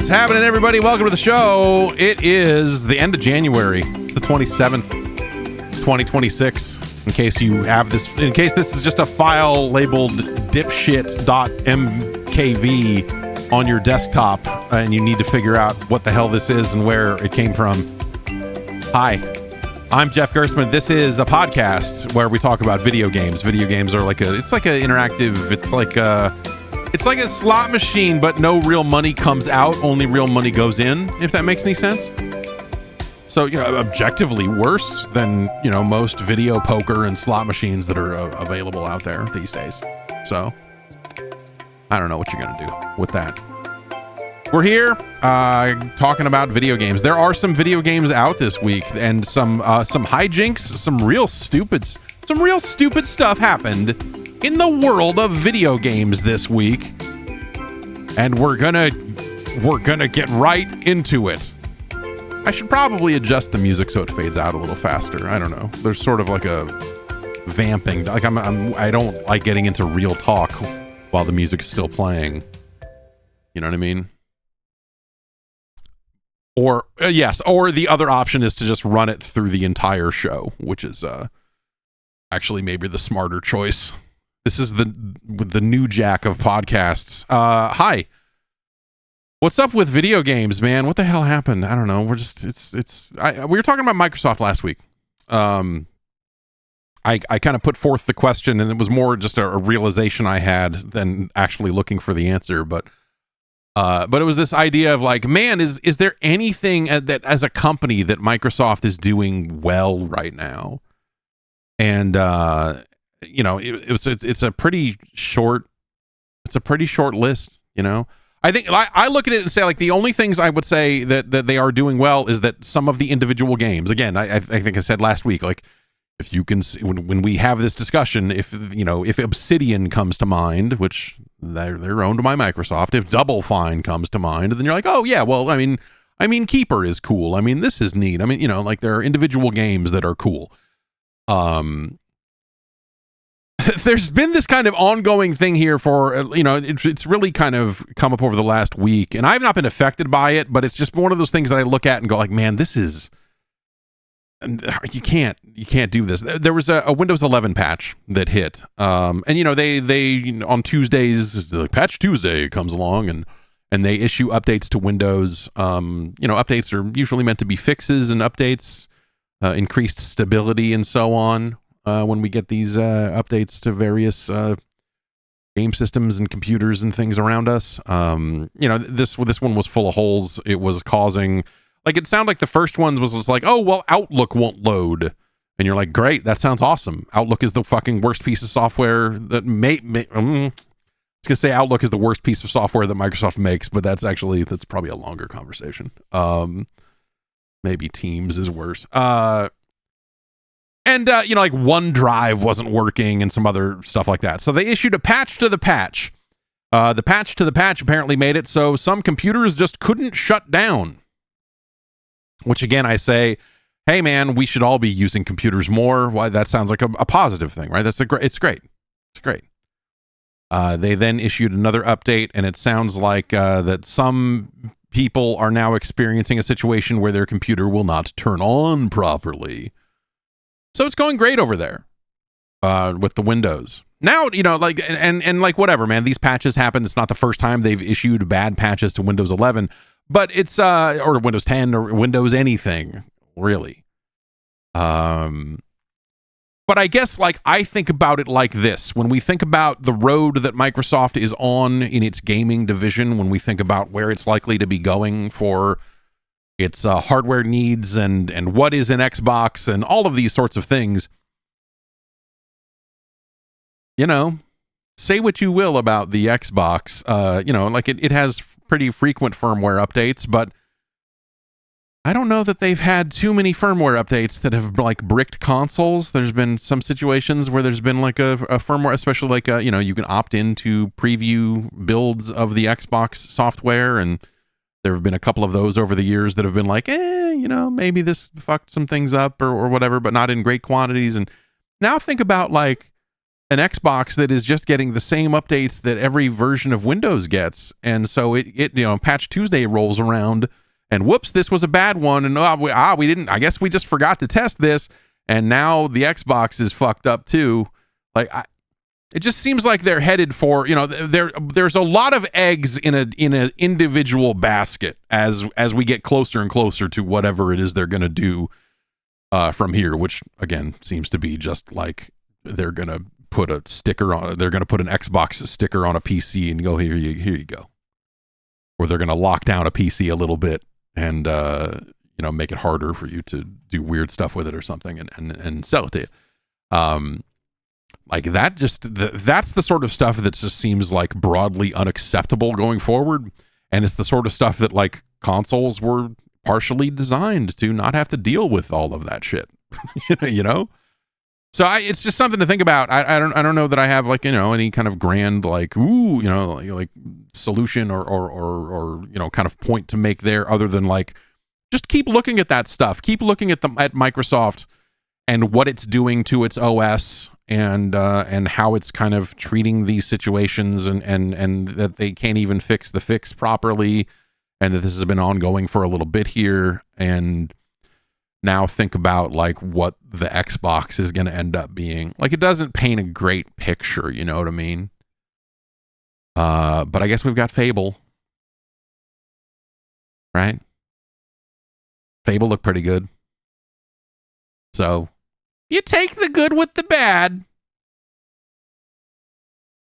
is happening, everybody? Welcome to the show. It is the end of January, the 27th, 2026. In case you have this, in case this is just a file labeled dipshit.mkv on your desktop and you need to figure out what the hell this is and where it came from. Hi, I'm Jeff Gerstmann. This is a podcast where we talk about video games. Video games are like it's like a slot machine, but no real money comes out, only real money goes in, if that makes any sense. So, objectively worse than, most video poker and slot machines that are available out there these days. So, I don't know what you're going to do with that. We're here talking about video games. There are some video games out this week, and some hijinks, some real stupid stuff happened in the world of video games this week, and we're gonna get right into it. I should probably adjust the music so it fades out a little faster. I don't know. There's sort of like a vamping. Like I don't like getting into real talk while the music is still playing. You know what I mean? Or yes, or the other option is to just run it through the entire show, which is actually maybe the smarter choice. This is the new jack of podcasts. Hi. What's up with video games, man? What the hell happened? I don't know. We're just we were talking about Microsoft last week. I kind of put forth the question, and it was more just a realization I had than actually looking for the answer. But it was this idea of like, man, is there anything that as a company that Microsoft is doing well right now? And it's a pretty short list. I think I look at it and say, like, the only things I would say that they are doing well is that some of the individual games, again, I think I said last week, like, if you can see, when we have this discussion, if Obsidian comes to mind, which they're owned by Microsoft, if Double Fine comes to mind, then you're like, oh yeah, well, I mean Keeper is cool. I mean, this is neat. I mean, like, there are individual games that are cool. There's been this kind of ongoing thing here for, it's really kind of come up over the last week, and I've not been affected by it, but it's just one of those things that I look at and go like, man, this is, you can't do this. There was a Windows 11 patch that hit, and they on Tuesdays, like Patch Tuesday comes along, and they issue updates to Windows. Updates are usually meant to be fixes and updates, increased stability and so on. When we get these updates to various game systems and computers and things around us. This one was full of holes. It was causing, like, it sounded like the first one was like, oh, well, Outlook won't load. And you're like, great, that sounds awesome. Outlook is the fucking worst piece of software that I was going to say Outlook is the worst piece of software that Microsoft makes, but that's probably a longer conversation. Maybe Teams is worse. And, like OneDrive wasn't working and some other stuff like that. So they issued a patch to the patch. The patch to the patch apparently made it so some computers just couldn't shut down. Which, again, I say, hey, man, we should all be using computers more. Why, that sounds like a positive thing, right? It's great. It's great. They then issued another update, and it sounds like that some people are now experiencing a situation where their computer will not turn on properly. So it's going great over there with the Windows. Now, like, and like, whatever, man, these patches happen. It's not the first time they've issued bad patches to Windows 11, but it's, or Windows 10 or Windows anything, really. But I guess, like, I think about it like this. When we think about the road that Microsoft is on in its gaming division, when we think about where it's likely to be going for its hardware needs and what is in Xbox and all of these sorts of things. Say what you will about the Xbox. Like it has pretty frequent firmware updates, but I don't know that they've had too many firmware updates that have like bricked consoles. There's been some situations where there's been like a firmware, especially like you can opt into preview builds of the Xbox software, and there have been a couple of those over the years that have been like, maybe this fucked some things up or whatever, but not in great quantities. And now think about like an Xbox that is just getting the same updates that every version of Windows gets. And so it Patch Tuesday rolls around and whoops, this was a bad one. And we didn't, I guess we just forgot to test this. And now the Xbox is fucked up too. Like, it just seems like they're headed for, there's a lot of eggs in an individual basket as we get closer and closer to whatever it is they're going to do from here, which again seems to be just like they're going to put a sticker on it. They're going to put an Xbox sticker on a PC and go, here you go. Or they're going to lock down a PC a little bit and make it harder for you to do weird stuff with it or something and sell it to you. Like that, that's the sort of stuff that just seems like broadly unacceptable going forward. And it's the sort of stuff that like consoles were partially designed to not have to deal with all of that shit, So it's just something to think about. I don't know that I have like, any kind of grand, like, like solution or kind of point to make there other than like, just keep looking at that stuff. Keep looking at Microsoft and what it's doing to its OS and how it's kind of treating these situations and that they can't even fix the fix properly and that this has been ongoing for a little bit here. And now think about like what the Xbox is going to end up being. Like it doesn't paint a great picture, you know what I mean? But I guess we've got Fable. Right? Fable looked pretty good. So you take the good with the bad.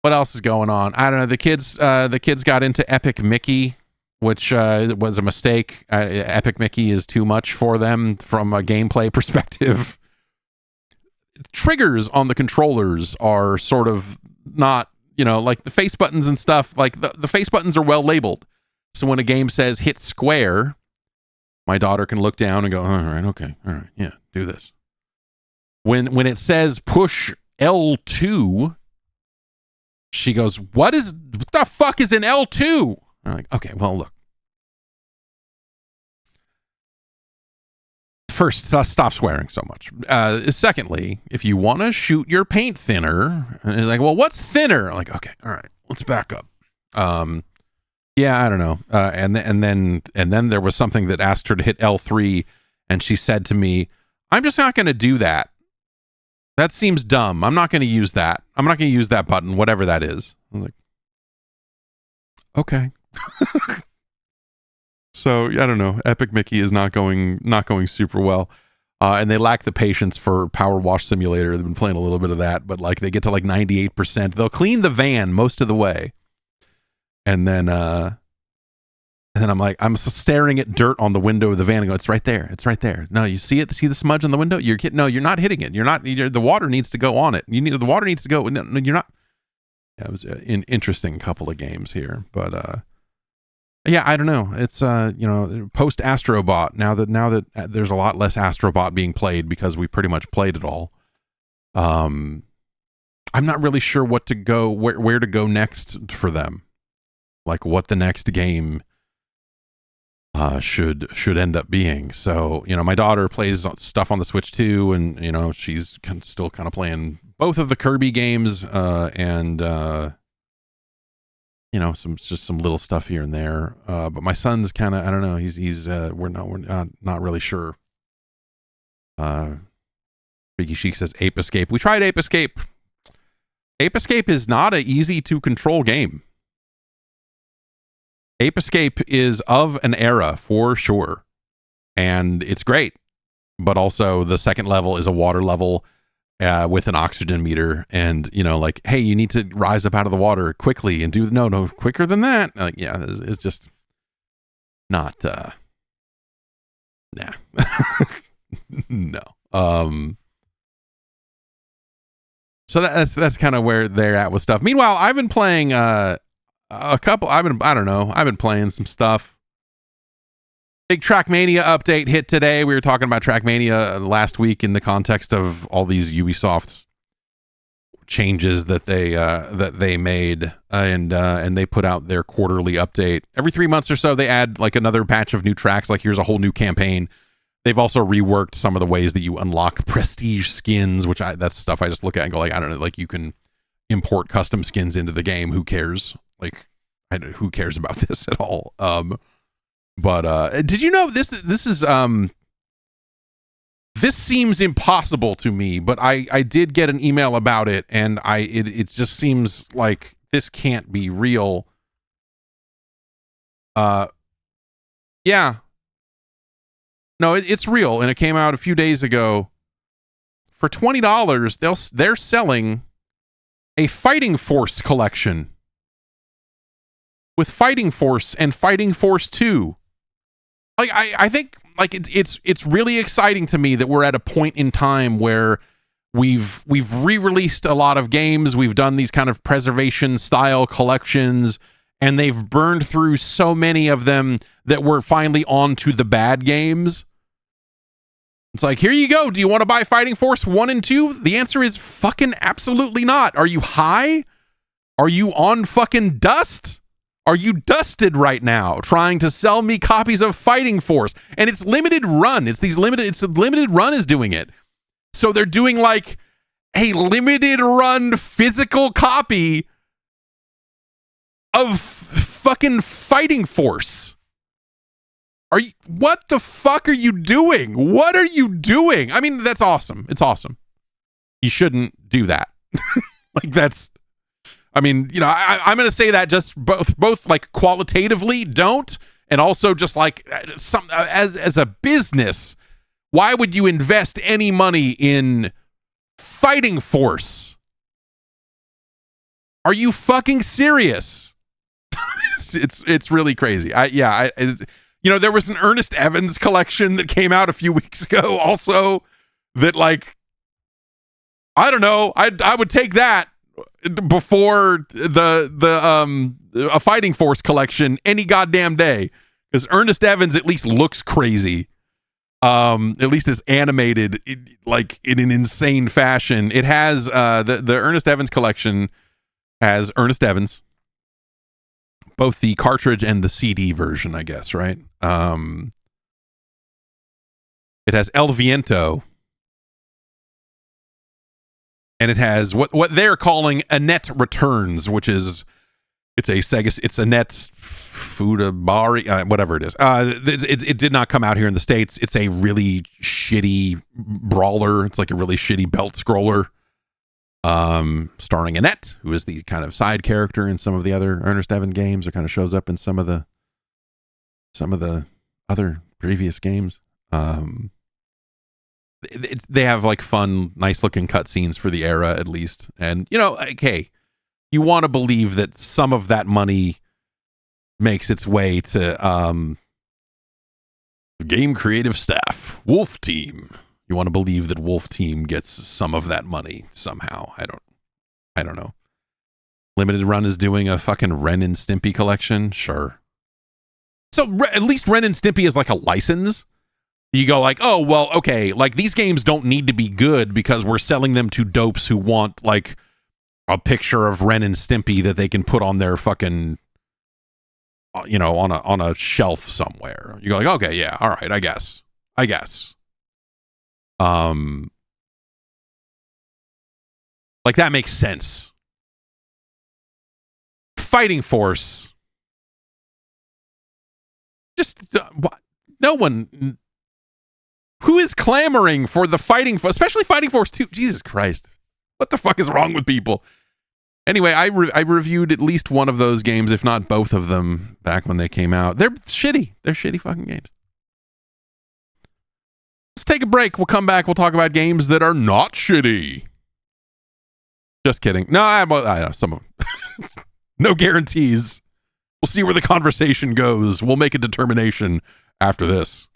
What else is going on? I don't know. The kids got into Epic Mickey, which was a mistake. Epic Mickey is too much for them from a gameplay perspective. Triggers on the controllers are sort of not, like the face buttons and stuff. Like the face buttons are well labeled. So when a game says hit square, my daughter can look down and go, all right, okay, all right, yeah, do this. When it says push L2, she goes, what the fuck is an L2? I'm like, okay, well, look. First, stop swearing so much. Secondly, if you want to shoot your paint thinner, and it's like, well, what's thinner? I'm like, okay, all right, let's back up. Yeah, I don't know. And then there was something that asked her to hit L3, and she said to me, I'm just not going to do that. That seems dumb. I'm not going to use that. I'm not going to use that button, whatever that is. I was like, okay. So, I don't know. Epic Mickey is not going super well. And they lack the patience for Power Wash Simulator. They've been playing a little bit of that, but like they get to like 98%. They'll clean the van most of the way. And then I'm like, I'm staring at dirt on the window of the van and go, it's right there. It's right there. No, you see it? See the smudge on the window? No, you're not hitting it. The water needs to go on it. The water needs to go. No, you're not. Yeah, it was an interesting couple of games here, but yeah, I don't know. It's post Astrobot. Now that there's a lot less Astrobot being played because we pretty much played it all. I'm not really sure where to go next for them. Like what the next game should end up being. So, my daughter plays stuff on the Switch too, and she's still kind of playing both of the Kirby games and some little stuff here and there. But my son's kind of, I don't know, he's we're not really sure. Freaky Chic says Ape Escape. We tried Ape Escape. Ape Escape is not an easy to control game. Ape Escape is of an era for sure, and it's great. But also, the second level is a water level with an oxygen meter, and like, hey, you need to rise up out of the water quickly and do no quicker than that. Like, yeah, it's just not. Nah, no. So that's kind of where they're at with stuff. Meanwhile, I've been playing I've been playing some stuff. Big Trackmania update hit today. We were talking about Trackmania last week in the context of all these Ubisoft changes that they made, and they put out their quarterly update. Every 3 months or so, they add like another batch of new tracks. Like here's a whole new campaign. They've also reworked some of the ways that you unlock prestige skins, which that's stuff I just look at and go like, I don't know, like you can import custom skins into the game. Who cares? Like, who cares about this at all? But did you know this is this seems impossible to me, but I did get an email about it, and it just seems like this can't be real. Yeah. No, it's real, and it came out a few days ago. For $20, they're selling a Fighting Force collection with Fighting Force and Fighting Force 2. Like I think like it's really exciting to me that we're at a point in time where we've re-released a lot of games. We've done these kind of preservation style collections, and they've burned through so many of them that we're finally on to the bad games. It's like, here you go. Do you want to buy Fighting Force 1 and 2? The answer is fucking absolutely not. Are you high? Are you on fucking dust? Are you dusted right now trying to sell me copies of Fighting Force? And it's limited run. It's a limited run is doing it. So they're doing like a limited run physical copy of fucking Fighting Force. What the fuck are you doing? What are you doing? I mean, that's awesome. It's awesome. You shouldn't do that. Like that's, I mean, you know, I'm going to say that just both like qualitatively don't, and also just like as a business, why would you invest any money in Fighting Force? Are you fucking serious? It's really crazy. You know, there was an Ernest Evans collection that came out a few weeks ago also that, like, I don't know. I would take that before a Fighting Force collection any goddamn day, because Ernest Evans at least looks crazy. At least it's animated like in an insane fashion. It has the Ernest Evans collection has Ernest Evans, both the cartridge and the CD version, I guess, right? It has El Viento, and it has what they're calling Annette Returns, which is it's Annette Fudabari, whatever it is. It did not come out here in the States. It's a really shitty brawler. It's like a really shitty belt scroller. Starring Annette, who is the kind of side character in some of the other Ernest Evans games, or kind of shows up in some of the other previous games. They have like fun, nice looking cutscenes for the era, at least. And you know, like, hey, you want to believe that some of that money makes its way to game creative staff, Wolf Team. You want to believe that Wolf Team gets some of that money somehow. I don't know. Limited Run is doing a fucking Ren and Stimpy collection. Sure. So at least Ren and Stimpy is like a license. You go like, oh, well, okay. Like these games don't need to be good because we're selling them to dopes who want like a picture of Ren and Stimpy that they can put on their fucking, you know, on a shelf somewhere. You go like, okay, yeah, all right, I guess. Like that makes sense. Fighting Force. Just no one who is clamoring for the Fighting Force, especially Fighting Force 2. Jesus Christ. What the fuck is wrong with people? Anyway, I reviewed at least one of those games, if not both of them, back when they came out. They're shitty. They're shitty fucking games. Let's take a break. We'll come back. We'll talk about games that are not shitty. Just kidding. No, I know some of them. No guarantees. We'll see where the conversation goes. We'll make a determination after this.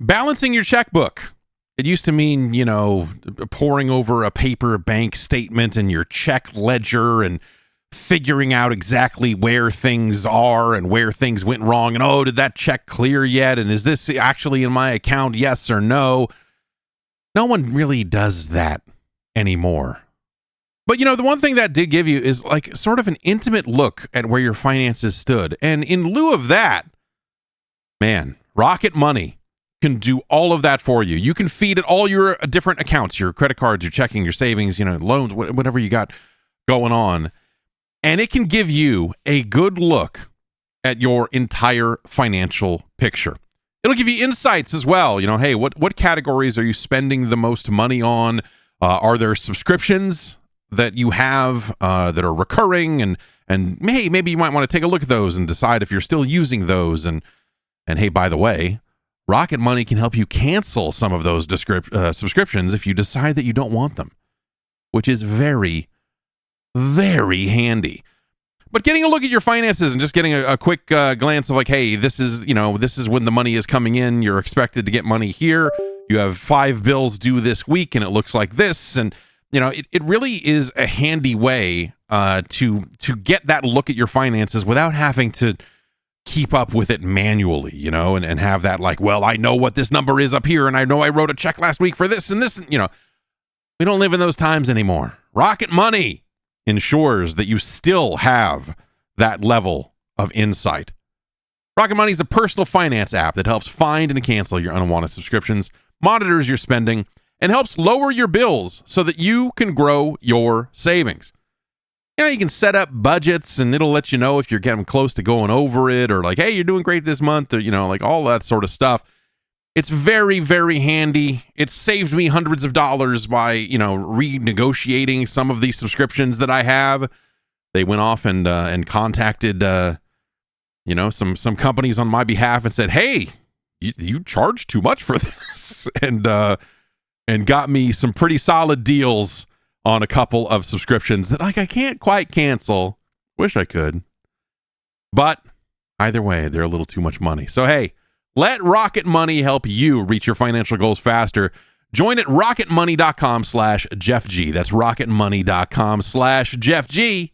Balancing your checkbook. It used to mean, you know, poring over a paper bank statement and your check ledger and figuring out exactly where things are and where things went wrong. And, oh, did that check clear yet? And is this actually in my account? Yes or no? No one really does that anymore. But, you know, the one thing that did give you is like sort of an intimate look at where your finances stood. And in lieu of that, man, Rocket Money can do all of that for you. You can feed it all your different accounts, your credit cards, your checking, your savings, loans, whatever you got going on. And it can give you a good look at your entire financial picture. It'll give you insights as well. Hey, what categories are you spending the most money on? Are there subscriptions that you have that are recurring? And hey, maybe you might want to take a look at those and decide if you're still using those. And hey, by the way, Rocket Money can help you cancel some of those subscriptions if you decide that you don't want them, which is very, very handy. But getting a look at your finances and just getting a quick glance of hey, this is when the money is coming in. You're expected to get money here. You have 5 bills due this week, and it looks like this. And it really is a handy way to get that look at your finances without having to keep up with it manually, and have that I know what this number is up here, and I know I wrote a check last week for this and this. We don't live in those times anymore. Rocket Money ensures that you still have that level of insight. Rocket Money is a personal finance app that helps find and cancel your unwanted subscriptions, monitors your spending, and helps lower your bills so that you can grow your savings. You can set up budgets, and it'll let you know if you're getting close to going over it, or hey, you're doing great this month, or all that sort of stuff. It's very, very handy. It saved me hundreds of dollars by renegotiating some of these subscriptions that I have. They went off and contacted some companies on my behalf and said, hey, you charge too much for this, and got me some pretty solid deals on a couple of subscriptions that I can't quite cancel. Wish I could. But either way, they're a little too much money. So hey, let Rocket Money help you reach your financial goals faster. Join at rocketmoney.com/JeffG. That's rocketmoney.com/JeffG.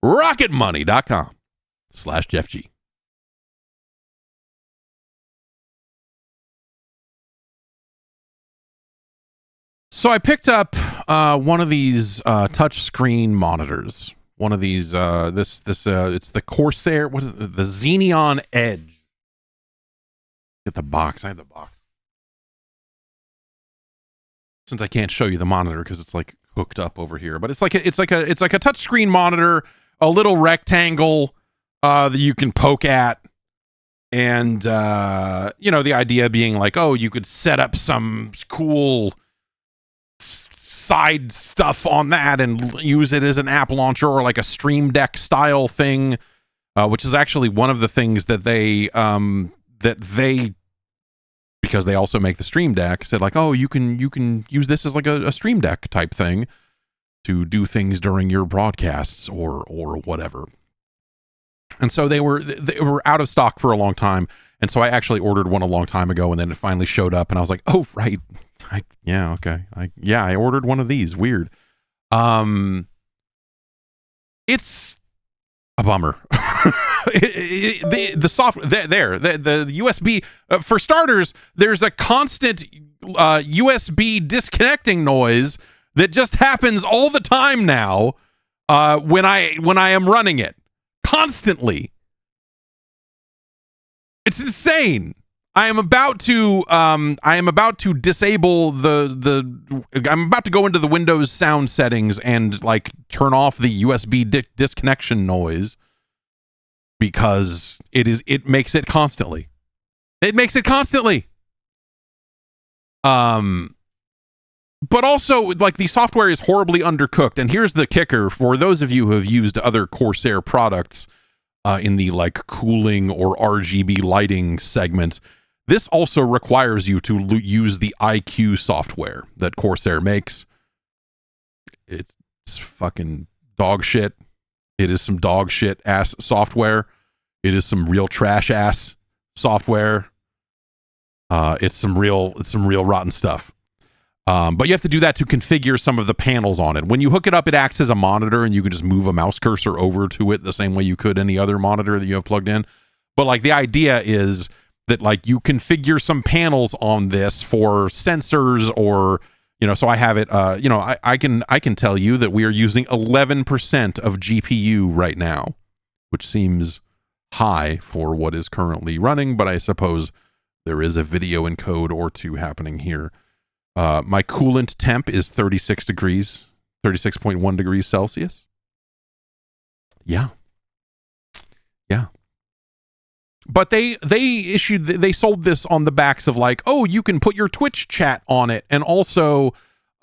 rocketmoney.com/JeffG. So I picked up one of these touch screen monitors. One of these it's the Corsair. What is it? The Xeneon Edge. Get the box. I have the box. Since I can't show you the monitor because it's hooked up over here, but it's like a touch screen monitor, a little rectangle that you can poke at, and the idea being you could set up some cool side stuff on that and use it as an app launcher or a Stream Deck style thing, which is actually one of the things that they because they also make the Stream Deck, said you can use this as a Stream Deck type thing to do things during your broadcasts or whatever. And so they were out of stock for a long time, and so I actually ordered one a long time ago, and then it finally showed up, and I was like, oh right, okay, I ordered one of these. Weird. It's a bummer. The software the USB for starters, there's a constant USB disconnecting noise that just happens all the time now when I am running it constantly. It's insane. I am about to disable I'm about to go into the Windows sound settings and turn off the USB disconnection noise, because it makes it constantly. It makes it constantly. But also the software is horribly undercooked. And here's the kicker for those of you who have used other Corsair products in the cooling or RGB lighting segments. This also requires you to use the IQ software that Corsair makes. It's fucking dog shit. It is some dog shit ass software. It is some real trash ass software. It's some real rotten stuff. But you have to do that to configure some of the panels on it. When you hook it up, it acts as a monitor, and you can just move a mouse cursor over to it the same way you could any other monitor that you have plugged in. But the idea is that you configure some panels on this for sensors, or so I have it. I can tell you that we are using 11% of GPU right now, which seems high for what is currently running, but I suppose There is a video encode or two happening here. My coolant temp is 36 degrees, 36.1 degrees Celsius. Yeah. Yeah. But they sold this on the backs of like, oh, you can put your Twitch chat on it, and also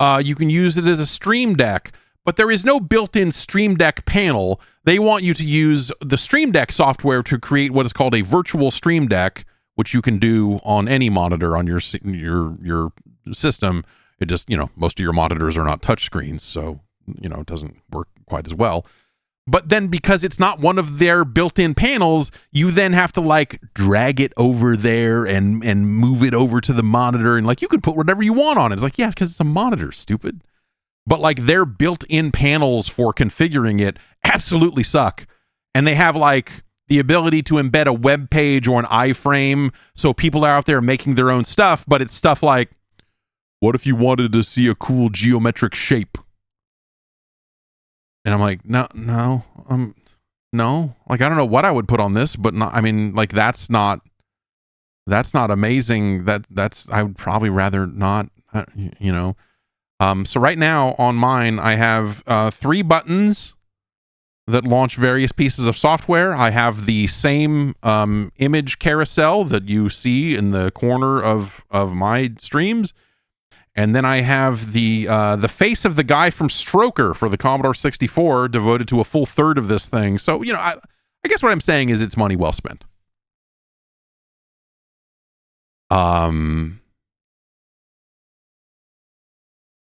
you can use it as a Stream Deck. But there is no built-in Stream Deck panel. They want you to use the Stream Deck software to create what is called a virtual Stream Deck, which you can do on any monitor on your system. It just, most of your monitors are not touchscreens, so it doesn't work quite as well. But then because it's not one of their built-in panels, you then have to like drag it over there and move it over to the monitor, and like you could put whatever you want on it. It's like, yeah, because it's a monitor, stupid. But like their built-in panels for configuring it absolutely suck. And they have like the ability to embed a web page or an iframe, so people are out there making their own stuff, but it's stuff like, what if you wanted to see a cool geometric shape? And I'm like, no. Like, I don't know what I would put on this, but not, I mean, like, that's not amazing. I would probably rather not, So right now on mine, I have 3 buttons that launch various pieces of software. I have the same image carousel that you see in the corner of my streams. And then I have the face of the guy from Stroker for the Commodore 64 devoted to a full third of this thing. So, I guess what I'm saying is it's money well spent.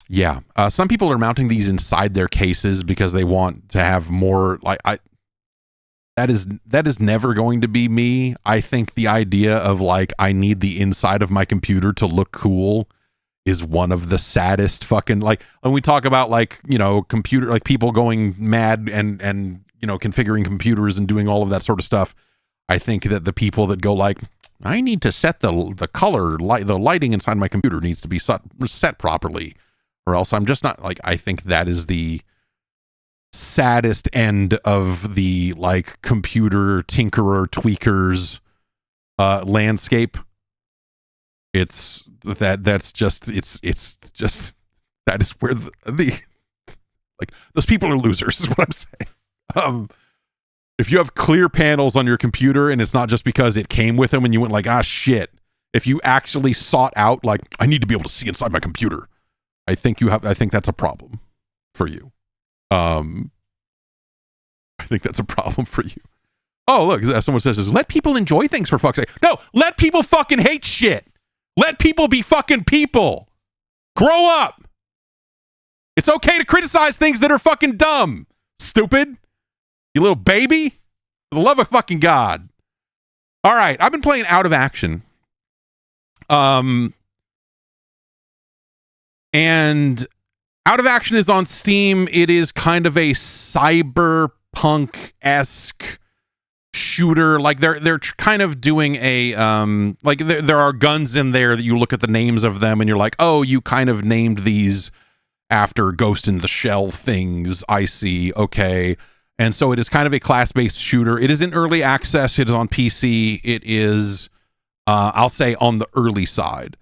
Yeah. Some people are mounting these inside their cases because they want to have more, that is never going to be me. I think the idea of like, I need the inside of my computer to look cool is one of the saddest fucking, like, when we talk about like, computer, like people going mad and configuring computers and doing all of that sort of stuff. I think that the people that go like, I need to set the color, the lighting inside my computer needs to be set properly, or else I'm just not, like, I think that is the saddest end of the like computer tinkerer tweakers landscape. It's that is where the like those people are losers is what I'm saying. If you have clear panels on your computer and it's not just because it came with them and you went like, shit, if you actually sought out like, I need to be able to see inside my computer, I think that's a problem for you. I think that's a problem for you. Oh, look, someone says, let people enjoy things for fuck's sake. No, let people fucking hate shit. Let people be fucking people. Grow up. It's okay to criticize things that are fucking dumb. Stupid. You little baby. For the love of fucking God. All right. I've been playing Out of Action. And Out of Action is on Steam. It is kind of a cyberpunk-esque shooter. Like they're kind of doing a like there are guns in there that you look at the names of them and you're like, oh, you kind of named these after Ghost in the Shell things. I see. Okay. And so it is kind of a class-based shooter. It is in early access. It is on PC. It is I'll say on the early side.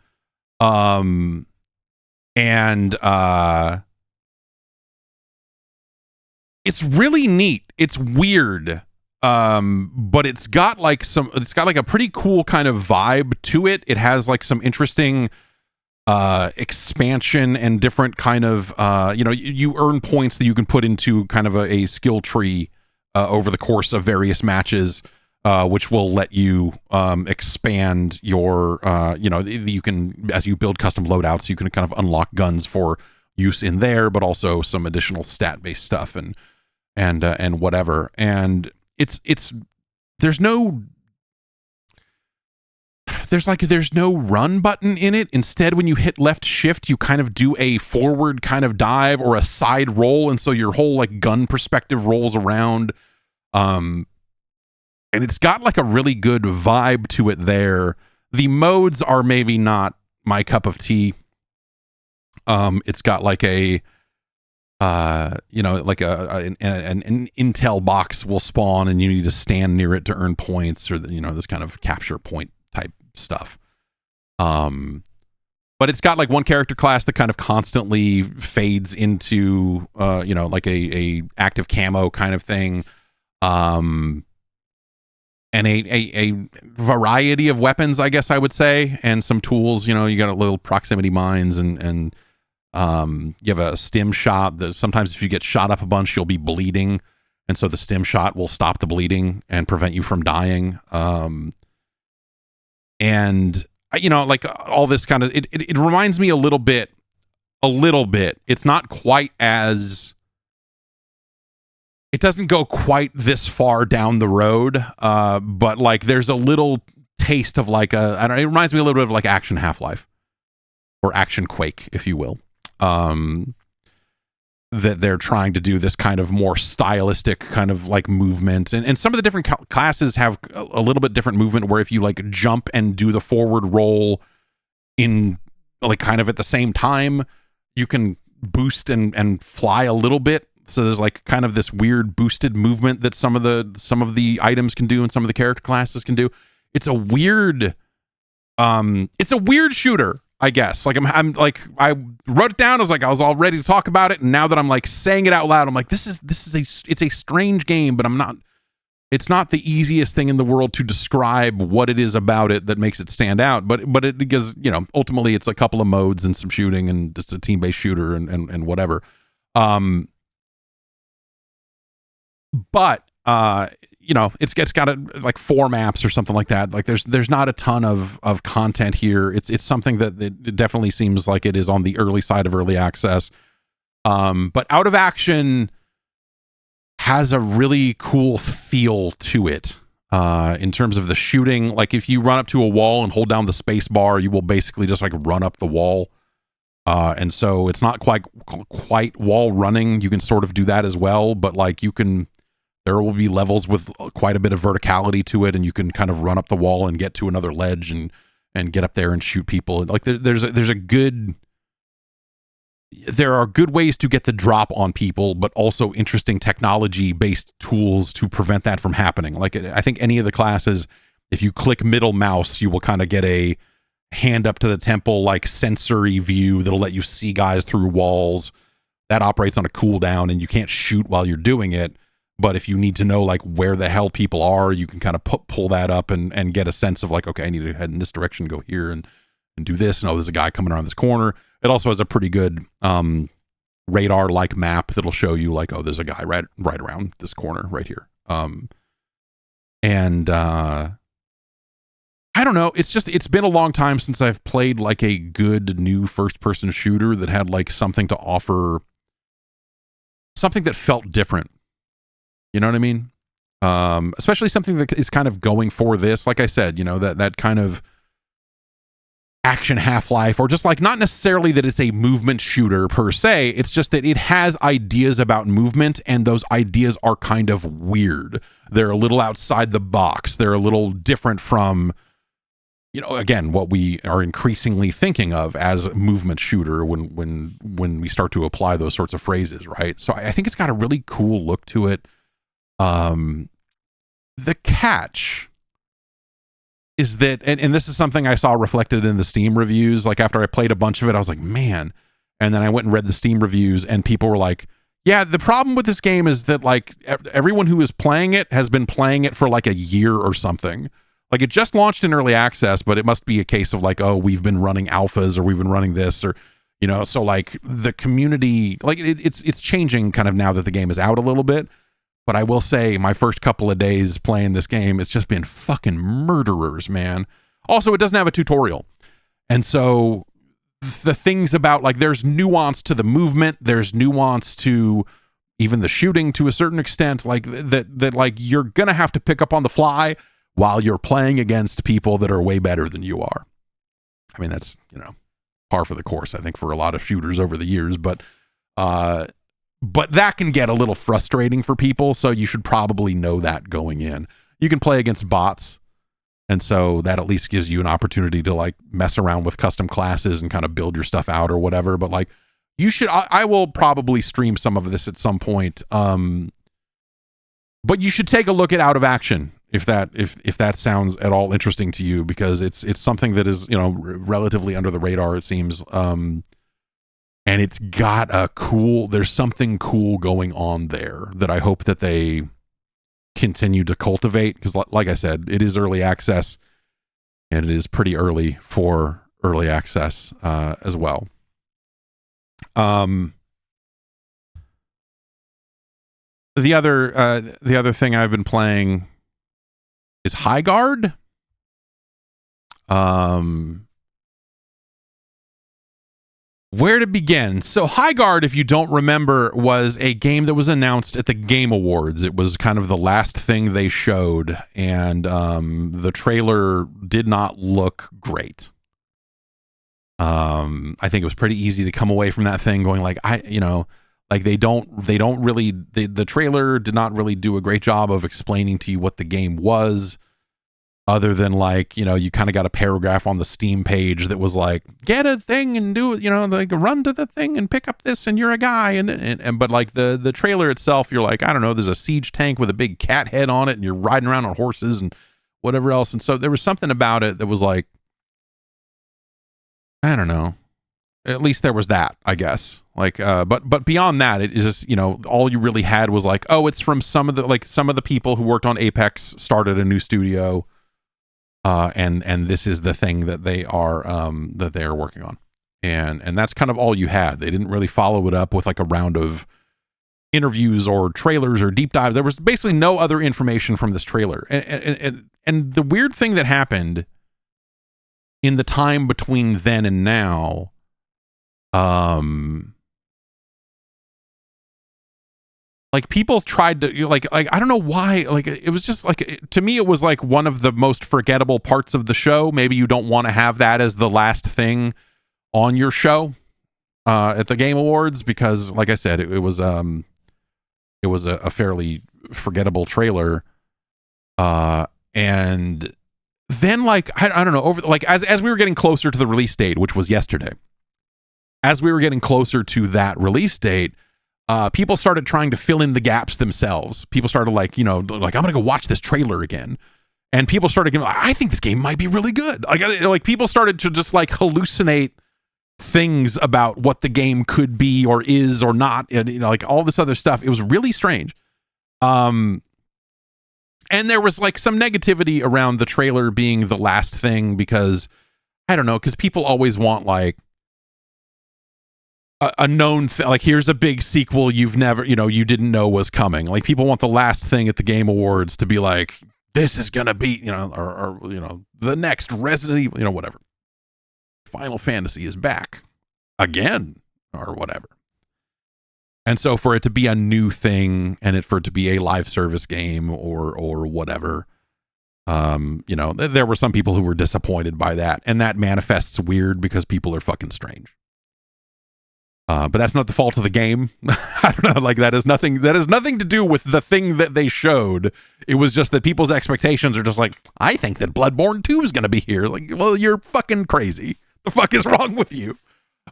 And it's really neat. It's weird. But it's got like a pretty cool kind of vibe to it. It has like some interesting expansion and different kind of you earn points that you can put into kind of a skill tree over the course of various matches, which will let you expand your you can, as you build custom loadouts, you can kind of unlock guns for use in there, but also some additional stat based stuff and whatever. And it's there's no run button in it. Instead, when you hit left shift, you kind of do a forward kind of dive or a side roll, and so your whole like gun perspective rolls around. And it's got like a really good vibe to it there. The modes are maybe not my cup of tea. It's got like a like an intel box will spawn and you need to stand near it to earn points, or this kind of capture point type stuff. But it's got like one character class that kind of constantly fades into like a active camo kind of thing. And a variety of weapons, I guess I would say, and some tools. You got a little proximity mines and you have a stim shot that sometimes if you get shot up a bunch, you'll be bleeding. And so the stim shot will stop the bleeding and prevent you from dying. And like all this kind of, it reminds me a little bit. It's not quite as, it doesn't go quite this far down the road. But like there's a little taste of like it reminds me a little bit of like Action Half-Life or Action Quake, if you will. That they're trying to do this kind of more stylistic kind of like movement, and some of the different classes have a little bit different movement where if you like jump and do the forward roll in like kind of at the same time, you can boost and fly a little bit. So there's like kind of this weird boosted movement that some of the items can do and some of the character classes can do. It's a weird shooter, I guess. Like I'm like, I wrote it down. I was all ready to talk about it. And now that I'm like saying it out loud, I'm like, it's a strange game, but it's not the easiest thing in the world to describe what it is about it that makes it stand out. But it, because, ultimately it's a couple of modes and some shooting and just a team-based shooter and whatever. But it's got like 4 maps or something like that. Like there's not a ton of content here. It's something that it definitely seems like it is on the early side of early access. But Out of Action has a really cool feel to it. In terms of the shooting, like if you run up to a wall and hold down the space bar, you will basically just like run up the wall. And so it's not quite wall running. You can sort of do that as well, but like there will be levels with quite a bit of verticality to it, and you can kind of run up the wall and get to another ledge and get up there and shoot people. Like there are good ways to get the drop on people, but also interesting technology-based tools to prevent that from happening. Like I think any of the classes, if you click middle mouse, you will kind of get a hand up to the temple, like sensory view that'll let you see guys through walls. That operates on a cooldown, and you can't shoot while you're doing it. But if you need to know like where the hell people are, you can kind of pull that up and get a sense of like, okay, I need to head in this direction, go here and do this. And oh, there's a guy coming around this corner. It also has a pretty good radar-like map that'll show you like, oh, there's a guy right around this corner right here. I don't know. It's been a long time since I've played like a good new first-person shooter that had like something to offer, something that felt different. You know what I mean? Especially something that is kind of going for this. Like I said, that kind of Action Half-Life, or just like not necessarily that it's a movement shooter per se. It's just that it has ideas about movement, and those ideas are kind of weird. They're a little outside the box. They're a little different from, again, what we are increasingly thinking of as movement shooter when we start to apply those sorts of phrases, right? So I think it's got a really cool look to it. The catch is that, and this is something I saw reflected in the Steam reviews. Like after I played a bunch of it, I was like, man. And then I went and read the Steam reviews, and people were like, yeah, the problem with this game is that like everyone who is playing it has been playing it for like a year or something. Like it just launched in early access, but it must be a case of like, oh, we've been running alphas, or we've been running this, or, so like the community, like it's changing kind of now that the game is out a little bit. But I will say my first couple of days playing this game, it's just been fucking murderers, man. Also, it doesn't have a tutorial. And so the things about like there's nuance to the movement, there's nuance to even the shooting to a certain extent, like that like you're going to have to pick up on the fly while you're playing against people that are way better than you are. I mean, that's, par for the course, I think, for a lot of shooters over the years, but that can get a little frustrating for people, so you should probably know that going in. You can play against bots, and so that at least gives you an opportunity to like mess around with custom classes and kind of build your stuff out or whatever. But like, you should, I will probably stream some of this at some point. But you should take a look at Out of Action. if that sounds at all interesting to you, because it's something that is, relatively under the radar, it seems. And it's got there's something cool going on there that I hope that they continue to cultivate, because like I said, it is early access, and it is pretty early for early access as well. The other thing I've been playing is Highguard. Where to begin? So Highguard, if you don't remember, was a game that was announced at the Game Awards. It was kind of the last thing they showed, and the trailer did not look great. I think it was pretty easy to come away from that thing going like, the trailer did not really do a great job of explaining to you what the game was, other than you kind of got a paragraph on the Steam page that was like, get a thing and do it, run to the thing and pick up this and you're a guy. But the trailer itself, you're like, I don't know, there's a siege tank with a big cat head on it and you're riding around on horses and whatever else. And so there was something about it that was like, I don't know. At least there was that, I guess. But beyond that, it is just, all you really had was like, oh, it's from some of the people who worked on Apex started a new studio, and this is the thing that they are working on, and that's kind of all you had. They didn't really follow it up with like a round of interviews or trailers or deep dives. There was basically no other information from this trailer, and the weird thing that happened in the time between then and now, people tried to I don't know why, it was just to me it was like one of the most forgettable parts of the show. Maybe you don't want to have that as the last thing on your show at the Game Awards, because like I said, it was a fairly forgettable trailer, and then I don't know, over as we were getting closer to the release date, which was yesterday, as we were getting closer to that release date, people started trying to fill in the gaps themselves. People started I'm going to go watch this trailer again. And people started getting, I think this game might be really good. People started to just hallucinate things about what the game could be or is or not. And, all this other stuff. It was really strange. And there was some negativity around the trailer being the last thing, because I don't know, because people always want a known thing, here's a big sequel you've never, you didn't know was coming. People want the last thing at the Game Awards to be this is gonna be, or the next Resident Evil, whatever. Final Fantasy is back again, or whatever. And so for it to be a new thing, and for it to be a live service game or whatever, there were some people who were disappointed by that, and that manifests weird because people are fucking strange. But that's not the fault of the game. I don't know. That has nothing to do with the thing that they showed. It was just that people's expectations are just I think that Bloodborne 2 is going to be here. Well, you're fucking crazy. The fuck is wrong with you?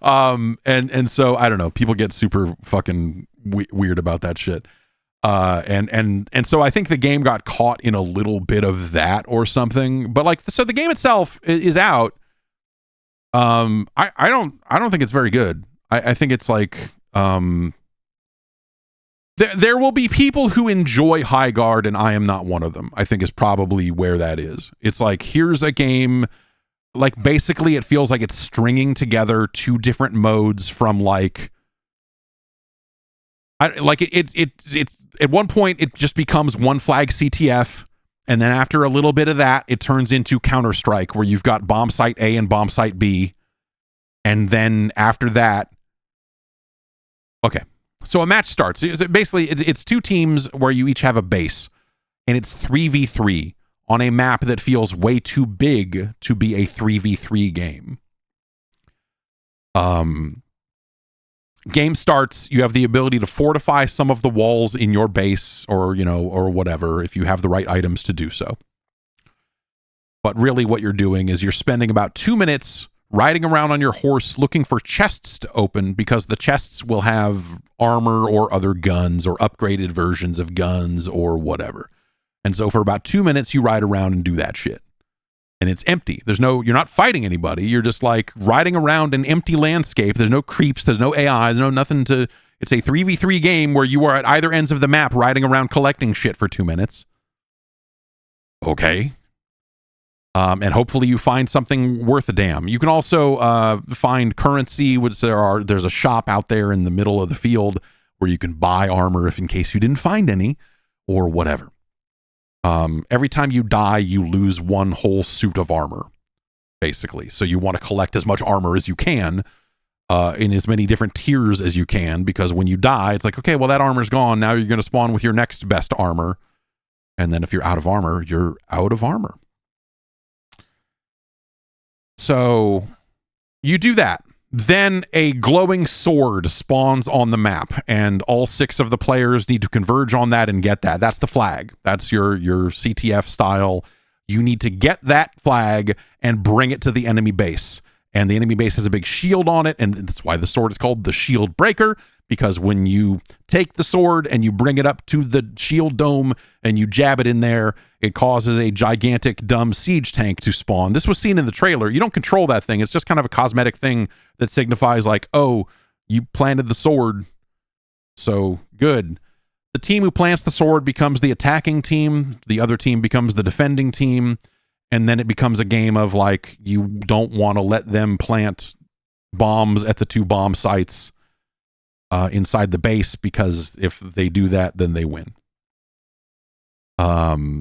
And so I don't know. People get super fucking weird about that shit. And so I think the game got caught in a little bit of that or something. But so the game itself is out. I don't think it's very good. I think it's there will be people who enjoy Highguard, and I am not one of them. I think is probably where that is. It's here's a game, basically it feels like it's stringing together two different modes from it's at one point it just becomes one flag CTF, and then after a little bit of that, it turns into Counter-Strike, where you've got bomb site A and bomb site B, and then after that, okay, so a match starts. Basically, it's two teams where you each have a base, and it's 3v3 on a map that feels way too big to be a 3v3 game. Game starts, you have the ability to fortify some of the walls in your base, or whatever, if you have the right items to do so. But really what you're doing is you're spending about 2 minutes riding around on your horse looking for chests to open, because the chests will have armor or other guns or upgraded versions of guns or whatever. And so for about 2 minutes, you ride around and do that shit. And it's empty. You're not fighting anybody. You're just like riding around an empty landscape. There's no creeps. There's no AI. There's no nothing to, it's a 3v3 game where you are at either ends of the map riding around collecting shit for 2 minutes. Okay. And hopefully you find something worth a damn. You can also find currency, which there's a shop out there in the middle of the field where you can buy armor if in case you didn't find any or whatever. Every time you die, you lose one whole suit of armor, basically. So you want to collect as much armor as you can in as many different tiers as you can, because when you die, it's like, okay, well, that armor's gone. Now you're going to spawn with your next best armor. And then if you're out of armor, you're out of armor. So you do that. Then a glowing sword spawns on the map, and all 6 of the players need to converge on that and get that. That's the flag. That's your CTF style. You need to get that flag and bring it to the enemy base. And the enemy base has a big shield on it, and that's why the sword is called the Shield Breaker, because when you take the sword and you bring it up to the shield dome and you jab it in there, it causes a gigantic, dumb siege tank to spawn. This was seen in the trailer. You don't control that thing. It's just kind of a cosmetic thing that signifies like, oh, you planted the sword, so good. The team who plants the sword becomes the attacking team. The other team becomes the defending team. And then it becomes a game of like, you don't want to let them plant bombs at the 2 bomb sites inside the base, because if they do that, then they win. So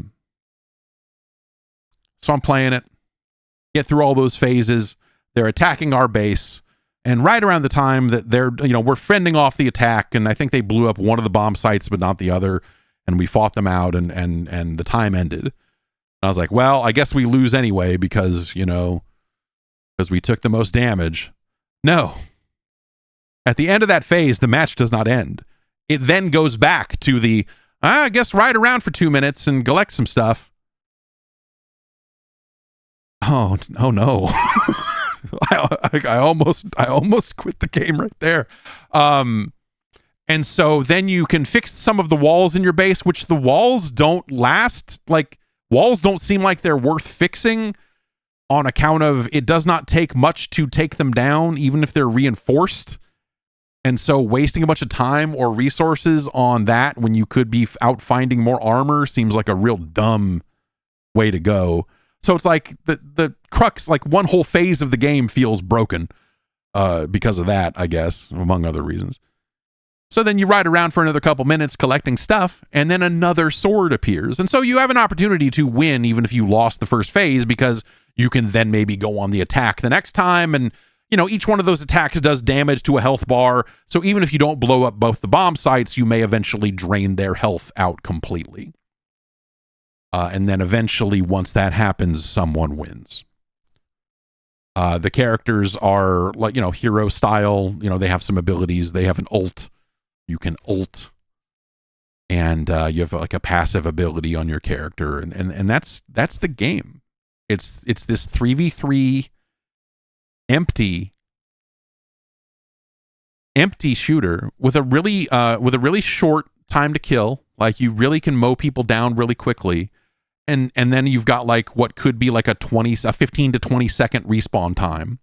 I'm playing it, get through all those phases. They're attacking our base, and right around the time that we're fending off the attack, and I think they blew up one of the bomb sites, but not the other, and we fought them out, and the time ended. And I was like, well, I guess we lose anyway because we took the most damage. No. At the end of that phase, the match does not end. It then goes back to the, I guess, ride around for 2 minutes and collect some stuff. Oh no. I almost quit the game right there. And so then you can fix some of the walls in your base, which the walls don't last. Like, walls don't seem like they're worth fixing on account of it does not take much to take them down, even if they're reinforced. And so wasting a bunch of time or resources on that when you could be out finding more armor seems like a real dumb way to go. So it's like the crux, like one whole phase of the game feels broken because of that, I guess, among other reasons. So then you ride around for another couple minutes collecting stuff, and then another sword appears. And so you have an opportunity to win even if you lost the first phase, because you can then maybe go on the attack the next time. And, each one of those attacks does damage to a health bar. So even if you don't blow up both the bomb sites, you may eventually drain their health out completely. And then eventually, once that happens, someone wins. The characters are like, hero style. They have some abilities. They have an ult. You can ult. And you have like a passive ability on your character. And that's the game. It's this 3v3 empty shooter with a really short time to kill. Like, you really can mow people down really quickly. And then you've got like what could be like a 15 to 20 second respawn time.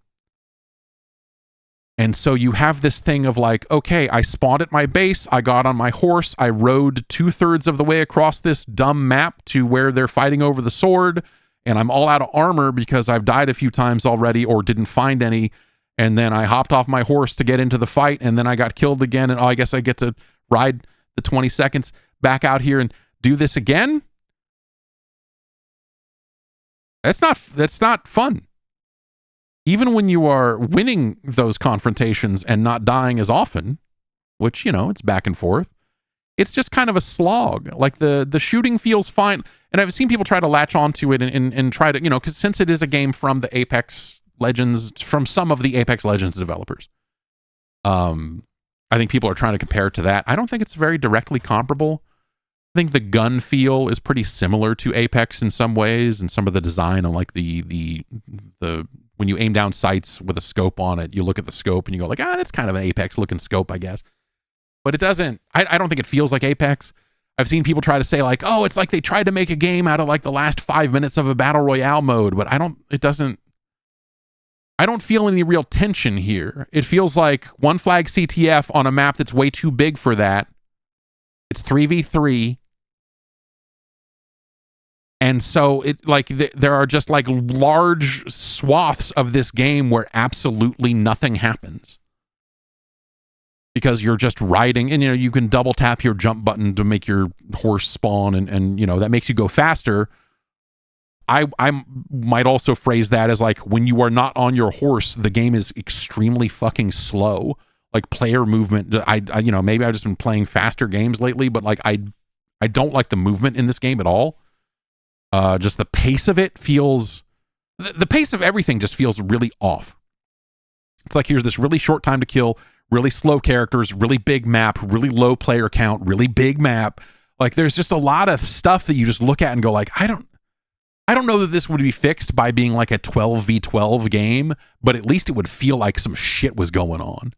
And so you have this thing of like, okay, I spawned at my base, I got on my horse, I rode 2/3 of the way across this dumb map to where they're fighting over the sword, and I'm all out of armor because I've died a few times already or didn't find any. And then I hopped off my horse to get into the fight, and then I got killed again, and I guess I get to ride the 20 seconds back out here and do this again? That's not fun. Even when you are winning those confrontations and not dying as often, which, it's back and forth, it's just kind of a slog. Like, the shooting feels fine. And I've seen people try to latch onto it and try to, because since it is a game from the Apex Legends, from some of the Apex Legends developers, I think people are trying to compare it to that. I don't think it's very directly comparable. I think the gun feel is pretty similar to Apex in some ways, and some of the design on like the when you aim down sights with a scope on it, you look at the scope and you go like, that's kind of an Apex looking scope, I guess. But it doesn't, I don't think it feels like Apex. I've seen people try to say like, oh, it's like they tried to make a game out of like the last 5 minutes of a battle royale mode, but I don't feel any real tension here. It feels like one flag CTF on a map that's way too big for that. It's 3v3. And so it like there are just like large swaths of this game where absolutely nothing happens. Because you're just riding, and you can double tap your jump button to make your horse spawn, and that makes you go faster. I might also phrase that as like, when you are not on your horse, the game is extremely fucking slow. Like player movement, I maybe I've just been playing faster games lately, but like I don't like the movement in this game at all. Just the pace of it feels, the pace of everything just feels really off. It's like, here's this really short time to kill, really slow characters, really big map, really low player count, really big map. Like there's just a lot of stuff that you just look at and go like, I don't know that this would be fixed by being like a 12v12 game, but at least it would feel like some shit was going on.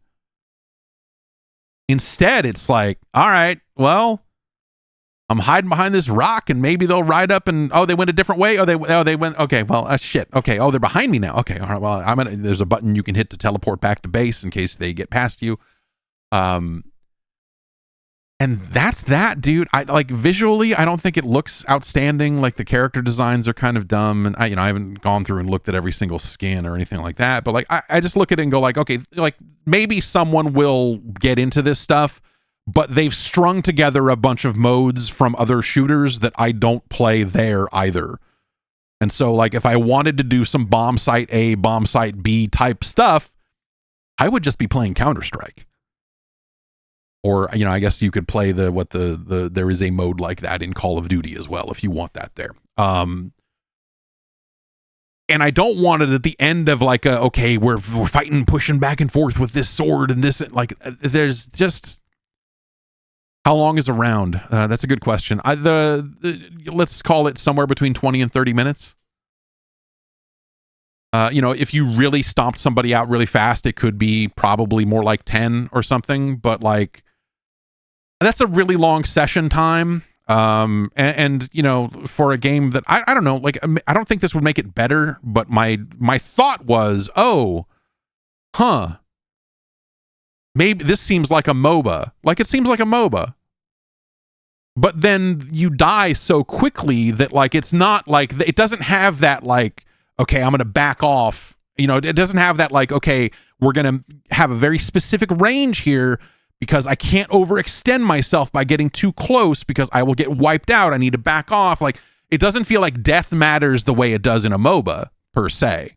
Instead, it's like, all right, well, I'm hiding behind this rock and maybe they'll ride up and, oh, they went a different way. They went, okay, well, shit. Okay. Oh, they're behind me now. Okay. All right. Well, there's a button you can hit to teleport back to base in case they get past you. And that's that, dude. I like visually, I don't think it looks outstanding. Like the character designs are kind of dumb, and I haven't gone through and looked at every single skin or anything like that. But like, I just look at it and go like, okay, like maybe someone will get into this stuff, but they've strung together a bunch of modes from other shooters that I don't play there either. And so like, if I wanted to do some bomb site A, bomb site B type stuff, I would just be playing Counter-Strike. Or, I guess you could play there is a mode like that in Call of Duty as well, if you want that there. And I don't want it at the end of like, okay, we're fighting, pushing back and forth with this sword and this, like, there's just, how long is a round? That's a good question. Let's call it somewhere between 20 and 30 minutes. If you really stomped somebody out really fast, it could be probably more like 10 or something, but like, that's a really long session time. And for a game that I don't know, like, I don't think this would make it better, but my thought was, maybe this seems like a MOBA. Like, it seems like a MOBA. But then you die so quickly that, like, it's not like, it doesn't have that, like, okay, I'm going to back off. It doesn't have that, like, okay, we're going to have a very specific range here because I can't overextend myself by getting too close because I will get wiped out. I need to back off. Like, it doesn't feel like death matters the way it does in a MOBA, per se.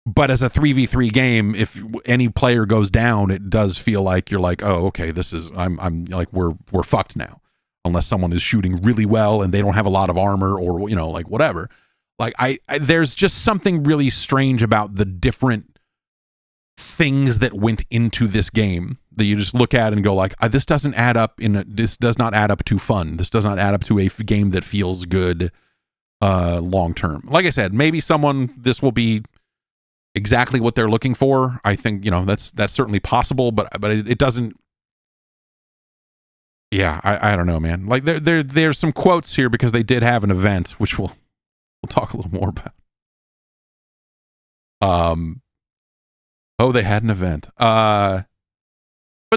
But as a 3v3 game, if any player goes down, it does feel like you're like, oh, okay, this is, I'm like, we're fucked now. Unless someone is shooting really well and they don't have a lot of armor or, like whatever. Like, I there's just something really strange about the different things that went into this game that you just look at and go like, this doesn't add up this does not add up to fun. This does not add up to a game that feels good long term. Like I said, maybe this will be exactly what they're looking for. I think, that's certainly possible, but it doesn't. Yeah, I don't know, man. Like there's some quotes here because they did have an event, which we'll talk a little more about. They had an event. But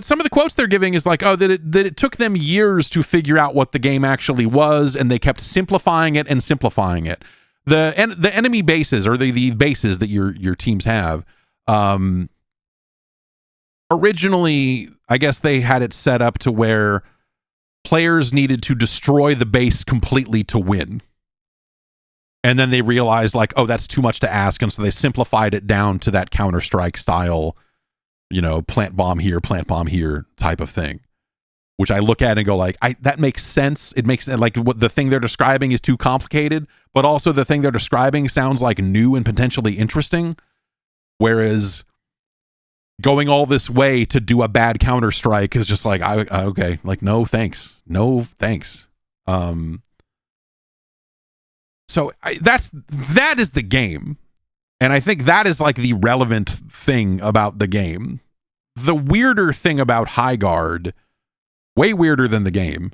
some of the quotes they're giving is like, that it took them years to figure out what the game actually was, and they kept simplifying it and simplifying it. The enemy bases, or the bases that your teams have, originally, I guess they had it set up to where players needed to destroy the base completely to win. And then they realized like, that's too much to ask. And so they simplified it down to that Counter-Strike style, plant bomb here type of thing, which I look at and go like, that makes sense. It makes like what the thing they're describing is too complicated, but also the thing they're describing sounds like new and potentially interesting. Whereas going all this way to do a bad Counter-Strike is just like, okay, like, no, thanks. So that is the game. And I think that is like the relevant thing about the game. The weirder thing about Highguard, way weirder than the game,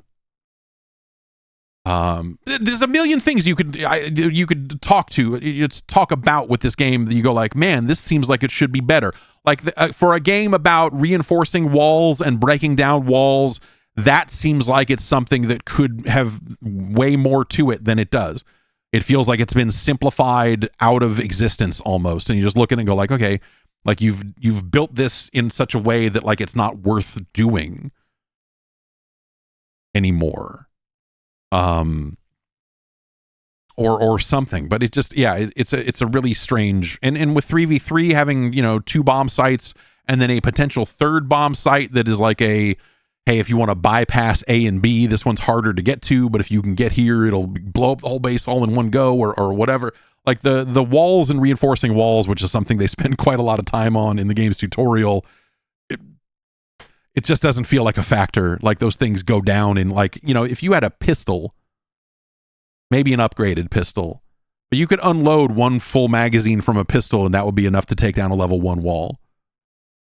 There's a million things you could talk about with this game that you go like, man, this seems like it should be better. Like for a game about reinforcing walls and breaking down walls, that seems like it's something that could have way more to it than it does. It feels like it's been simplified out of existence almost, and you just look at it and go like, okay, like you've built this in such a way that like it's not worth doing anymore. Or something, but it just, yeah, it's a really strange, and with 3v3 having, 2 bomb sites and then a potential third bomb site that is like hey, if you want to bypass A and B, this one's harder to get to, but if you can get here, it'll blow up the whole base all in one go, or whatever. Like the walls and reinforcing walls, which is something they spend quite a lot of time on in the game's tutorial, it just doesn't feel like a factor. Like those things go down in, like, if you had a pistol, maybe an upgraded pistol, but you could unload one full magazine from a pistol and that would be enough to take down a level 1 wall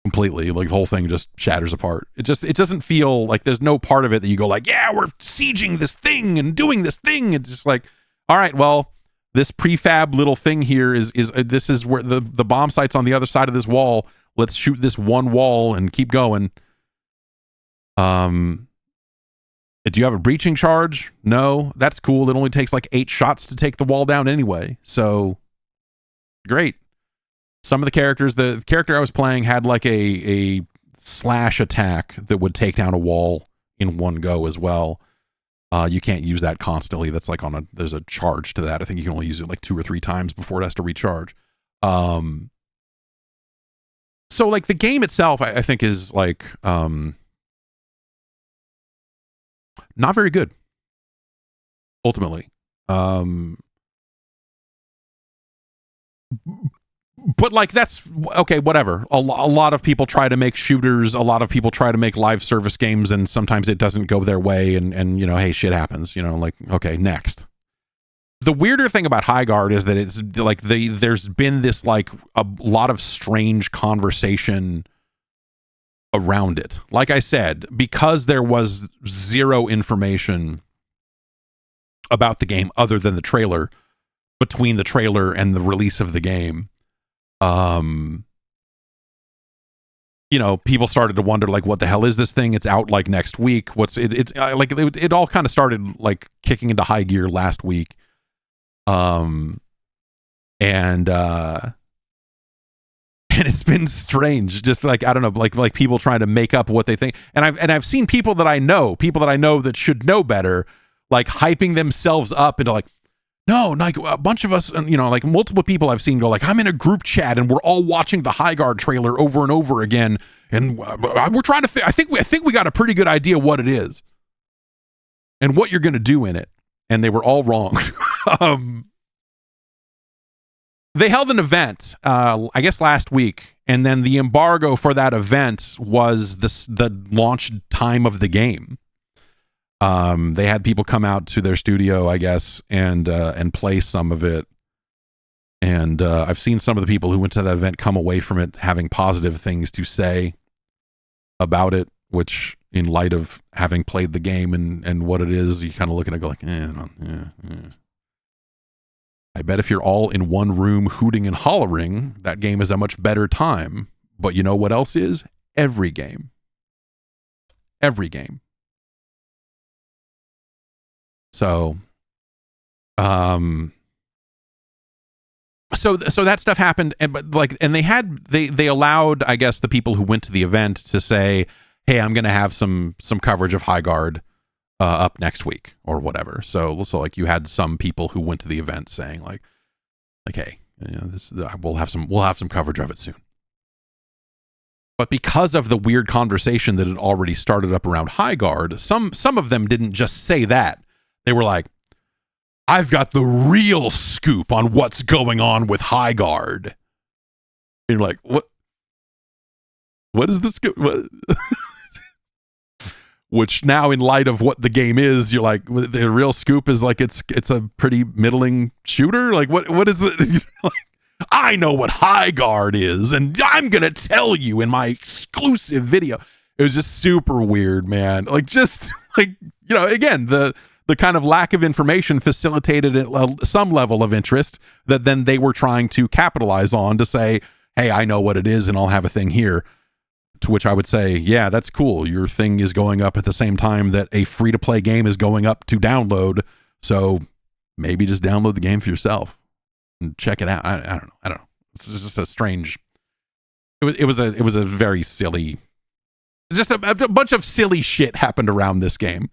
completely. Like the whole thing just shatters apart. It doesn't feel like there's no part of it that you go like, yeah, we're sieging this thing and doing this thing. It's just like, all right, well, this prefab little thing here is this is where the bomb site's on the other side of this wall. Let's shoot this one wall and keep going. Do you have a breaching charge? No. That's cool. It only takes like 8 shots to take the wall down anyway. So great. Some of the characters, the character I was playing had like a slash attack that would take down a wall in one go as well. You can't use that constantly. That's like there's a charge to that. I think you can only use it like 2 or 3 times before it has to recharge. So like the game itself, I think is like, not very good, ultimately. But like, that's okay, whatever. A lot of people try to make shooters. A lot of people try to make live service games, and sometimes it doesn't go their way, and hey, shit happens, like, okay, next. The weirder thing about Highguard is that it's like there's been this like a lot of strange conversation around it. Like I said, because there was zero information about the game other than the trailer between the trailer and the release of the game, people started to wonder like, what the hell is this thing? It's out like next week. It all kind of started like kicking into high gear last week. And it's been strange, just like, I don't know, like people trying to make up what they think. And I've seen people that I know that should know better, like hyping themselves up into like, no, like a bunch of us, and like multiple people I've seen go like, I'm in a group chat and we're all watching the Highguard trailer over and over again, and we're trying to I think we got a pretty good idea what it is and what you're going to do in it. And they were all wrong. They held an event, I guess last week, and then the embargo for that event was the launch time of the game. They had people come out to their studio, I guess, and play some of it. And I've seen some of the people who went to that event come away from it having positive things to say about it, which, in light of having played the game and what it is, you kind of look at it and go like, no. I bet if you're all in one room hooting and hollering, that game is a much better time. But you know what else is? Every game. So, so that stuff happened, and they allowed, I guess, the people who went to the event to say, hey, I'm going to have some coverage of Highguard up next week or whatever. So like you had some people who went to the event saying like, hey, we'll have some coverage of it soon. But because of the weird conversation that had already started up around Highguard, some of them didn't just say that. They were like, I've got the real scoop on what's going on with Highguard. And you're like, what is the scoop? What? Which now, in light of what the game is, you're like, the real scoop is like it's a pretty middling shooter. Like what is the? Like, I know what Highguard is, and I'm gonna tell you in my exclusive video. It was just super weird, man. Like just like again, the the kind of lack of information facilitated some level of interest that then they were trying to capitalize on to say, hey, I know what it is and I'll have a thing here. To which I would say, yeah, that's cool. Your thing is going up at the same time that a free-to-play game is going up to download. So maybe just download the game for yourself and check it out. I don't know. It's just a strange. It was a very silly. Just a bunch of silly shit happened around this game.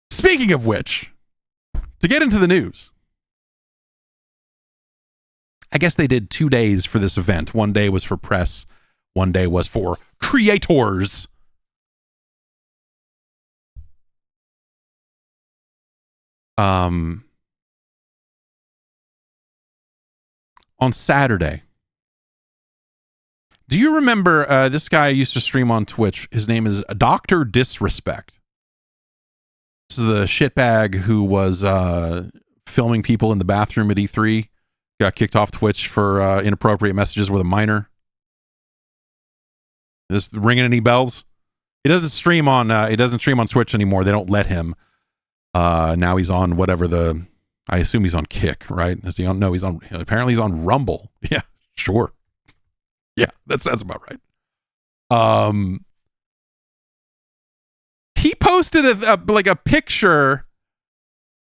Speaking of which, to get into the news, I guess they did 2 days for this event. One day was for press. One day was for creators. On Saturday. Do you remember this guy used to stream on Twitch? His name is Dr. Disrespect. This is the shitbag who was filming people in the bathroom at E3. Got kicked off Twitch for inappropriate messages with a minor. Is this ringing any bells? He doesn't stream on Twitch anymore. They don't let him. Now he's on whatever I assume he's on Kick, right? Is he on? No, apparently he's on Rumble. Yeah, sure. Yeah, that sounds about right. He posted a picture.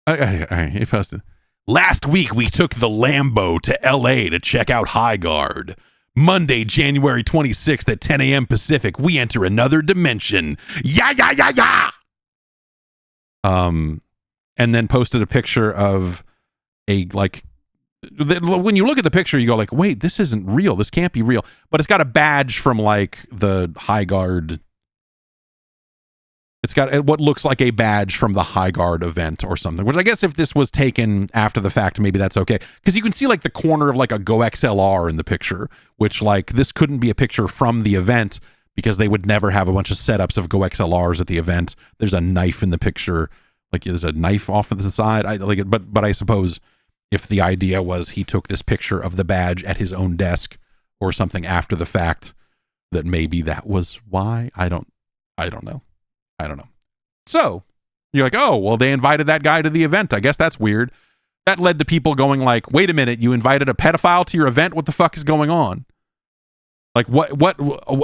He posted, last week we took the Lambo to LA to check out Highguard. Monday, January 26th at 10 a.m. Pacific, we enter another dimension. Yeah, yeah, yeah, yeah. And then posted a picture of when you look at the picture, you go like, wait, this isn't real. This can't be real. But it's got a badge from like the Highguard. It's got what looks like a badge from the Highguard event or something, which I guess if this was taken after the fact, maybe that's okay. Because you can see like the corner of like a Go XLR in the picture, which like this couldn't be a picture from the event because they would never have a bunch of setups of Go XLRs at the event. There's a knife in the picture. Like there's a knife off of the side. I like it, but I suppose if the idea was he took this picture of the badge at his own desk or something after the fact, that maybe that was why. I don't know. So you're like, oh, well, they invited that guy to the event. I guess that's weird. That led to people going like, wait a minute, you invited a pedophile to your event? What the fuck is going on? Like, what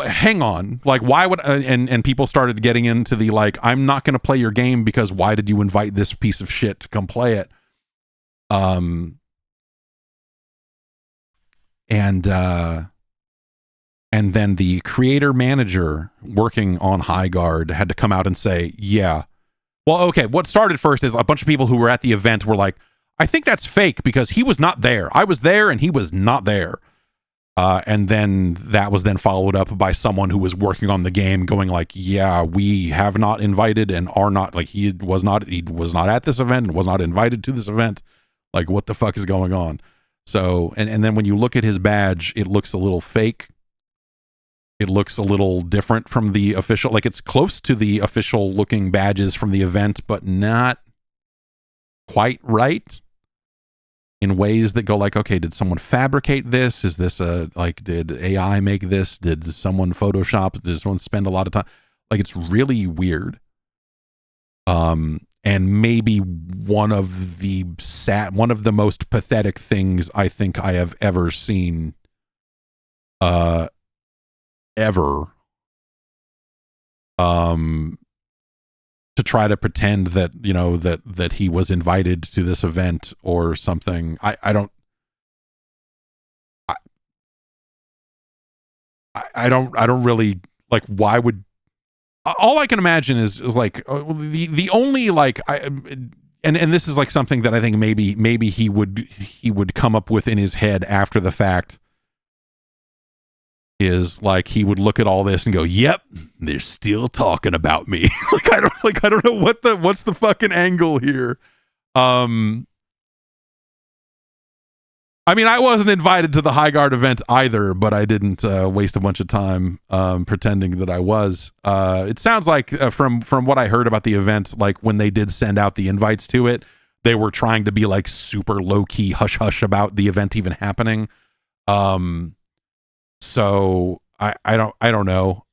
hang on. Like, why would, and people started getting into the, like, I'm not going to play your game because why did you invite this piece of shit to come play it? And then the creator manager working on Highguard had to come out and say, yeah. Well, okay, what started first is a bunch of people who were at the event were like, I think that's fake because he was not there. I was there and he was not there. And then that was then followed up by someone who was working on the game going like, yeah, we have not invited and are not, like, he was not at this event and was not invited to this event. Like, what the fuck is going on? So, and then when you look at his badge, it looks a little fake. It looks a little different from the official, like it's close to the official looking badges from the event, but not quite right in ways that go like, okay, did someone fabricate this? Is this did AI make this? Did someone Photoshop? Did someone spend a lot of time? Like, it's really weird. And maybe one of the most pathetic things I think I have ever seen, ever, to try to pretend that, you know, that he was invited to this event or something. I don't really, like, why would, all I can imagine is like the only, like, and this is like something that I think maybe he would come up with in his head after the fact, is like he would look at all this and go, yep, they're still talking about me. I don't know what's the fucking angle here. I mean, I wasn't invited to the Highguard event either, but I didn't waste a bunch of time pretending that I was. It sounds like from what I heard about the event, like when they did send out the invites to it, they were trying to be like super low key hush hush about the event even happening. So I don't know.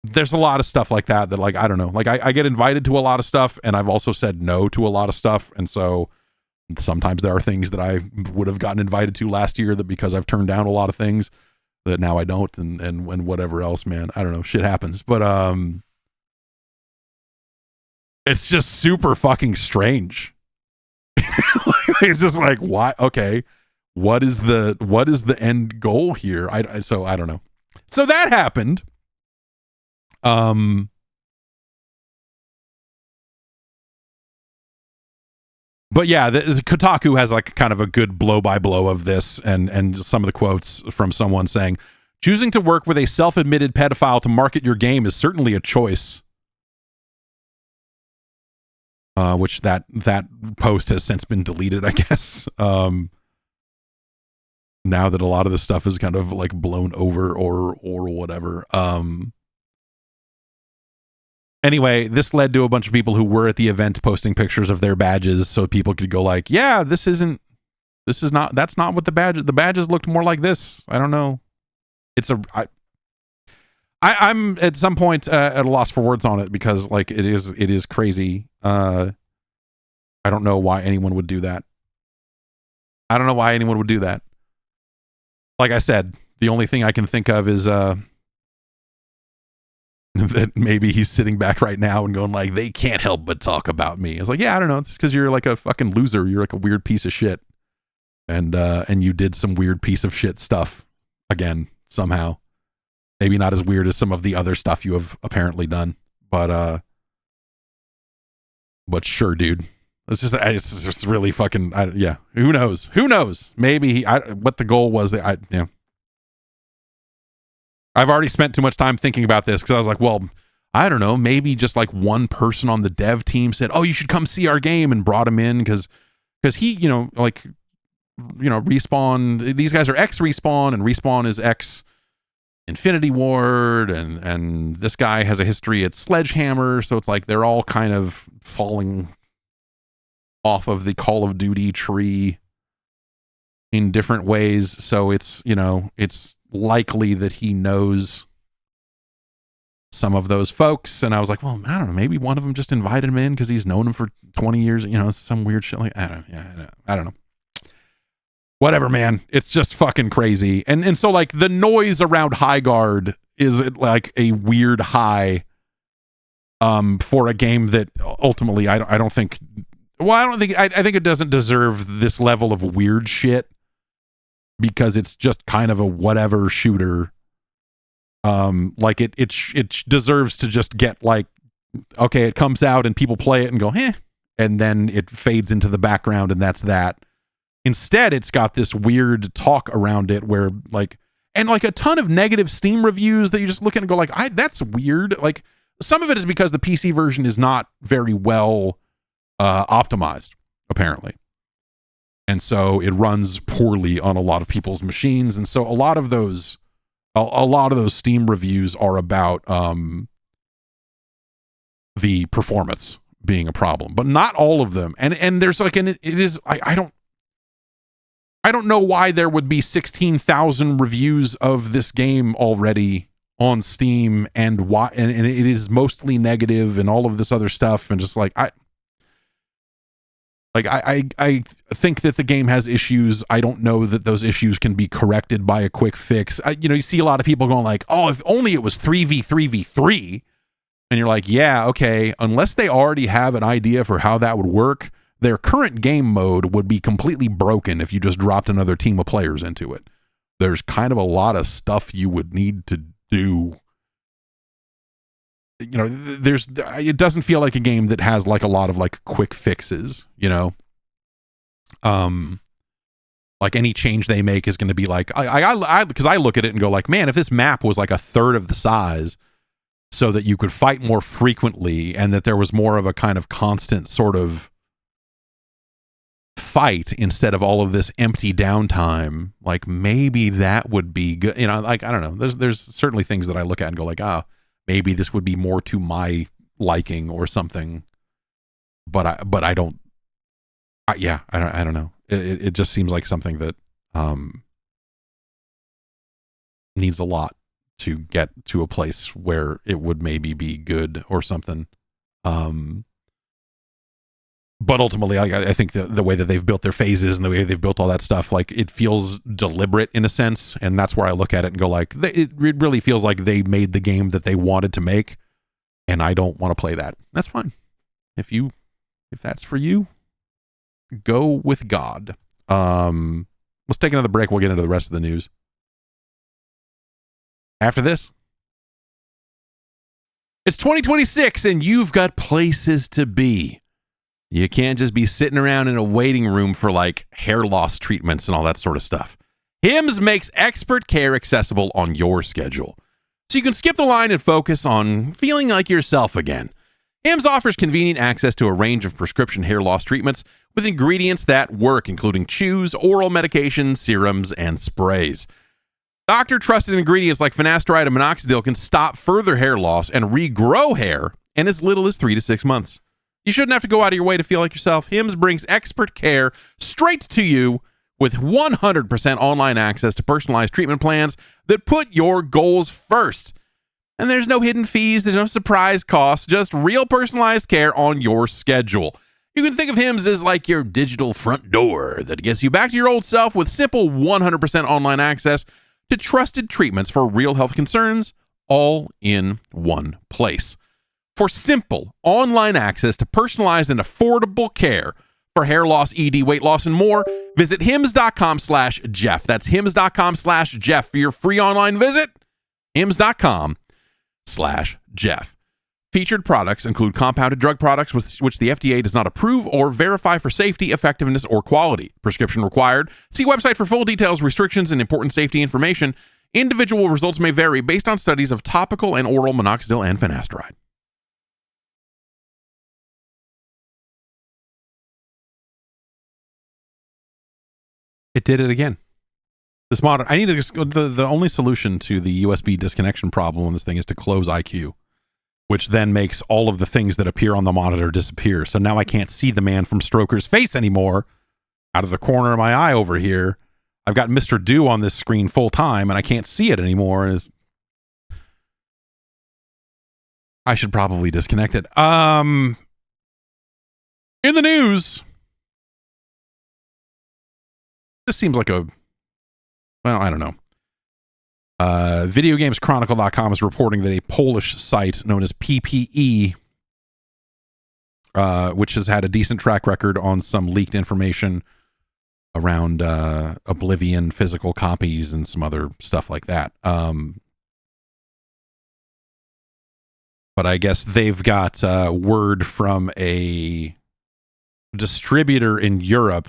there's a lot of stuff like that like, I don't know, like I get invited to a lot of stuff, and I've also said no to a lot of stuff, and so sometimes there are things that I would have gotten invited to last year that because I've turned down a lot of things that now I don't, and whatever else, man, I don't know, shit happens. But it's just super fucking strange. It's just like, why? Okay, what is the end goal here? So I don't know. So that happened. But yeah, Kotaku has like kind of a good blow by blow of this, and some of the quotes from someone saying, choosing to work with a self-admitted pedophile to market your game is certainly a choice. Which that post has since been deleted, I guess. Now that a lot of the stuff is kind of like blown over or whatever. Anyway, this led to a bunch of people who were at the event posting pictures of their badges so people could go like, yeah, that's not what the badges looked more like this. I don't know. I'm at some point at a loss for words on it, because like it is crazy. I don't know why anyone would do that. Like I said, the only thing I can think of is that maybe he's sitting back right now and going like, they can't help but talk about me. It's like, yeah, I don't know. It's because you're like a fucking loser. You're like a weird piece of shit. And you did some weird piece of shit stuff again, somehow. Maybe not as weird as some of the other stuff you have apparently done, but sure, dude. It's just really fucking, yeah. Who knows? Maybe what the goal was that I've already spent too much time thinking about this, because I was like, well, I don't know, maybe just like one person on the dev team said, oh, you should come see our game, and brought him in because he, Respawn, these guys are ex-Respawn, and Respawn is ex-Infinity Ward, and this guy has a history at Sledgehammer, so it's like they're all kind of falling off of the Call of Duty tree in different ways, so it's likely that he knows some of those folks. And I was like, well, I don't know, maybe one of them just invited him in because he's known him for 20 years, some weird shit like, I don't know. Whatever, man. It's just fucking crazy. And so like the noise around Highguard is like a weird high for a game that ultimately I think it doesn't deserve this level of weird shit, because it's just kind of a whatever shooter. Like it deserves to just get like, okay, it comes out and people play it and go, and then it fades into the background, and that's that. Instead, it's got this weird talk around it where like a ton of negative Steam reviews that you just look at and go like, that's weird. Like some of it is because the PC version is not very well optimized, apparently. And so it runs poorly on a lot of people's machines. And so a lot of those Steam reviews are about the performance being a problem, but not all of them. And there's like, I don't know why there would be 16,000 reviews of this game already on Steam, and why, and it is mostly negative and all of this other stuff. And just like, I think that the game has issues. I don't know that those issues can be corrected by a quick fix. You see a lot of people going like, oh, if only it was 3v3v3. And you're like, yeah, okay. Unless they already have an idea for how that would work, their current game mode would be completely broken if you just dropped another team of players into it. There's kind of a lot of stuff you would need to do. It doesn't feel like a game that has like a lot of like quick fixes, like any change they make is going to be like, because I look at it and go like, man, if this map was like a third of the size so that you could fight more frequently and that there was more of a kind of constant sort of fight instead of all of this empty downtime, like maybe that would be good. Like, I don't know. There's certainly things that I look at and go like, maybe this would be more to my liking or something, but I don't know. It just seems like something that needs a lot to get to a place where it would maybe be good or something. But ultimately, I think the way that they've built their phases and the way they've built all that stuff, like, it feels deliberate in a sense, and that's where I look at it and go, like, it really feels like they made the game that they wanted to make, and I don't want to play that. That's fine. If that's for you, go with God. Let's take another break. We'll get into the rest of the news after this. It's 2026, and you've got places to be. You can't just be sitting around in a waiting room for, like, hair loss treatments and all that sort of stuff. Hims makes expert care accessible on your schedule, so you can skip the line and focus on feeling like yourself again. Hims offers convenient access to a range of prescription hair loss treatments with ingredients that work, including chews, oral medications, serums, and sprays. Doctor-trusted ingredients like finasteride and minoxidil can stop further hair loss and regrow hair in as little as 3 to 6 months. You shouldn't have to go out of your way to feel like yourself. Hims brings expert care straight to you with 100% online access to personalized treatment plans that put your goals first. And there's no hidden fees, there's no surprise costs, just real personalized care on your schedule. You can think of Hims as like your digital front door that gets you back to your old self with simple 100% online access to trusted treatments for real health concerns, all in one place. For simple online access to personalized and affordable care for hair loss, ED, weight loss, and more, visit hims.com/Jeff. That's hims.com/Jeff for your free online visit. hims.com/Jeff. Featured products include compounded drug products which the FDA does not approve or verify for safety, effectiveness, or quality. Prescription required. See website for full details, restrictions, and important safety information. Individual results may vary based on studies of topical and oral minoxidil and finasteride. It did it again. This modern, I need to just, the only solution to the USB disconnection problem on this thing is to close iQ, which then makes all of the things that appear on the monitor disappear. So now I can't see the man from Stroker's face anymore out of the corner of my eye over here. I've got Mr. Do on this screen full time and I can't see it anymore. I should probably disconnect it. In the news, this seems like I don't know. VideoGamesChronicle.com is reporting that a Polish site known as PPE, which has had a decent track record on some leaked information around Oblivion physical copies and some other stuff like that. But I guess they've got word from a distributor in Europe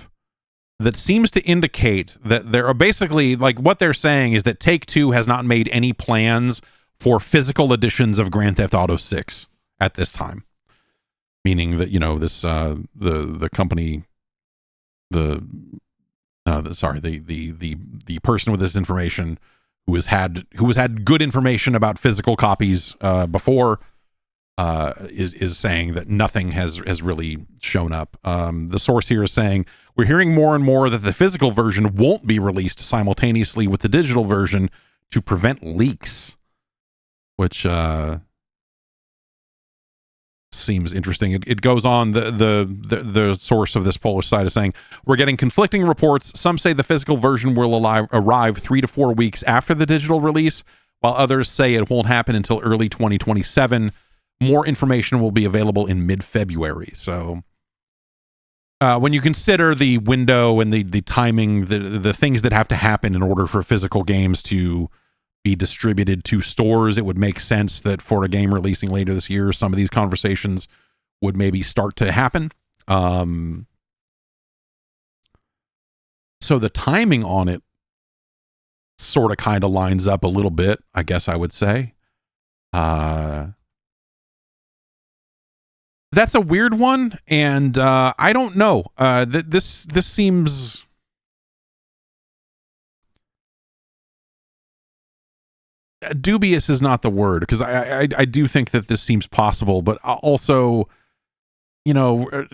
that seems to indicate that they're basically, like, what they're saying is that Take-Two has not made any plans for physical editions of Grand Theft Auto 6 at this time. Meaning that, you know, this the company, the person with this information who has had good information about physical copies before is saying that nothing has really shown up. The source here is saying, we're hearing more and more that the physical version won't be released simultaneously with the digital version to prevent leaks, which seems interesting. It goes on. The source of this Polish site is saying, we're getting conflicting reports. Some say the physical version will arrive 3 to 4 weeks after the digital release, while others say it won't happen until early 2027. More information will be available in mid-February. So when you consider the window and the timing, the things that have to happen in order for physical games to be distributed to stores, it would make sense that for a game releasing later this year, some of these conversations would maybe start to happen. So the timing on it sort of kind of lines up a little bit, I guess I would say. That's a weird one, and I don't know. This seems dubious is not the word, because I do think that this seems possible, but also, you know,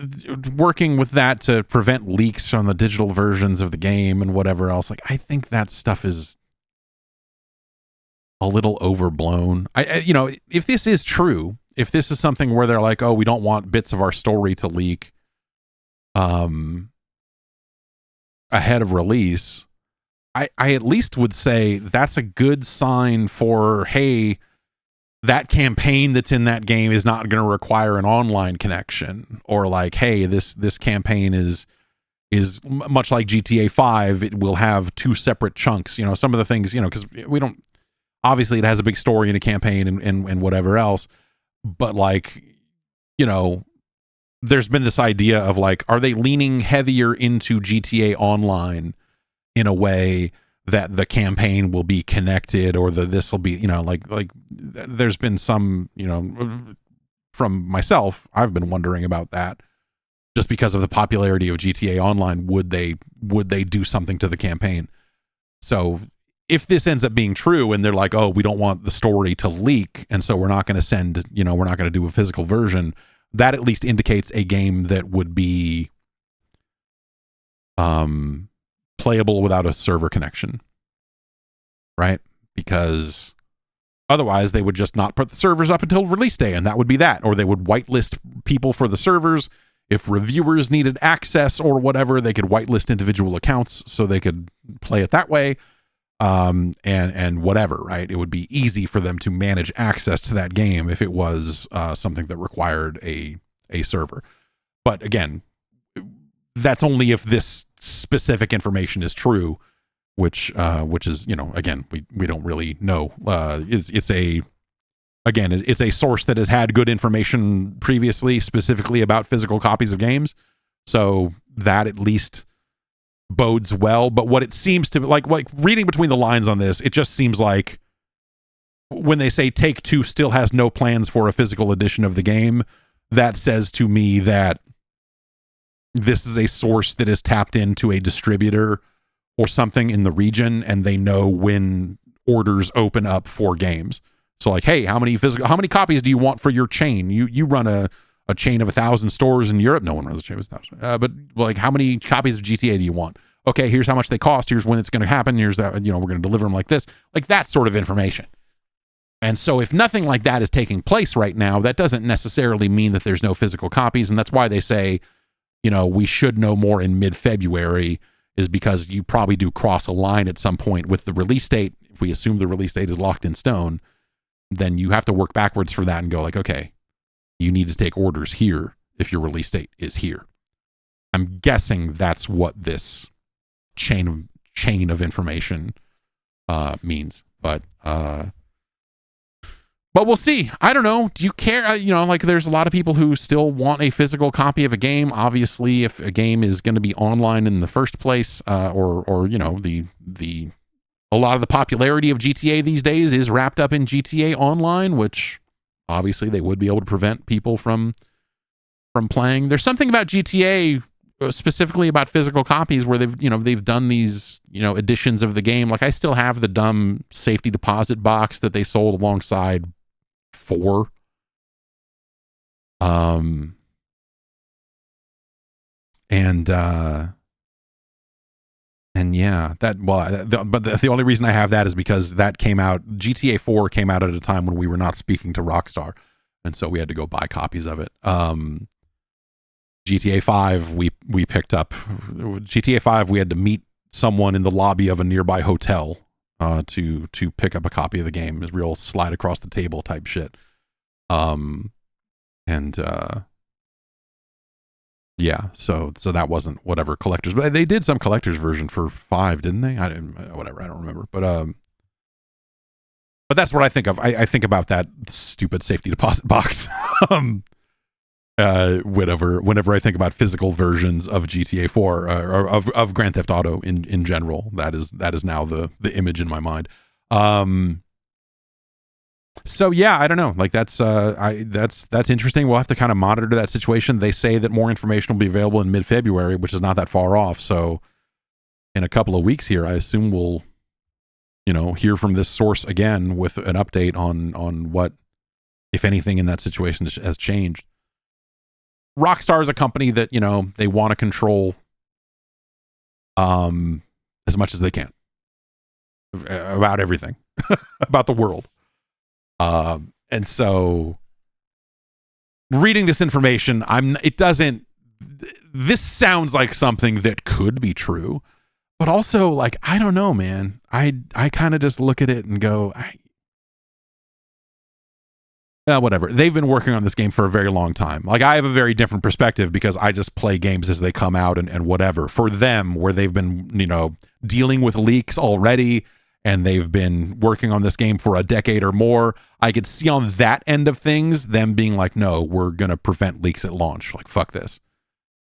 working with that to prevent leaks on the digital versions of the game and whatever else, like, I think that stuff is a little overblown. You know, if this is true, if this is something where they're like, oh, we don't want bits of our story to leak ahead of release, I at least would say that's a good sign for, hey, that campaign that's in that game is not going to require an online connection, or like, hey, this campaign is much like GTA 5, it will have 2 separate chunks. You know, some of the things, you know, because we don't, obviously it has a big story and a campaign and whatever else, but like, you know, there's been this idea of like, are they leaning heavier into GTA Online in a way that the campaign will be connected, or this will be, you know, like there's been some, you know, from myself, I've been wondering about that just because of the popularity of GTA Online. Would they do something to the campaign? So if this ends up being true and they're like, oh, we don't want the story to leak, and so we're not going to send, you know, we're not going to do a physical version, that at least indicates a game that would be playable without a server connection, right? Because otherwise they would just not put the servers up until release day, and that would be that. Or they would whitelist people for the servers. If reviewers needed access or whatever, they could whitelist individual accounts so they could play it that way. And whatever, right? It would be easy for them to manage access to that game if it was something that required a server. But again, that's only if this specific information is true, which is, you know, again, we don't really know. It's a source that has had good information previously, specifically about physical copies of games. So that at least bodes well. But what it seems to like reading between the lines on this, it just seems like when they say Take-Two still has no plans for a physical edition of the game, that says to me that this is a source that is tapped into a distributor or something in the region, and they know when orders open up for games. So like, hey, how many copies do you want for your chain? You run a chain of 1,000 stores in Europe. No one runs a chain of 1,000. But like, how many copies of GTA do you want? Okay, here's how much they cost. Here's when it's going to happen. Here's that, you know, we're going to deliver them like this. Like that sort of information. And so if nothing like that is taking place right now, that doesn't necessarily mean that there's no physical copies. And that's why they say, you know, we should know more in mid-February, is because you probably do cross a line at some point with the release date. If we assume the release date is locked in stone, then you have to work backwards for that and go like, okay, you need to take orders here if your release date is here. I'm guessing that's what this chain of information means. But we'll see. I don't know. Do you care? You know, like there's a lot of people who still want a physical copy of a game. Obviously, if a game is going to be online in the first place, or you know, a lot of the popularity of GTA these days is wrapped up in GTA Online, which obviously they would be able to prevent people from playing. There's something about GTA specifically about physical copies where they've done these, you know, editions of the game. Like I still have the dumb safety deposit box that they sold alongside 4. And yeah, but the only reason I have that is because that came out, GTA 4 came out at a time when we were not speaking to Rockstar, and so we had to go buy copies of it. GTA 5 we picked up. GTA 5 we had to meet someone in the lobby of a nearby hotel to pick up a copy of the game. It was real slide across the table type shit. Yeah, so that wasn't whatever collectors, but they did some collector's version for 5, didn't they? I don't remember. But that's what I think of. I think about that stupid safety deposit box. Whenever I think about physical versions of GTA 4 or of Grand Theft Auto in general, that is now the image in my mind. So yeah, I don't know. Like that's interesting. We'll have to kind of monitor that situation. They say that more information will be available in mid-February, which is not that far off. So in a couple of weeks here, I assume we'll, you know, hear from this source again with an update on what, if anything, in that situation has changed. Rockstar is a company that, you know, they want to control as much as they can about everything. about the world. And so reading this information, this sounds like something that could be true, but also like, I don't know, man. I kind of just look at it and go, whatever. They've been working on this game for a very long time. Like, I have a very different perspective because I just play games as they come out and whatever. For them, where they've been, dealing with leaks already and they've been working on this game for a decade or more, I could see on that end of things them being like, no, we're going to prevent leaks at launch. Like, fuck this.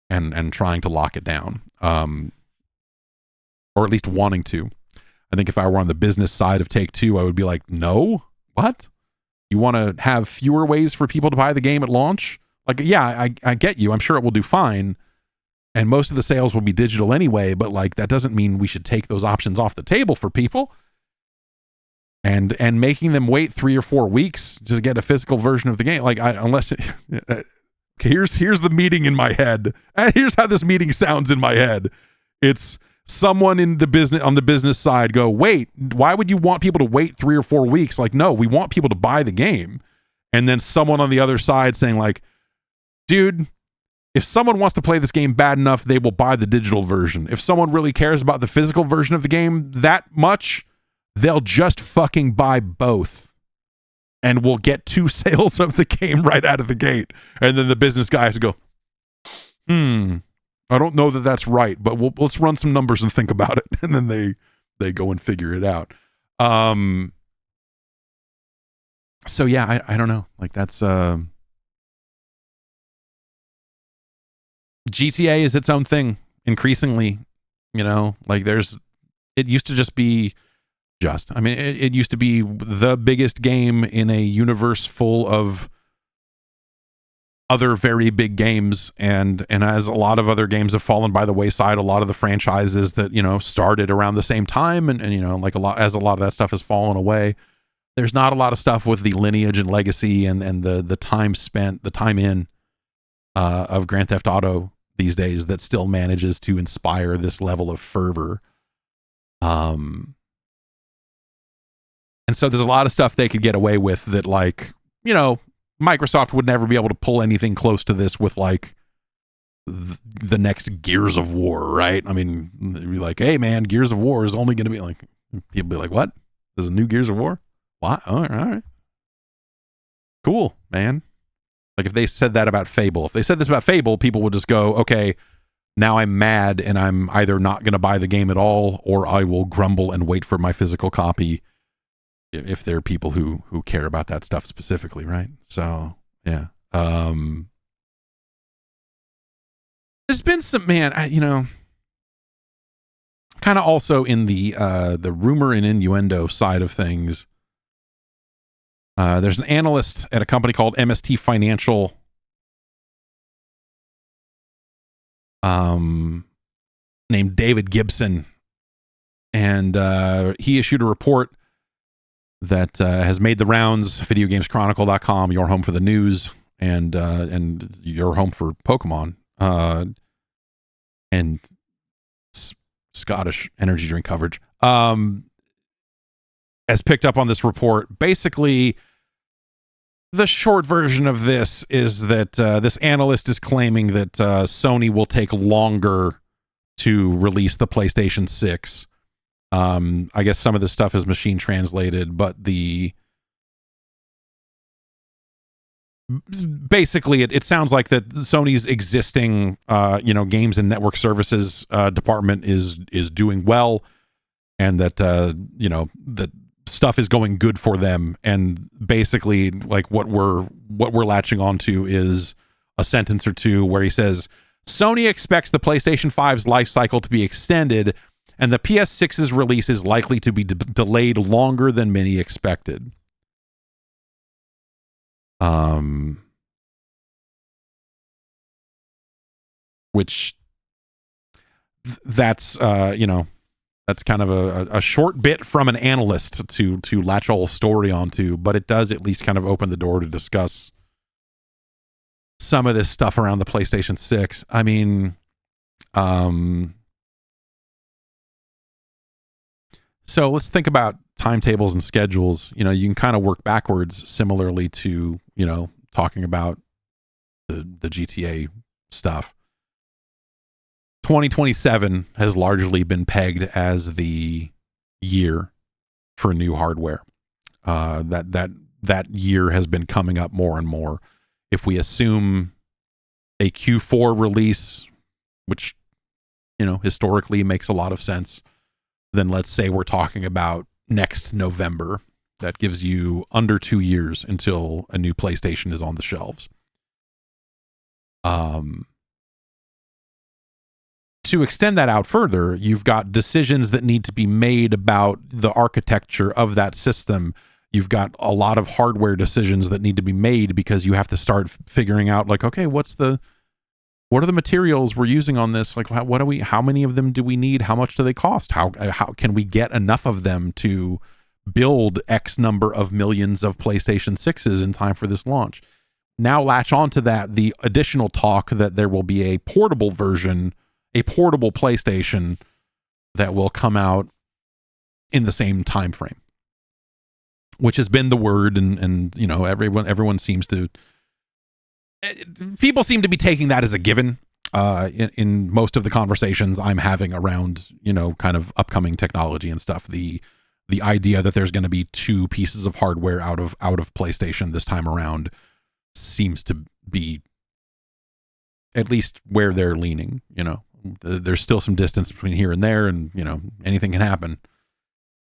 And trying to lock it down. Or at least wanting to. I think if I were on the business side of Take-Two, I would be like, no? What? You want to have fewer ways for people to buy the game at launch? Like, yeah, I get you. I'm sure it will do fine. And most of the sales will be digital anyway, but like, that doesn't mean we should take those options off the table for people. And making them wait 3 or 4 weeks to get a physical version of the game. Like, here's the meeting in my head. Here's how this meeting sounds in my head. It's someone on the business side go, wait, why would you want people to wait 3 or 4 weeks? Like, no, we want people to buy the game. And then someone on the other side saying like, dude, if someone wants to play this game bad enough, they will buy the digital version. If someone really cares about the physical version of the game that much, they'll just fucking buy both. And we'll get 2 sales of the game right out of the gate. And then the business guy has to go, I don't know that that's right, but let's run some numbers and think about it. And then they go and figure it out. So yeah, I don't know. Like, that's GTA is its own thing increasingly, like it used to just be it used to be the biggest game in a universe full of other very big games, and as a lot of other games have fallen by the wayside, a lot of the franchises that started around the same time and like a lot of that stuff has fallen away. There's not a lot of stuff with the lineage and legacy and the time spent, the time in of Grand Theft Auto these days that still manages to inspire this level of fervor. And so there's a lot of stuff they could get away with that, like, Microsoft would never be able to pull anything close to this with like the next Gears of War, right? I mean, they'd be like, hey man, Gears of War is only going to be like, people be like, what? There's a new Gears of War? What? All right. Cool, man. Like, if they said that about Fable, if they said this about Fable, people would just go, okay, now I'm mad and I'm either not going to buy the game at all, or I will grumble and wait for my physical copy. If there are people who care about that stuff specifically, right? So yeah, there's been some, man, kind of also in the rumor and innuendo side of things. There's an analyst at a company called MST Financial, named David Gibson, and he issued a report that has made the rounds. VideoGamesChronicle.com, your home for the news, and your home for Pokemon, and Scottish energy drink coverage, has picked up on this report. Basically, the short version of this is that this analyst is claiming that Sony will take longer to release the PlayStation 6. I guess some of this stuff is machine translated, but basically it sounds like that Sony's existing games and network services department is doing well, and that that stuff is going good for them. And basically, like, what we're latching onto is a sentence or two where he says Sony expects the PlayStation 5's life cycle to be extended, and the PS6's release is likely to be delayed longer than many expected. Which that's that's kind of a short bit from an analyst to latch a whole story onto, but it does at least kind of open the door to discuss some of this stuff around the PlayStation 6. I mean, so let's talk about timetables and schedules, you know, you can kind of work backwards similarly to, you know, talking about the GTA stuff. 2027 has largely been pegged as the year for new hardware. That year has been coming up more and more. If we assume a Q4 release, which, you know, historically makes a lot of sense, then let's say we're talking about next November. That gives you under 2 years until a new PlayStation is on the shelves. To extend that out further, you've got decisions that need to be made about the architecture of that system. You've got a lot of hardware decisions that need to be made because you have to start figuring out, like, okay, what are the materials we're using on this? Like, how many of them do we need? How much do they cost? How can we get enough of them to build X number of millions of PlayStation 6s in time for this launch? Now latch onto that the additional talk that there will be a portable version, a portable PlayStation that will come out in the same time frame, which has been the word, and you know, everyone seems to, people seem to be taking that as a given in most of the conversations I'm having around, you know, kind of upcoming technology and stuff. The idea that there's going to be 2 pieces of hardware out of PlayStation this time around seems to be at least where they're leaning. You know, there's still some distance between here and there, and, you know, anything can happen,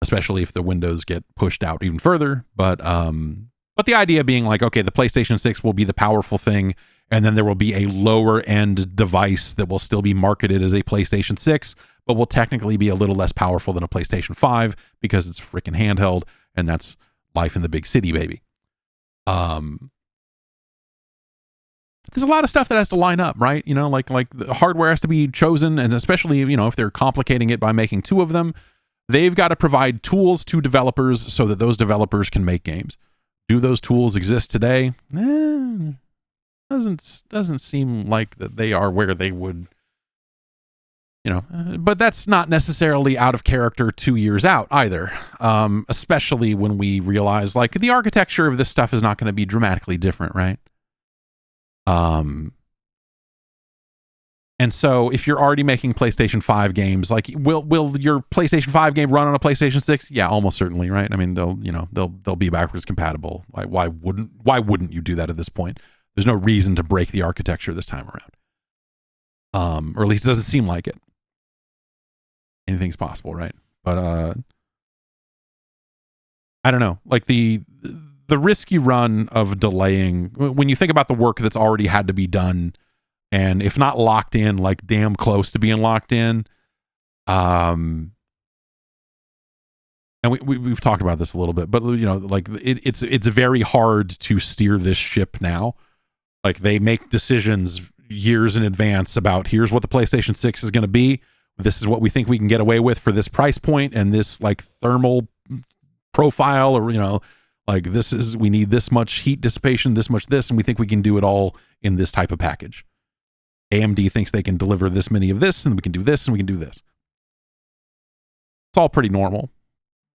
especially if the windows get pushed out even further. But the idea being like, okay, the PlayStation 6 will be the powerful thing, and then there will be a lower end device that will still be marketed as a PlayStation 6, but will technically be a little less powerful than a PlayStation 5 because it's freaking handheld, and that's life in the big city, baby. There's a lot of stuff that has to line up, right? You know, like the hardware has to be chosen, and especially, you know, if they're complicating it by making 2 of them, they've got to provide tools to developers so that those developers can make games. Do those tools exist today? Doesn't seem like that they are where they would, you know, but that's not necessarily out of character 2 years out either. Especially when we realize, like, the architecture of this stuff is not going to be dramatically different, right? And so if you're already making PlayStation 5 games, like, will your PlayStation 5 game run on a PlayStation 6? Yeah, almost certainly, right? I mean, they'll be backwards compatible. Why wouldn't you do that at this point? There's no reason to break the architecture this time around. Or at least it doesn't seem like it. Anything's possible, right? But I don't know. Like the risky run of delaying, when you think about the work that's already had to be done, and if not locked in, like damn close to being locked in. And we've talked about this a little bit, but, you know, like it's very hard to steer this ship now. Like, they make decisions years in advance about, here's what the PlayStation 6 is going to be. This is what we think we can get away with for this price point and this, like, thermal profile, or, you know, like, we need this much heat dissipation, this much this, and we think we can do it all in this type of package. AMD thinks they can deliver this many of this, and we can do this, and we can do this. It's all pretty normal.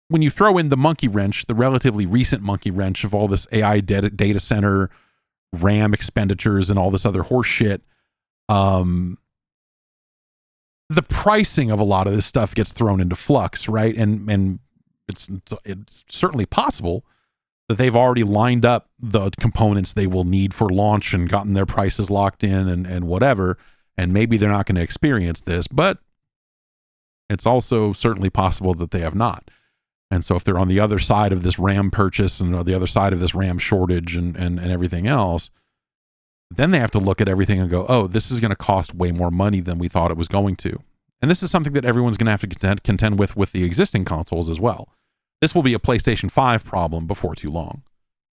When you throw in the monkey wrench, the relatively recent monkey wrench of all this AI data center, RAM expenditures, and all this other horse shit, the pricing of a lot of this stuff gets thrown into flux, right? And it's certainly possible that they've already lined up the components they will need for launch and gotten their prices locked in and whatever, and maybe they're not going to experience this, but it's also certainly possible that they have not. And so if they're on the other side of this RAM purchase and the other side of this RAM shortage and everything else, then they have to look at everything and go, oh, this is going to cost way more money than we thought it was going to. And this is something that everyone's going to have to contend with the existing consoles as well. This will be a PlayStation 5 problem before too long,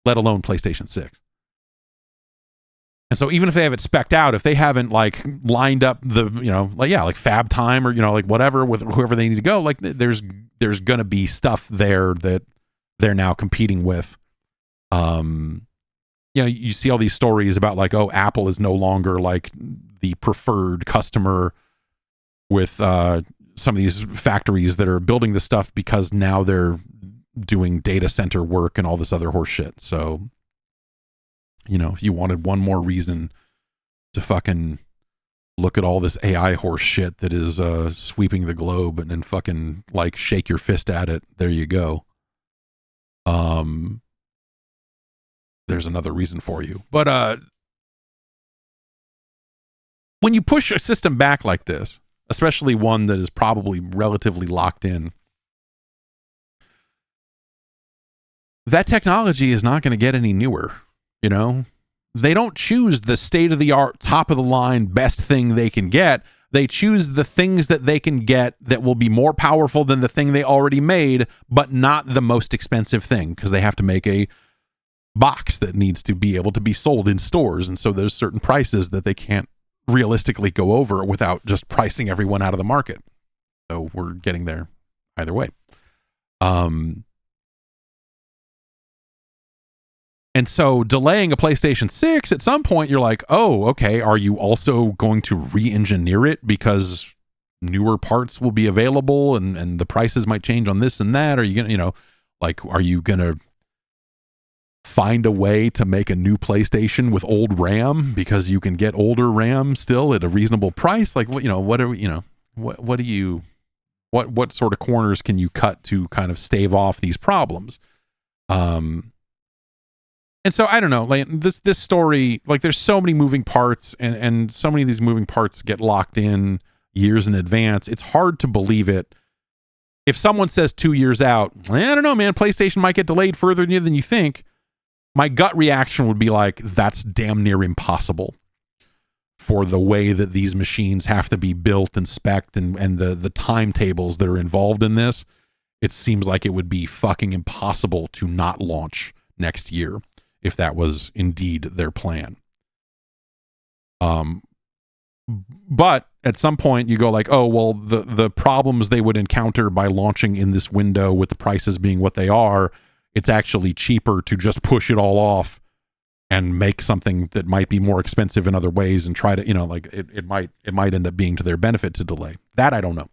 let alone PlayStation 6. And so even if they have it spec'd out, if they haven't, like, lined up the, you know, like, yeah, like fab time, or, you know, like whatever with whoever they need to go, like, there's going to be stuff there that they're now competing with. You know, you see all these stories about, like, oh, Apple is no longer, like, the preferred customer with some of these factories that are building this stuff because now they're doing data center work and all this other horse shit. So, if you wanted one more reason to fucking look at all this AI horse shit that is sweeping the globe and then fucking like shake your fist at it, there you go. There's another reason for you. But when you push a system back like this, especially one that is probably relatively locked in, that technology is not going to get any newer. They don't choose the state-of-the-art, top-of-the-line, best thing they can get. They choose the things that they can get that will be more powerful than the thing they already made, but not the most expensive thing, because they have to make a box that needs to be able to be sold in stores. And so there's certain prices that they can't realistically go over without just pricing everyone out of the market. So we're getting there either way. And so delaying a PlayStation 6, at some point you're like, oh, okay, are you also going to re-engineer it because newer parts will be available and the prices might change on this and that? Are you going to, are you going to find a way to make a new PlayStation with old RAM because you can get older RAM still at a reasonable price? Like, what sort of corners can you cut to kind of stave off these problems? And so I don't know, like this story, like there's so many moving parts and so many of these moving parts get locked in years in advance. It's hard to believe it. If someone says 2 years out, I don't know, man, PlayStation might get delayed further than you think. My gut reaction would be like, that's damn near impossible for the way that these machines have to be built and spec'd and the timetables that are involved in this. It seems like it would be fucking impossible to not launch next year if that was indeed their plan. But at some point you go like, oh, well, the problems they would encounter by launching in this window with the prices being what they are, it's actually cheaper to just push it all off and make something that might be more expensive in other ways and try to, it might end up being to their benefit to delay. That I don't know.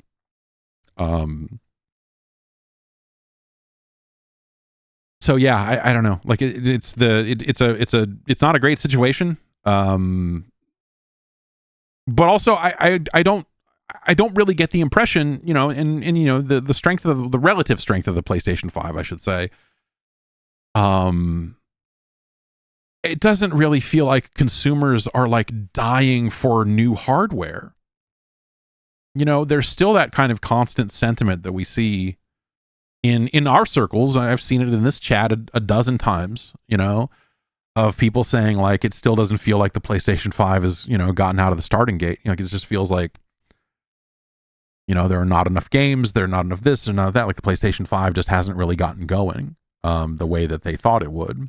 So yeah, I don't know. Like it's not a great situation. But also I don't really get the impression, the strength of the relative strength of the PlayStation 5, I should say. It doesn't really feel like consumers are like dying for new hardware. There's still that kind of constant sentiment that we see in our circles. I've seen it in this chat a dozen times, of people saying like it still doesn't feel like the PlayStation 5 has, gotten out of the starting gate. It just feels like, there are not enough games, there are not enough this, and none of that. Like the PlayStation 5 just hasn't really gotten going the way that they thought it would.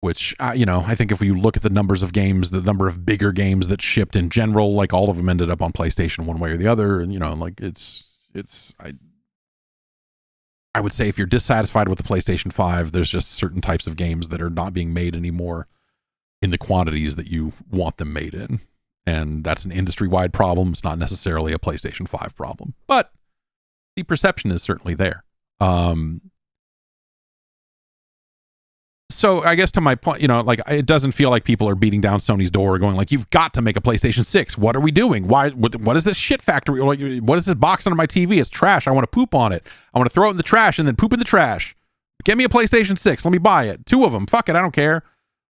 Which, I think if you look at the numbers of games, the number of bigger games that shipped in general, like all of them ended up on PlayStation one way or the other. And, like I would say if you're dissatisfied with the PlayStation 5, there's just certain types of games that are not being made anymore in the quantities that you want them made in. And that's an industry-wide problem. It's not necessarily a PlayStation 5 problem, but the perception is certainly there. So I guess to my point, it doesn't feel like people are beating down Sony's door going like, you've got to make a PlayStation 6. What are we doing? What is this shit factory? What is this box under my TV? It's trash. I want to poop on it. I want to throw it in the trash and then poop in the trash. Get me a PlayStation 6. Let me buy it. 2 of them. Fuck it. I don't care.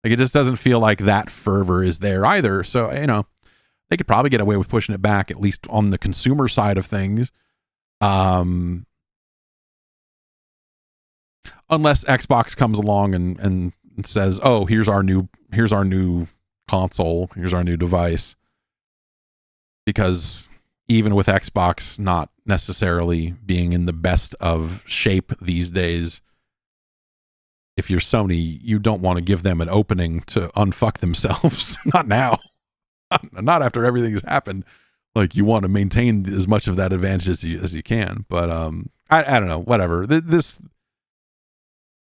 Like, it just doesn't feel like that fervor is there either. So, they could probably get away with pushing it back, at least on the consumer side of things. Unless Xbox comes along and says, oh, here's our new console, here's our new device. Because even with Xbox not necessarily being in the best of shape these days, if you're Sony, you don't want to give them an opening to unfuck themselves. Not now. Not after everything has happened. Like, you want to maintain as much of that advantage as you can. But I don't know, whatever.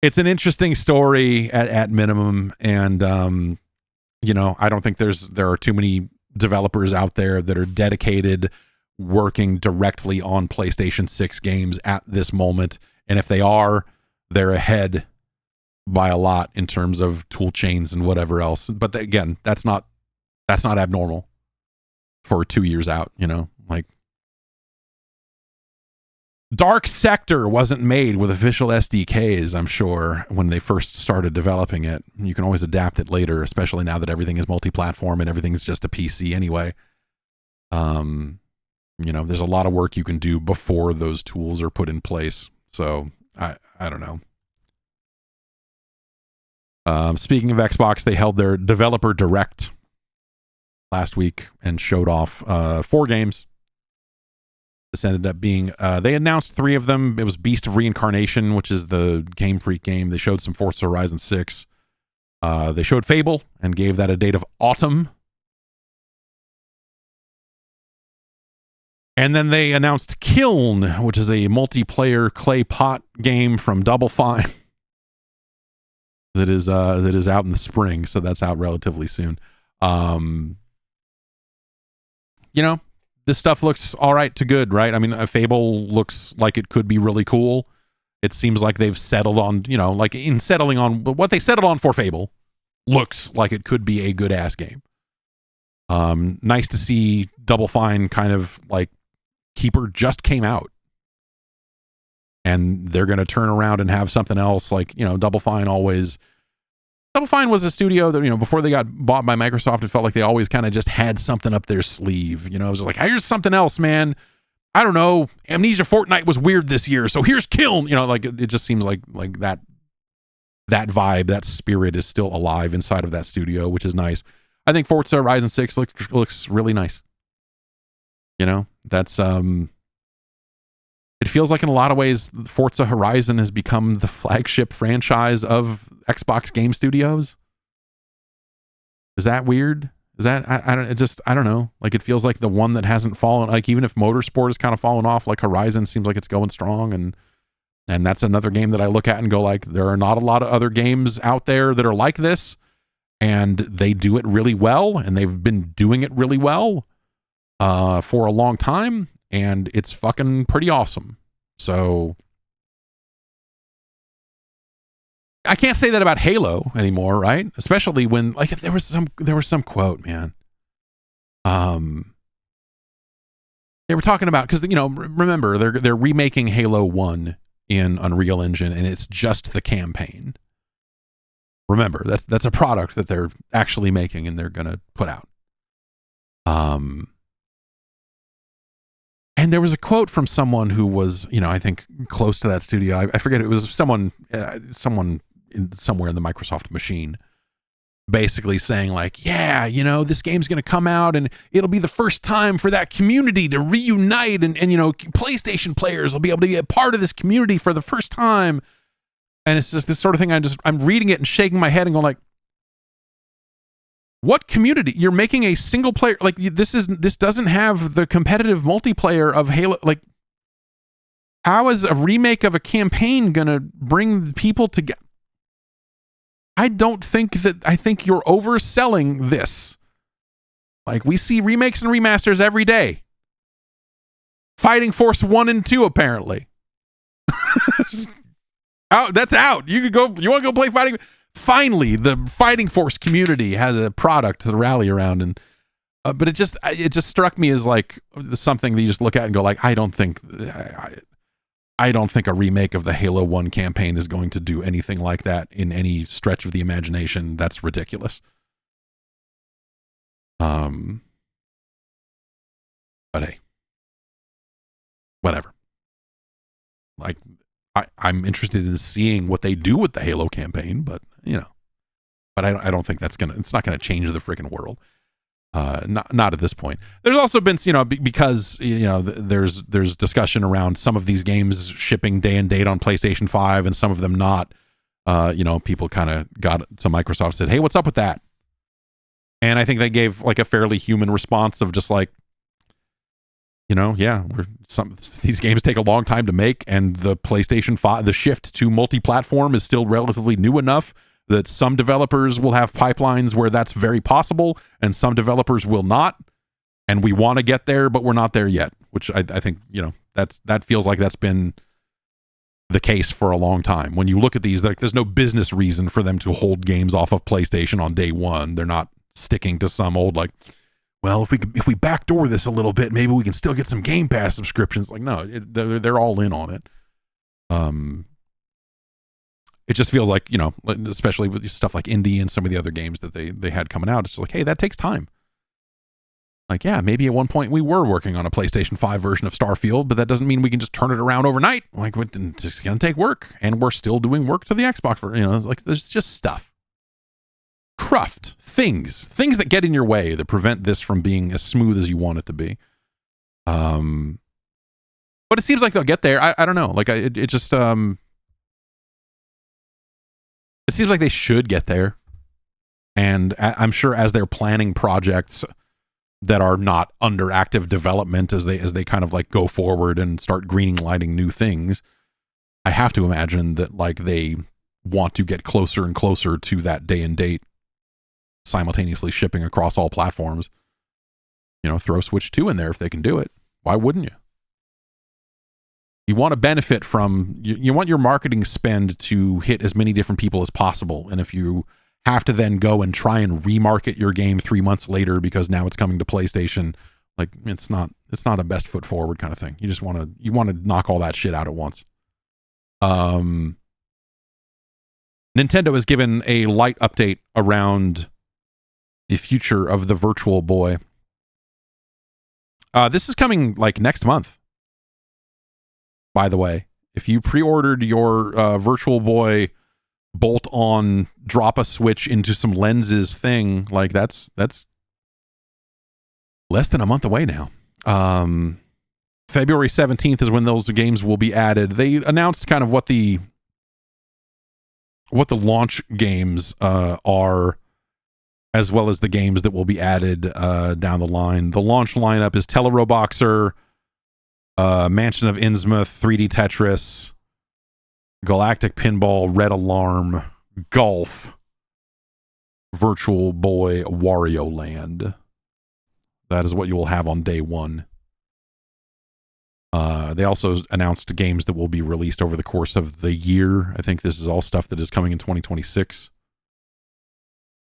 It's an interesting story at minimum, and I don't think there are too many developers out there that are dedicated working directly on PlayStation 6 games at this moment. And if they are, they're ahead by a lot in terms of tool chains and whatever else. But again, that's not abnormal for 2 years out, you know, like Dark Sector wasn't made with official SDKs, I'm sure, when they first started developing it. You can always adapt it later, especially now that everything is multi-platform and everything's just a PC anyway. You know, there's a lot of work you can do before those tools are put in place. So I don't know. Speaking of Xbox, they held their developer direct last week and showed off 4 games. This ended up being, they announced 3 of them. It was Beast of Reincarnation, which is the Game Freak game. They showed some Forza Horizon 6. They showed Fable and gave that a date of autumn. And then they announced Kiln, which is a multiplayer clay pot game from Double Fine that is out in the spring, so that's out relatively soon. You know, this stuff looks all right to good, right? I mean, Fable looks like it could be really cool. It seems like they've settled on, you know, like in settling on what they settled on for Fable, looks like it could be a good ass game. Nice to see Double Fine kind of like Keeper just came out. And they're going to turn around and have something else, like, you know, Double Fine was a studio that, you know, before they got bought by Microsoft, it felt like they always kind of just had something up their sleeve. You know, it was like, here's something else, man. I don't know. Amnesia Fortnite was weird this year, so here's Kiln. You know, like it just seems like that vibe, that spirit is still alive inside of that studio, which is nice. I think Forza Horizon 6 looks really nice. You know, that's it feels like in a lot of ways Forza Horizon has become the flagship franchise of Xbox Game Studios. Is that weird? Is that I don't know. Like it feels like the one that hasn't fallen, like even if Motorsport has kind of fallen off, like Horizon seems like it's going strong, and that's another game that I look at and go like, there are not a lot of other games out there that are like this, and they do it really well, and they've been doing it really well for a long time, and it's fucking pretty awesome. So I can't say that about Halo anymore, right? Especially when like there was some quote, man. They were talking about, because, you know, remember they're remaking Halo 1 in Unreal Engine, and it's just the campaign. Remember, that's a product that they're actually making and they're gonna put out. And there was a quote from someone who was, you know, I think close to that studio. I forget, it was someone somewhere in the Microsoft machine, basically saying like, yeah, you know, this game's going to come out and it'll be the first time for that community to reunite, and you know, PlayStation players will be able to be a part of this community for the first time. And it's just this sort of thing. I'm reading it and shaking my head and going like, what community? You're making a single player, like this doesn't have the competitive multiplayer of Halo. Like, how is a remake of a campaign gonna bring people together? I think you're overselling this. Like, we see remakes and remasters every day. Fighting Force 1 and 2, apparently. That's out. You want to go play Fighting? Finally, the Fighting Force community has a product to rally around, and but it just struck me as like something that you just look at and go like, I don't think a remake of the Halo 1 campaign is going to do anything like that in any stretch of the imagination. That's ridiculous. But hey, whatever. Like, I'm interested in seeing what they do with the Halo campaign, but you know, but I don't think it's not gonna change the freaking world. Not at this point. There's also been, you know, because, you know, there's discussion around some of these games shipping day and date on PlayStation 5 and some of them not. You know, people kind of got to Microsoft and said, hey, what's up with that? And I think they gave like a fairly human response of just like, you know, yeah, these games take a long time to make, and the PlayStation 5, the shift to multi-platform is still relatively new enough that some developers will have pipelines where that's very possible, and some developers will not. And we want to get there, but we're not there yet. which I think, that feels like that's been the case for a long time. When you look at these, there's no business reason for them to hold games off of PlayStation on day one. They're not sticking to some old, like, well, if we backdoor this a little bit, maybe we can still get some Game Pass subscriptions. Like, no, they're all in on it. It just feels like, especially with stuff like Indie and some of the other games that they had coming out, it's just like, hey, that takes time. Like, yeah, maybe at one point we were working on a PlayStation 5 version of Starfield, but that doesn't mean we can just turn it around overnight. Like, it's just going to take work, and we're still doing work to the Xbox. It's like, there's just stuff. Cruft. Things that get in your way that prevent this from being as smooth as you want it to be. But it seems like they'll get there. I don't know. Like, it just, it seems like they should get there. And I'm sure as they're planning projects that are not under active development, as they kind of like go forward and start green lighting new things, I have to imagine that like they want to get closer and closer to that day and date, simultaneously shipping across all platforms. Throw Switch 2 in there if they can do it. Why wouldn't you? You want to benefit from, you want your marketing spend to hit as many different people as possible. And if you have to then go and try and remarket your game 3 months later because now it's coming to PlayStation, like, it's not a best foot forward kind of thing. You just want to knock all that shit out at once. Nintendo has given a light update around the future of the Virtual Boy. This is coming like next month, by the way. If you pre-ordered your Virtual Boy bolt-on drop a switch into some lenses thing, like that's less than a month away now. February 17th is when those games will be added. They announced kind of what the launch games are, as well as the games that will be added down the line. The launch lineup is Teleroboxer, Mansion of Innsmouth, 3D Tetris, Galactic Pinball, Red Alarm, Golf, Virtual Boy, Wario Land. That is what you will have on day one. They also announced games that will be released over the course of the year. I think this is all stuff that is coming in 2026.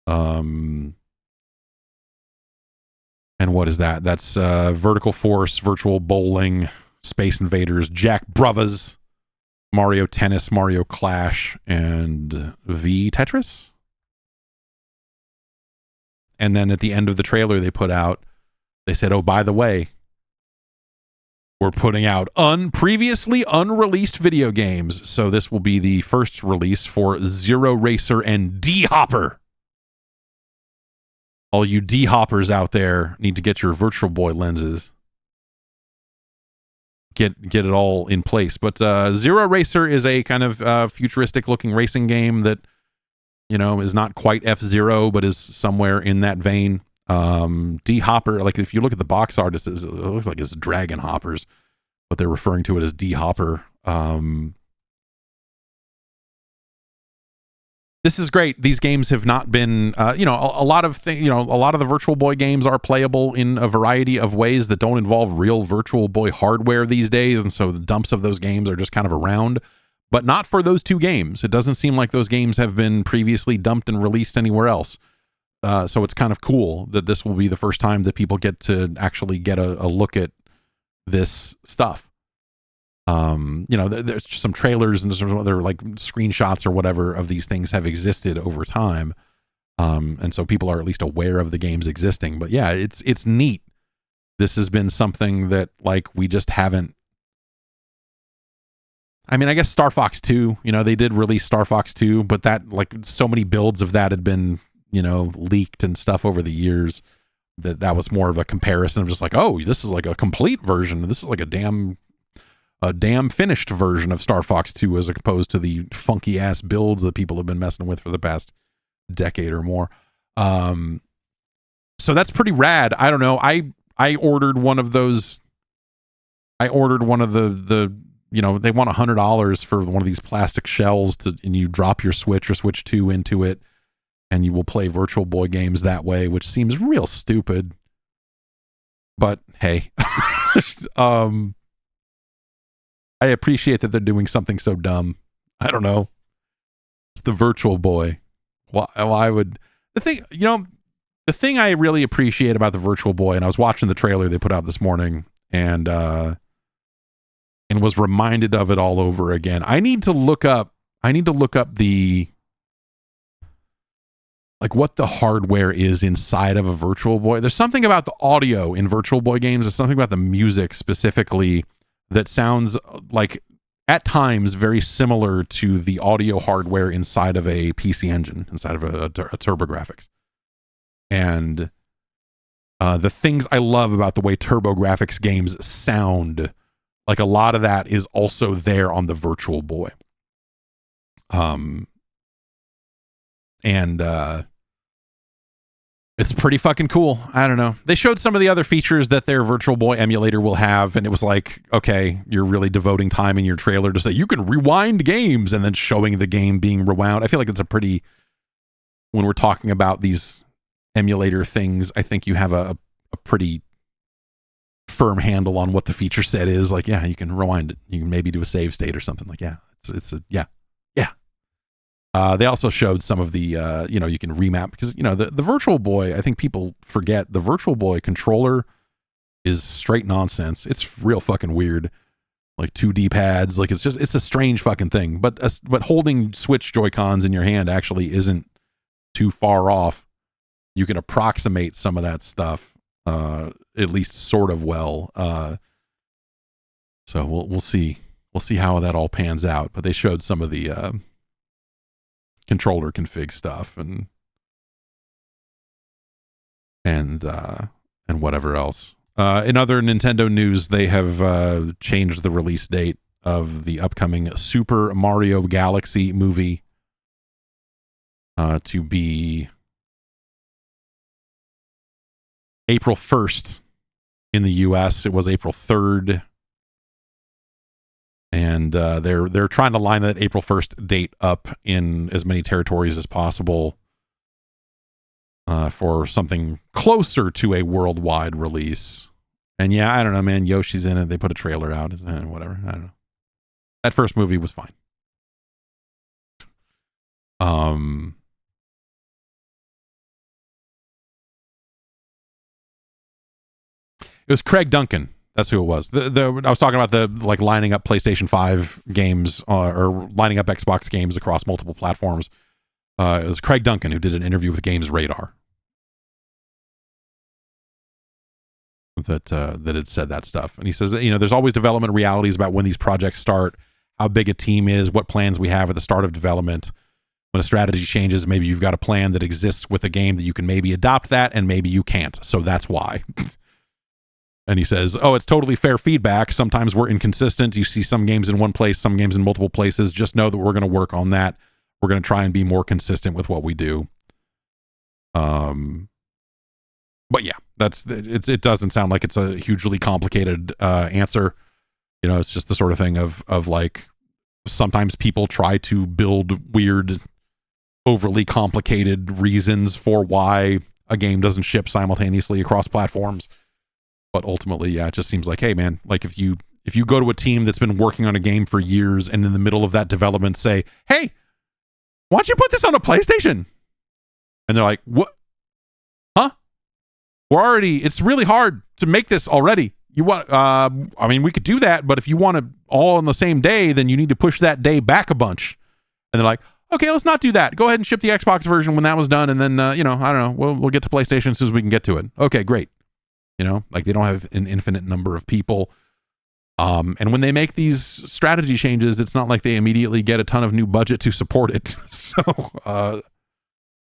And what is that? That's Vertical Force, Virtual Bowling, Space Invaders, Jack Brothers, Mario Tennis, Mario Clash, and V Tetris. And then at the end of the trailer they put out, they said, oh, by the way, we're putting out previously unreleased video games. So this will be the first release for Zero Racer and D-Hopper. All you D-Hoppers out there need to get your Virtual Boy lenses. Get it all in place. But Zero Racer is a kind of futuristic looking racing game that, is not quite F-Zero, but is somewhere in that vein. D-Hopper, like if you look at the box art, it looks like it's Dragon Hoppers, but they're referring to it as D-Hopper. This is great. These games have not been, a lot of the Virtual Boy games are playable in a variety of ways that don't involve real Virtual Boy hardware these days, and so the dumps of those games are just kind of around, but not for those two games. It doesn't seem like those games have been previously dumped and released anywhere else. So it's kind of cool that this will be the first time that people get to actually get a look at this stuff. There's some trailers and some other like screenshots or whatever of these things have existed over time. And so people are at least aware of the games existing. But yeah, it's neat. This has been something that like we just haven't. I mean, I guess Star Fox 2, they did release Star Fox 2, but that like so many builds of that had been leaked and stuff over the years that was more of a comparison of just like, oh, this is like a complete version. This is like a damn finished version of Star Fox 2 as opposed to the funky ass builds that people have been messing with for the past decade or more. So that's pretty rad. I don't know. I ordered one of those. I ordered one of the they want $100 for one of these plastic shells and you drop your Switch or Switch 2 into it. And you will play Virtual Boy games that way, which seems real stupid. But hey, I appreciate that they're doing something so dumb. I don't know. It's the Virtual Boy. Why would the thing I really appreciate about the Virtual Boy, and I was watching the trailer they put out this morning, and was reminded of it all over again. I need to look up the like what the hardware is inside of a Virtual Boy. There's something about the audio in Virtual Boy games. There's something about the music specifically that sounds like at times very similar to the audio hardware inside of a PC engine, inside of a TurboGrafx. And the things I love about the way TurboGrafx games sound, like a lot of that is also there on the Virtual Boy. It's pretty fucking cool. I don't know. They showed some of the other features that their Virtual Boy emulator will have, and it was like, okay, you're really devoting time in your trailer to say you can rewind games, and then showing the game being rewound. I feel like it's a pretty, when we're talking about these emulator things, I think you have a pretty firm handle on what the feature set is. Like, yeah, you can rewind it. You can maybe do a save state or something. Like, yeah, yeah. They also showed some of the, you can remap, because, the Virtual Boy, I think people forget, the Virtual Boy controller is straight nonsense. It's real fucking weird. Like 2D pads, like it's a strange fucking thing. But holding Switch Joy-Cons in your hand actually isn't too far off. You can approximate some of that stuff, at least sort of well. So we'll see. We'll see how that all pans out. But they showed some of the controller config stuff and whatever else. In other Nintendo news, they have changed the release date of the upcoming Super Mario Galaxy movie to be April 1st in the US. It was April 3rd. And they're trying to line that April 1st date up in as many territories as possible for something closer to a worldwide release. And yeah, I don't know, man. Yoshi's in it. They put a trailer out. Whatever. I don't know. That first movie was fine. It was Craig Duncan. That's who it was. I was talking about the lining up PlayStation 5 games or lining up Xbox games across multiple platforms. It was Craig Duncan who did an interview with Games Radar that had said that stuff. And he says that, there's always development realities about when these projects start, how big a team is, what plans we have at the start of development. When a strategy changes, maybe you've got a plan that exists with a game that you can maybe adopt that, and maybe you can't. So that's why. And he says, it's totally fair feedback. Sometimes we're inconsistent. You see some games in one place, some games in multiple places. Just know that we're going to work on that. We're going to try and be more consistent with what we do. But yeah, it doesn't sound like it's a hugely complicated answer. It's just the sort of thing of like, sometimes people try to build weird, overly complicated reasons for why a game doesn't ship simultaneously across platforms. But ultimately, yeah, it just seems like, hey, man, like if you go to a team that's been working on a game for years and in the middle of that development say, hey, why don't you put this on a PlayStation? And they're like, what? Huh? It's really hard to make this already. You want, we could do that, but if you want it all on the same day, then you need to push that day back a bunch. And they're like, okay, let's not do that. Go ahead and ship the Xbox version when that was done. And then, I don't know, we'll get to PlayStation as soon as we can get to it. Okay, great. They don't have an infinite number of people. And when they make these strategy changes, it's not like they immediately get a ton of new budget to support it. So,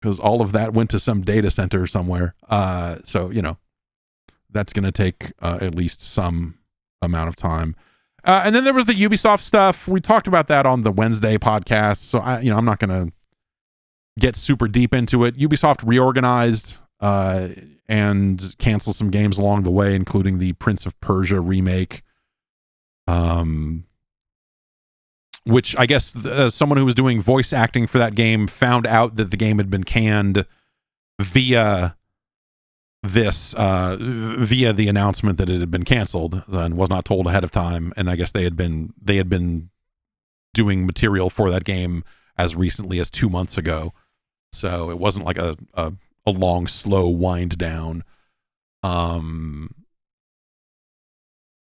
because all of that went to some data center somewhere. So, that's going to take at least some amount of time. And then there was the Ubisoft stuff. We talked about that on the Wednesday podcast. So, I'm not going to get super deep into it. Ubisoft reorganized and cancel some games along the way, including the Prince of Persia remake, which I guess someone who was doing voice acting for that game found out that the game had been canned via this via the announcement that it had been canceled and was not told ahead of time. And I guess they had been doing material for that game as recently as 2 months ago. So it wasn't like a long, slow wind down.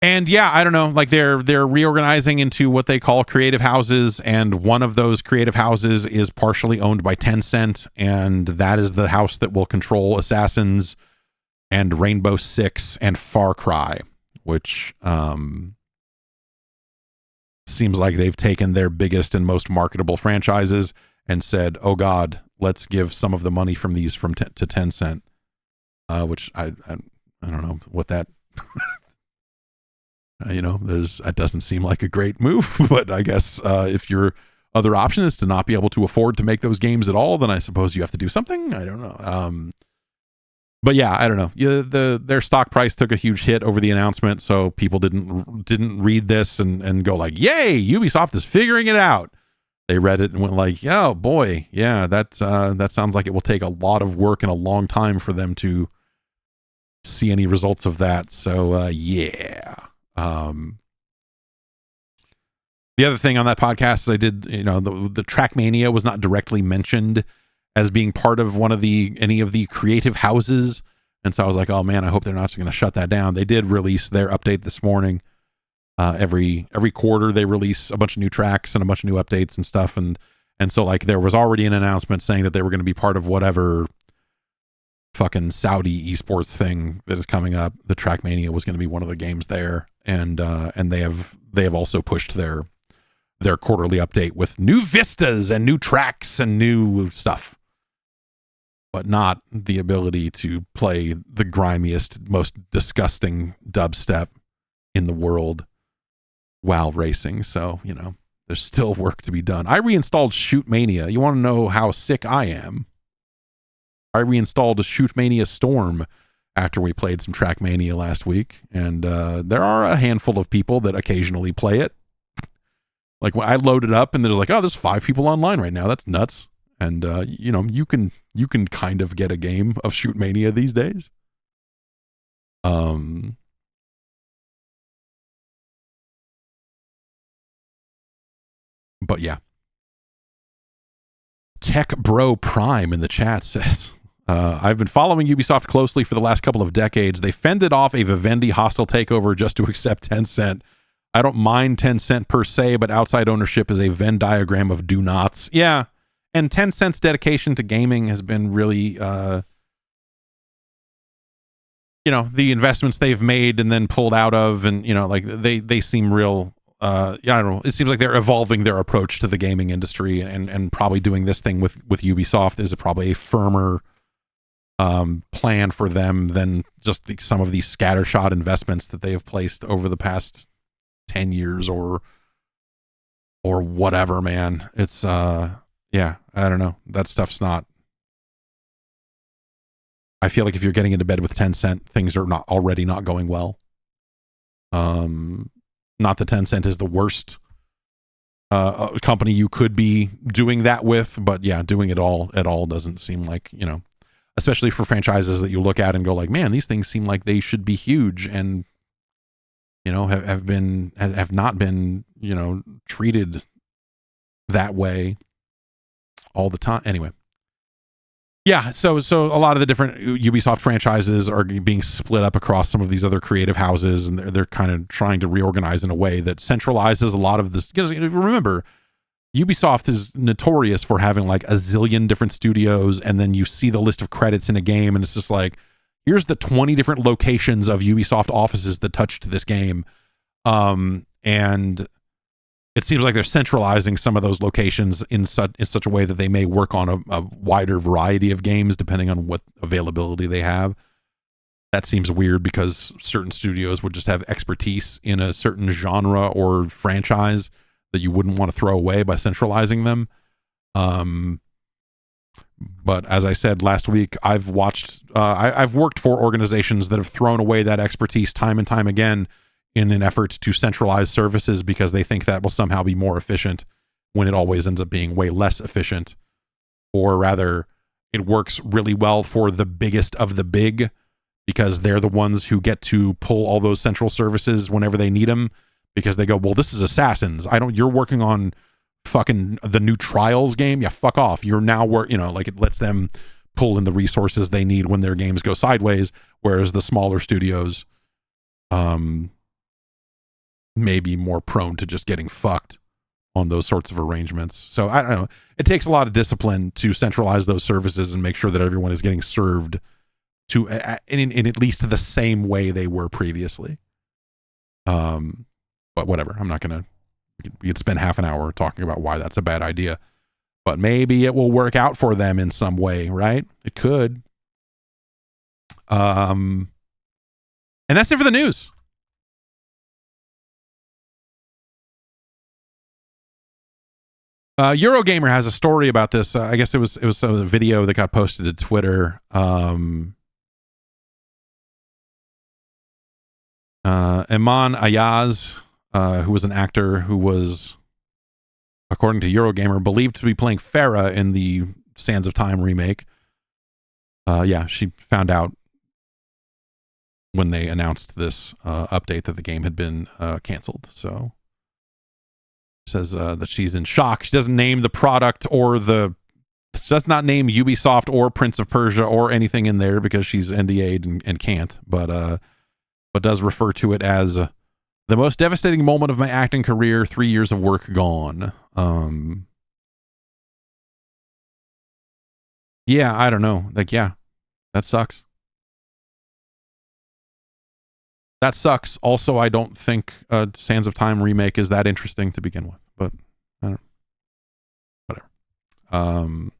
And yeah, I don't know, like they're reorganizing into what they call creative houses, and one of those creative houses is partially owned by Tencent, and that is the house that will control Assassins and Rainbow Six and Far Cry, which seems like they've taken their biggest and most marketable franchises and said, "Oh God, let's give some of the money from these to Tencent," which I don't know what that. It doesn't seem like a great move, but I guess if your other option is to not be able to afford to make those games at all, then I suppose you have to do something. I don't know. But yeah, I don't know. Their stock price took a huge hit over the announcement, so people didn't read this and go like, "Yay, Ubisoft is figuring it out." They read it and went like, "Oh boy, yeah, that sounds like it will take a lot of work and a long time for them to see any results of that." So yeah. The other thing on that podcast is I did, the Trackmania was not directly mentioned as being part of any of the creative houses. And so I was like, oh man, I hope they're not just going to shut that down. They did release their update this morning. Every quarter they release a bunch of new tracks and a bunch of new updates and stuff. And so like there was already an announcement saying that they were going to be part of whatever fucking Saudi esports thing that is coming up. The Trackmania was going to be one of the games there, and they have also pushed their quarterly update with new vistas and new tracks and new stuff, but not the ability to play the grimiest, most disgusting dubstep in the world while racing. So there's still work to be done. I reinstalled Shootmania. You want to know how sick I am? I reinstalled a Shootmania Storm after we played some Trackmania last week, and there are a handful of people that occasionally play it. Like when I loaded up and there's like, oh, there's 5 people online right now. That's nuts. And you can kind of get a game of Shootmania these days. But yeah. Tech Bro Prime in the chat says, I've been following Ubisoft closely for the last couple of decades. They fended off a Vivendi hostile takeover just to accept Tencent. I don't mind Tencent per se, but outside ownership is a Venn diagram of do nots. Yeah, and Tencent's dedication to gaming has been really, the investments they've made and then pulled out of, and like they seem real. I don't know. It seems like they're evolving their approach to the gaming industry, and probably doing this thing with Ubisoft is probably a firmer plan for them than just some of these scattershot investments that they have placed over the past 10 years or whatever, man. It's yeah, I don't know. That stuff's not. I feel like if you're getting into bed with Tencent, things are not going well. Not that Tencent is the worst company you could be doing that with, but yeah, doing it all at all doesn't seem like, especially for franchises that you look at and go like, man, these things seem like they should be huge, and have not been treated that way all the time. Anyway, yeah, so a lot of the different Ubisoft franchises are being split up across some of these other creative houses, and they're kind of trying to reorganize in a way that centralizes a lot of this. Because remember, Ubisoft is notorious for having like a zillion different studios, and then you see the list of credits in a game, and it's just like, here's the 20 different locations of Ubisoft offices that touched this game. And it seems like they're centralizing some of those locations in such a way that they may work on a wider variety of games depending on what availability they have. That seems weird because certain studios would just have expertise in a certain genre or franchise that you wouldn't want to throw away by centralizing them. But as I said last week, I've worked for organizations that have thrown away that expertise time and time again in an effort to centralize services because they think that will somehow be more efficient, when it always ends up being way less efficient. Or rather, it works really well for the biggest of the big, because they're the ones who get to pull all those central services whenever they need them, because they go, well, this is Assassins. You're working on fucking the new Trials game. Yeah, fuck off. You're now like it lets them pull in the resources they need when their games go sideways, whereas the smaller studios may be more prone to just getting fucked on those sorts of arrangements. So I don't know. It takes a lot of discipline to centralize those services and make sure that everyone is getting served to in at least the same way they were previously. But whatever. I'm not gonna. We could spend half an hour talking about why that's a bad idea. But maybe it will work out for them in some way, right? It could. And that's it for the news. Eurogamer has a story about this. I guess it was a video that got posted to Twitter. Iman Ayaz, who was an actor who was, according to Eurogamer, believed to be playing Farah in the Sands of Time remake. She found out when they announced this update that the game had been canceled. So says that she's in shock. She doesn't name the product she does not name Ubisoft or Prince of Persia or anything in there because she's NDA'd and can't, but does refer to it as the most devastating moment of my acting career, 3 years of work gone. Yeah, I don't know. Like, yeah, that sucks. That sucks. Also, I don't think Sands of Time remake is that interesting to begin with, but I don't know. Whatever.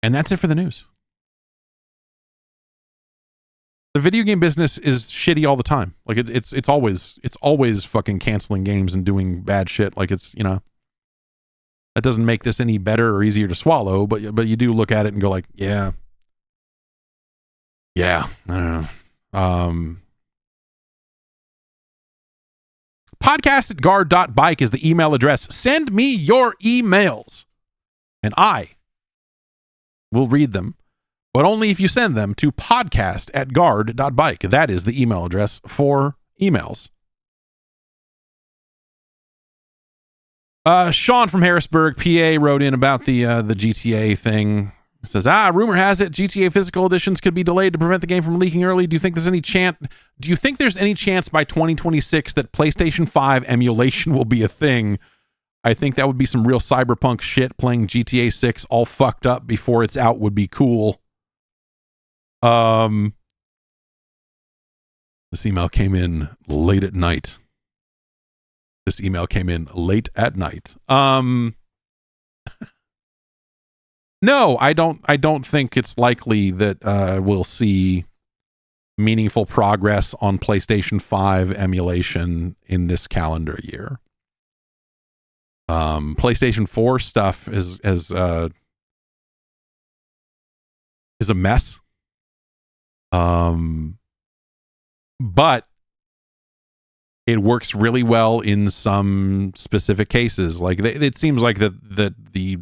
And that's it for the news. The video game business is shitty all the time. Like it's always fucking canceling games and doing bad shit. Like that doesn't make this any better or easier to swallow, but you do look at it and go like, yeah, I don't know. podcast@guard.bike is the email address. Send me your emails and I will read them, but only if you send them to podcast@guard.bike. That is the email address for emails. Sean from Harrisburg, PA, wrote in about the GTA thing. It says, rumor has it GTA physical editions could be delayed to prevent the game from leaking early. Do you think there's any chance by 2026 that PlayStation 5 emulation will be a thing? I think that would be some real cyberpunk shit. Playing GTA 6 all fucked up before it's out would be cool. This email came in late at night. No, I don't think it's likely that we'll see meaningful progress on PlayStation 5 emulation in this calendar year. PlayStation 4 stuff is a mess. But it works really well in some specific cases. Like it seems like that the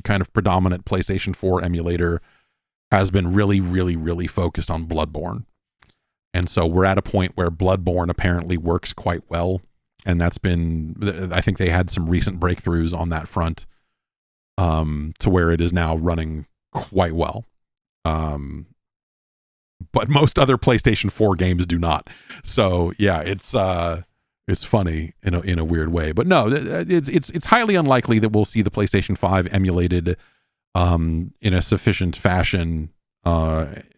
kind of predominant PlayStation 4 emulator has been really, really, really focused on Bloodborne. And so we're at a point where Bloodborne apparently works quite well. And I think they had some recent breakthroughs on that front, to where it is now running quite well. But most other PlayStation 4 games do not. So yeah, it's funny in a weird way, but no, it's highly unlikely that we'll see the PlayStation 5 emulated in a sufficient fashion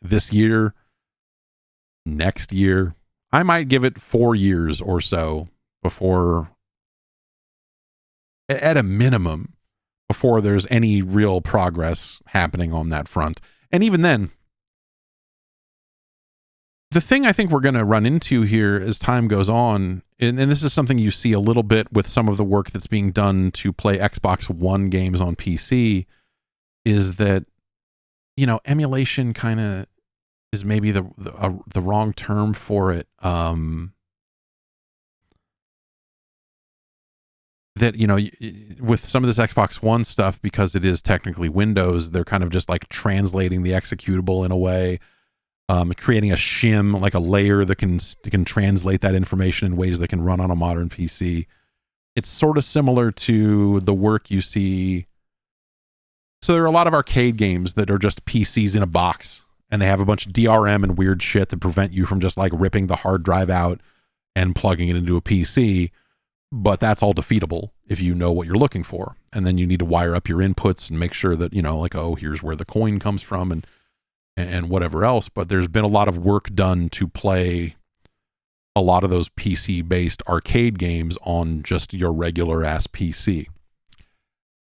this year. Next year, I might give it 4 years or so before, at a minimum, before there's any real progress happening on that front. And even then, the thing I think we're going to run into here as time goes on, and this is something you see a little bit with some of the work that's being done to play Xbox One games on PC, is that, emulation kind of is maybe the wrong term for it. That, with some of this Xbox One stuff, because it is technically Windows, they're kind of just like translating the executable in a way creating a shim, like a layer that can translate that information in ways that can run on a modern PC. It's sort of similar to the work you see. So there are a lot of arcade games that are just PCs in a box, and they have a bunch of DRM and weird shit that prevent you from just like ripping the hard drive out and plugging it into a PC. But that's all defeatable if you know what you're looking for. And then you need to wire up your inputs and make sure that, like, oh, here's where the coin comes from and whatever else. But there's been a lot of work done to play a lot of those PC-based arcade games on just your regular-ass PC.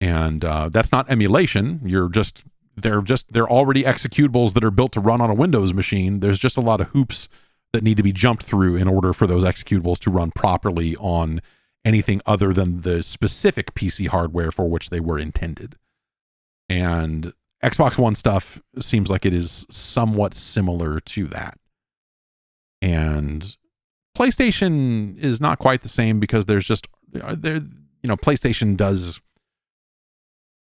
And that's not emulation. They're already executables that are built to run on a Windows machine. There's just a lot of hoops that need to be jumped through in order for those executables to run properly on anything other than the specific PC hardware for which they were intended. And Xbox One stuff seems like it is somewhat similar to that. And PlayStation is not quite the same because there's just PlayStation does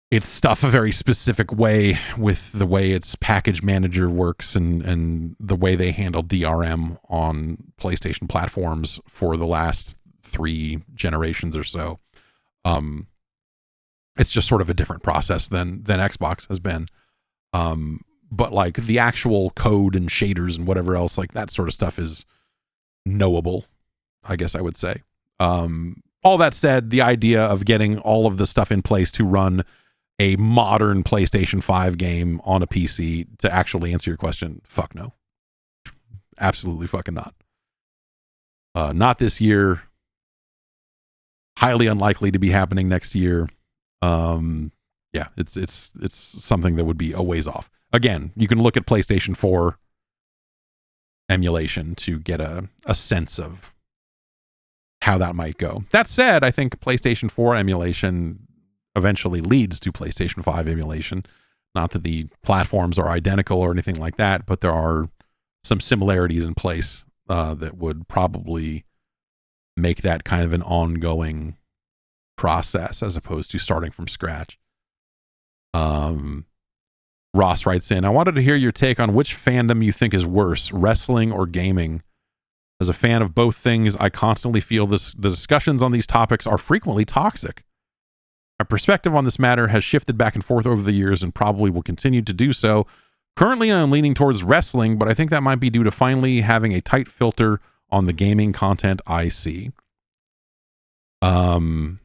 its stuff a very specific way with the way its package manager works and the way they handle DRM on PlayStation platforms for the last 3 generations or so. It's just sort of a different process than Xbox has been. But like the actual code and shaders and whatever else, like that sort of stuff is knowable, I guess I would say. All that said, the idea of getting all of the stuff in place to run a modern PlayStation 5 game on a PC, to actually answer your question, fuck no. Absolutely fucking not. Not this year. Highly unlikely to be happening next year. Yeah, it's something that would be a ways off. Again, you can look at PlayStation 4 emulation to get a sense of how that might go. That said, I think PlayStation 4 emulation eventually leads to PlayStation 5 emulation. Not that the platforms are identical or anything like that, but there are some similarities in place that would probably make that kind of an ongoing process as opposed to starting from scratch. Ross writes in, I wanted to hear your take on which fandom you think is worse, wrestling or gaming. As a fan of both things, I constantly feel the discussions on these topics are frequently toxic. My perspective on this matter has shifted back and forth over the years and probably will continue to do so. Currently, I'm leaning towards wrestling, but I think that might be due to finally having a tight filter on the gaming content I see. I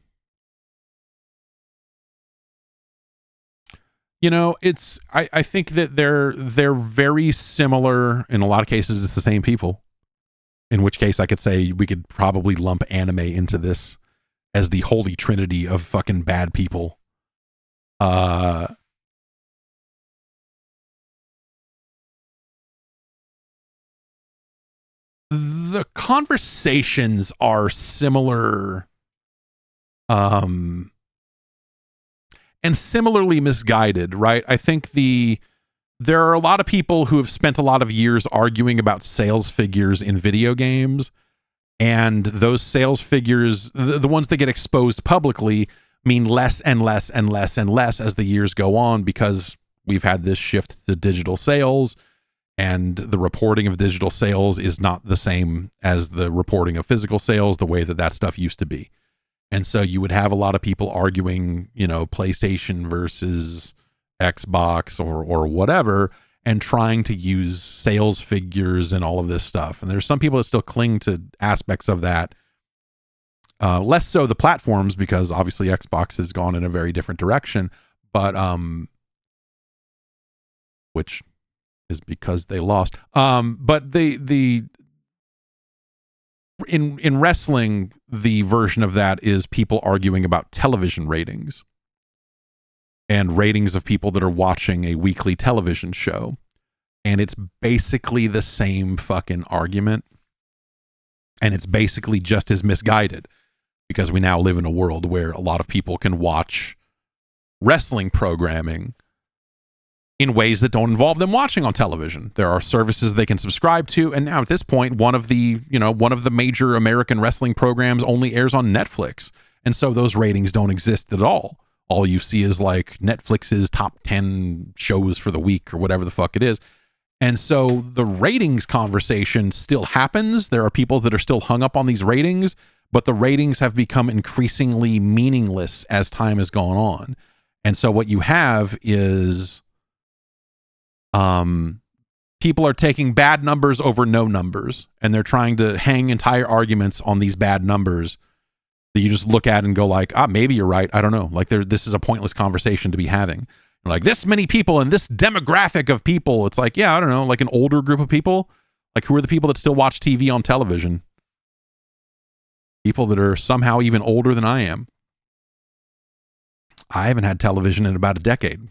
think that they're very similar. In a lot of cases, it's the same people. In which case, I could say we could probably lump anime into this as the holy trinity of fucking bad people. The conversations are similar, and similarly misguided, right? I think there are a lot of people who have spent a lot of years arguing about sales figures in video games, and those sales figures, the ones that get exposed publicly, mean less and less and less and less as the years go on, because we've had this shift to digital sales, and the reporting of digital sales is not the same as the reporting of physical sales, the way that stuff used to be. And so you would have a lot of people arguing, PlayStation versus Xbox or whatever, and trying to use sales figures and all of this stuff. And there's some people that still cling to aspects of that. Less so the platforms, because obviously Xbox has gone in a very different direction, but which is because they lost. But in wrestling, the version of that is people arguing about television ratings and ratings of people that are watching a weekly television show. And it's basically the same fucking argument. And it's basically just as misguided, because we now live in a world where a lot of people can watch wrestling programming in ways that don't involve them watching on television. There are services they can subscribe to, and now at this point, one of the major American wrestling programs only airs on Netflix, and so those ratings don't exist at all. All you see is like Netflix's top 10 shows for the week or whatever the fuck it is, And so the ratings conversation still happens. There are people that are still hung up on these ratings, but the ratings have become increasingly meaningless as time has gone on. And so what you have is people are taking bad numbers over no numbers, and they're trying to hang entire arguments on these bad numbers that you just look at and go like, maybe you're right. I don't know. Like this is a pointless conversation to be having. Like this many people and this demographic of people. It's like, yeah, I don't know, like an older group of people. Like who are the people that still watch TV on television? People that are somehow even older than I am. I haven't had television in about a decade.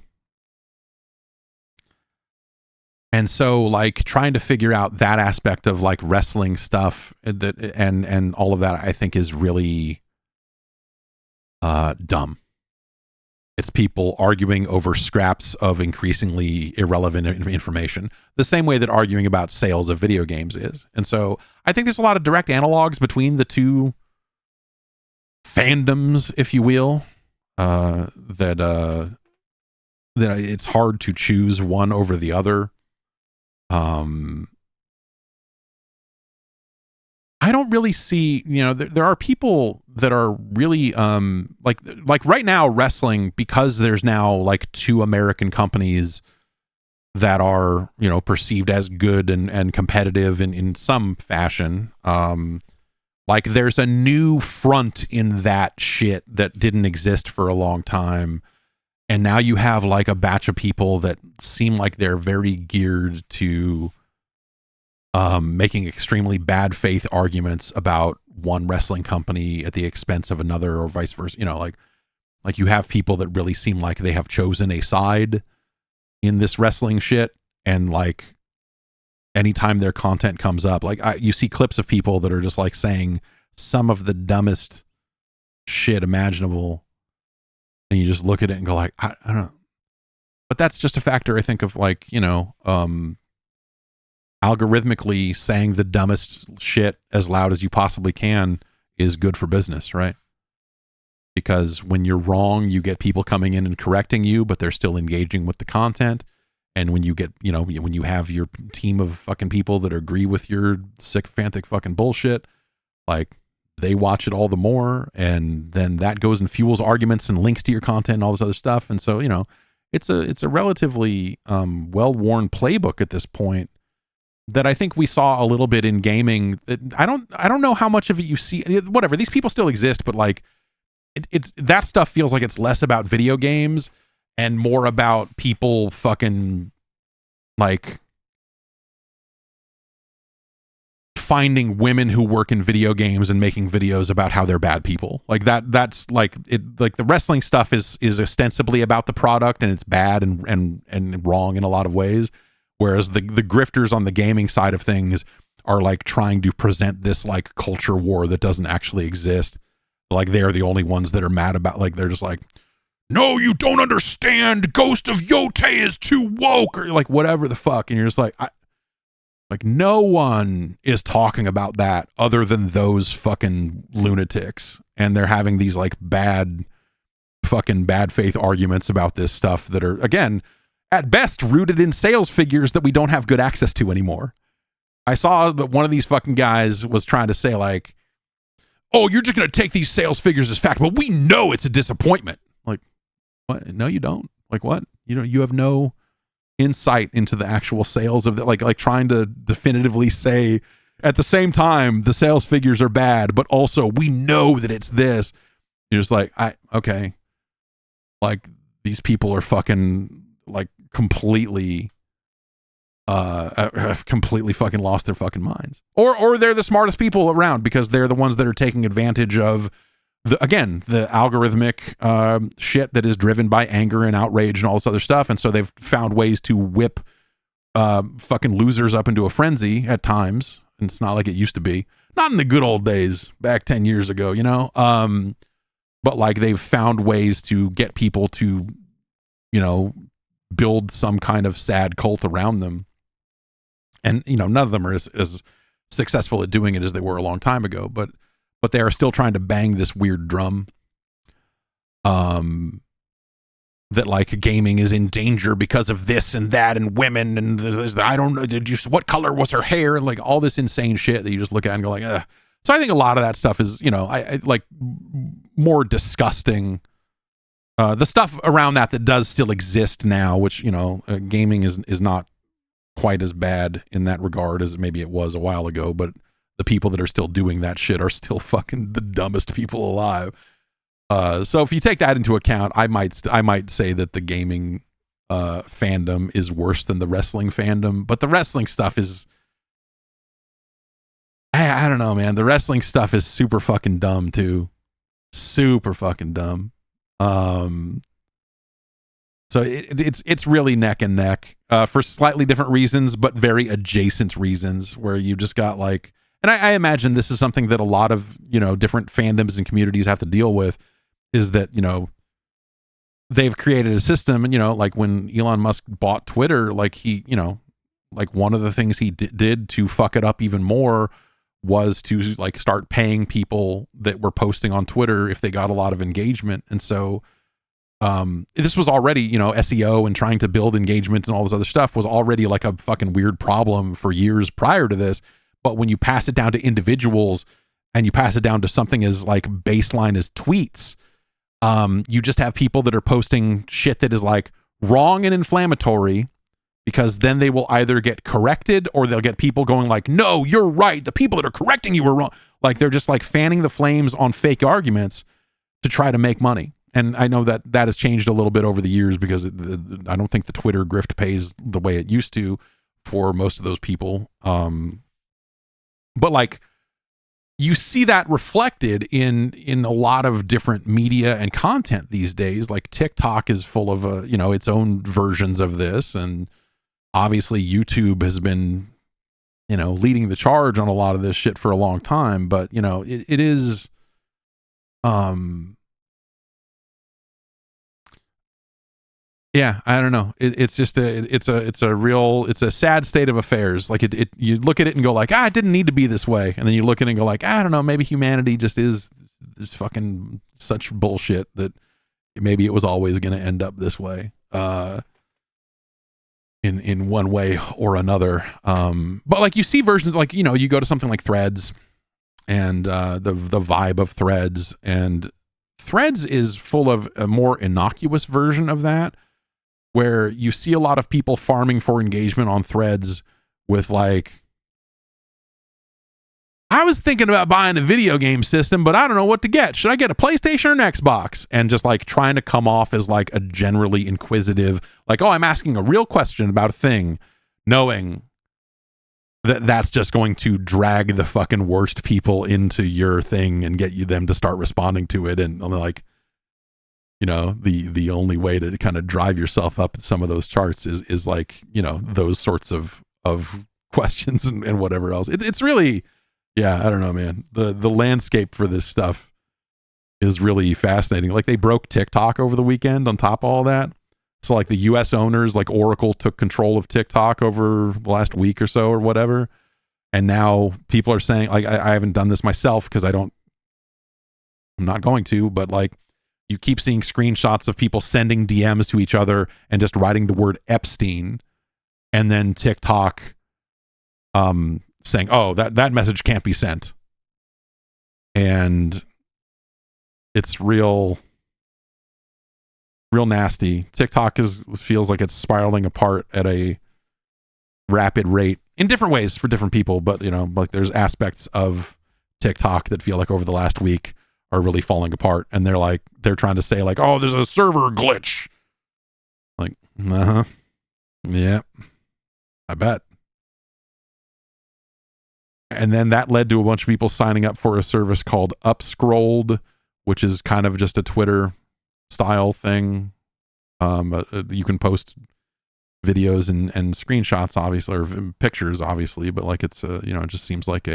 And so like trying to figure out that aspect of like wrestling stuff and all of that, I think is really dumb. It's people arguing over scraps of increasingly irrelevant information, the same way that arguing about sales of video games is. And so I think there's a lot of direct analogs between the two fandoms, if you will, that it's hard to choose one over the other. I don't really see, there are people that are really like right now wrestling, because there's now like two American companies that are, perceived as good and competitive in some fashion. Like there's a new front in that shit that didn't exist for a long time. And now you have like a batch of people that seem like they're very geared to making extremely bad faith arguments about one wrestling company at the expense of another, or vice versa. Like you have people that really seem like they have chosen a side in this wrestling shit. And like anytime their content comes up, like you see clips of people that are just like saying some of the dumbest shit imaginable. And you just look at it and go like, I don't know. But that's just a factor, I think, of like, algorithmically saying the dumbest shit as loud as you possibly can is good for business, right? Because when you're wrong, you get people coming in and correcting you, but they're still engaging with the content. And when you get, when you have your team of fucking people that agree with your sycophantic fucking bullshit, like they watch it all the more, and then that goes and fuels arguments and links to your content and all this other stuff. And so, it's a relatively well-worn playbook at this point that I think we saw a little bit in gaming. I don't know how much of it you see. Whatever, these people still exist, but like it's that stuff feels like it's less about video games and more about people fucking like finding women who work in video games and making videos about how they're bad people. Like that's like it, like the wrestling stuff is ostensibly about the product, and it's bad and wrong in a lot of ways. Whereas the grifters on the gaming side of things are like trying to present this like culture war that doesn't actually exist. Like they're the only ones that are mad about, like they're just like, no, you don't understand. Ghost of Yotei is too woke, or like whatever the fuck. And you're just like, like no one is talking about that other than those fucking lunatics. And they're having these like bad faith arguments about this stuff that are, again, at best rooted in sales figures that we don't have good access to anymore. I saw that one of these fucking guys was trying to say like, oh, you're just going to take these sales figures as fact, but we know it's a disappointment. Like, what? No, you don't. Like what? You have no insight into the actual sales of that. Like trying to definitively say at the same time, the sales figures are bad, but also we know that it's this. You're just like, okay. Like these people are fucking like completely have completely fucking lost their fucking minds, or they're the smartest people around because they're the ones that are taking advantage of the algorithmic shit that is driven by anger and outrage and all this other stuff. And so they've found ways to whip fucking losers up into a frenzy at times. And it's not like it used to be, not in the good old days back 10 years ago, but like they've found ways to get people to, build some kind of sad cult around them. And, none of them are as successful at doing it as they were a long time ago, but they are still trying to bang this weird drum. that like gaming is in danger because of this and that and women and I don't know, what color was her hair, and like all this insane shit that you just look at and go like, ugh. So I think a lot of that stuff is, you know, I like more disgusting. The stuff around that does still exist now, which, you know, gaming is not quite as bad in that regard as maybe it was a while ago, but the people that are still doing that shit are still fucking the dumbest people alive. So if you take that into account, I might say that the gaming fandom is worse than the wrestling fandom, but the wrestling stuff is, I don't know, man. The wrestling stuff is super fucking dumb too. Super fucking dumb. So it's really neck and neck for slightly different reasons, but very adjacent reasons, where you just got like, and I imagine this is something that a lot of, you know, different fandoms and communities have to deal with, is that, you know, they've created a system, and, you know, like when Elon Musk bought Twitter, like he, you know, like one of the things he did to fuck it up even more was to like start paying people that were posting on Twitter if they got a lot of engagement. And so this was already, you know, SEO and trying to build engagement and all this other stuff was already like a fucking weird problem for years prior to this. But when you pass it down to individuals and you pass it down to something as like baseline as tweets, you just have people that are posting shit that is like wrong and inflammatory, because then they will either get corrected or they'll get people going like, no, you're right, the people that are correcting you were wrong. Like they're just like fanning the flames on fake arguments to try to make money. And I know that has changed a little bit over the years, because I don't think the Twitter grift pays the way it used to for most of those people. But like, you see that reflected in a lot of different media and content these days. Like TikTok is full of, you know, its own versions of this. And obviously YouTube has been, you know, leading the charge on a lot of this shit for a long time. But, you know, it is, yeah, I don't know. It's just it's a sad state of affairs. Like you look at it and go like, it didn't need to be this way. And then you look at it and go like, I don't know, maybe humanity just is fucking such bullshit that maybe it was always going to end up this way. In one way or another. But like you see versions, like, you know, you go to something like Threads and the vibe of Threads, and Threads is full of a more innocuous version of that, where you see a lot of people farming for engagement on Threads with like, I was thinking about buying a video game system, but I don't know what to get. Should I get a PlayStation or an Xbox? And just like trying to come off as like a generally inquisitive, like, oh, I'm asking a real question about a thing, knowing that that's just going to drag the fucking worst people into your thing and get them to start responding to it. And like, you know, the only way to kind of drive yourself up in some of those charts is like, you know, those sorts of questions and whatever else. It's really, yeah, I don't know, man. The landscape for this stuff is really fascinating. Like they broke TikTok over the weekend on top of all that. So like the US owners, like Oracle, took control of TikTok over the last week or so or whatever. And now people are saying, like, I haven't done this myself because I'm not going to, but like, you keep seeing screenshots of people sending DMs to each other and just writing the word Epstein, and then TikTok saying, oh, that message can't be sent. And it's real nasty. TikTok feels like it's spiraling apart at a rapid rate in different ways for different people, but, you know, like there's aspects of TikTok that feel like over the last week are really falling apart, and they're trying to say like, oh, there's a server glitch. Like, yeah, I bet. And then that led to a bunch of people signing up for a service called Upscrolled, which is kind of just a Twitter style thing. You can post videos and screenshots, obviously, or pictures, obviously, but like it's you know, it just seems like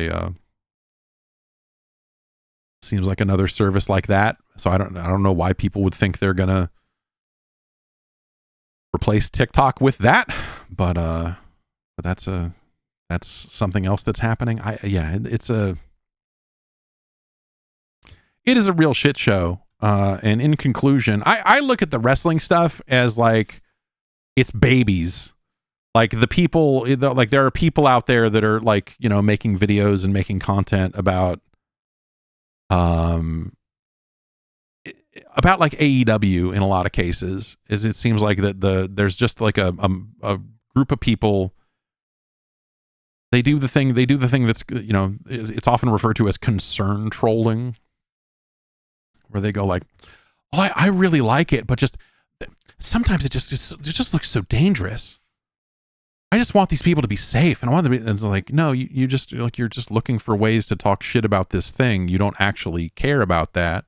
another service like that. So I don't know why people would think they're gonna replace TikTok with that, but that's something else that's happening. It is a real shit show. And in conclusion, I look at the wrestling stuff as like it's babies. Like the people, like there are people out there that are like, you know, making videos and making content about like AEW in a lot of cases. Is it seems like that there's just like a group of people. They do the thing that's, you know, it's often referred to as concern trolling, where they go like, oh, I really like it, but just sometimes it just looks so dangerous. I just want these people to be safe, and I want them to be, and it's like, no, you just like, you're just looking for ways to talk shit about this thing. You don't actually care about that.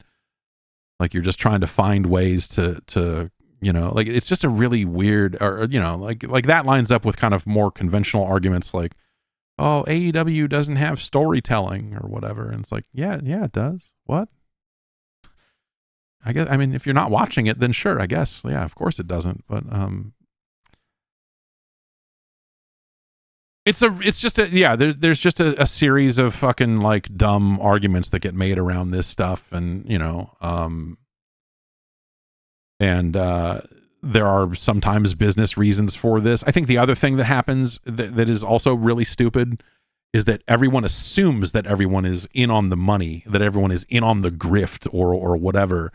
Like you're just trying to find ways to, you know, like it's just a really weird, or, you know, like that lines up with kind of more conventional arguments like, oh, AEW doesn't have storytelling or whatever. And it's like, yeah, it does. What? I guess, I mean, if you're not watching it, then sure, I guess. Yeah, of course it doesn't. But, there's just a series of fucking like dumb arguments that get made around this stuff. And, you know, there are sometimes business reasons for this. I think the other thing that happens that is also really stupid is that everyone assumes that everyone is in on the money, that everyone is in on the grift or whatever.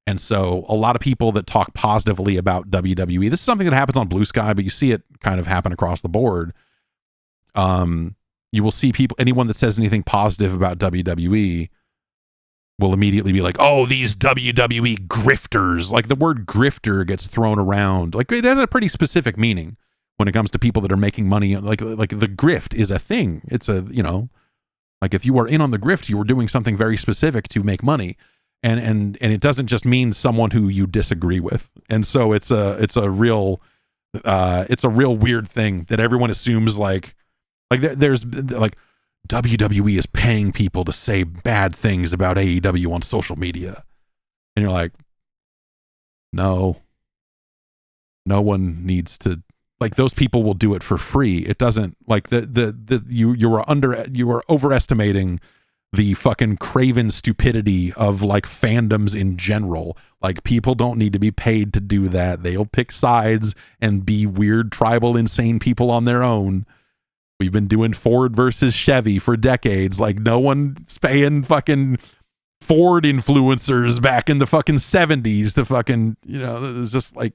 And so a lot of people that talk positively about WWE, this is something that happens on Blue Sky, but you see it kind of happen across the board. You will see anyone that says anything positive about WWE will immediately be like, oh, these WWE grifters. Like the word grifter gets thrown around. Like it has a pretty specific meaning when it comes to people that are making money. Like the grift is a thing. It's a, you know, like if you are in on the grift, you are doing something very specific to make money. And it doesn't just mean someone who you disagree with. And so it's a real weird thing that everyone assumes like there's like WWE is paying people to say bad things about AEW on social media. And you're like, no one needs to, like, those people will do it for free. It doesn't, like, you are overestimating the fucking craven stupidity of like fandoms in general. Like people don't need to be paid to do that. They'll pick sides and be weird tribal insane people on their own. We've been doing Ford versus Chevy for decades. Like no one's paying fucking Ford influencers back in the fucking 70s to fucking, you know, it's just like,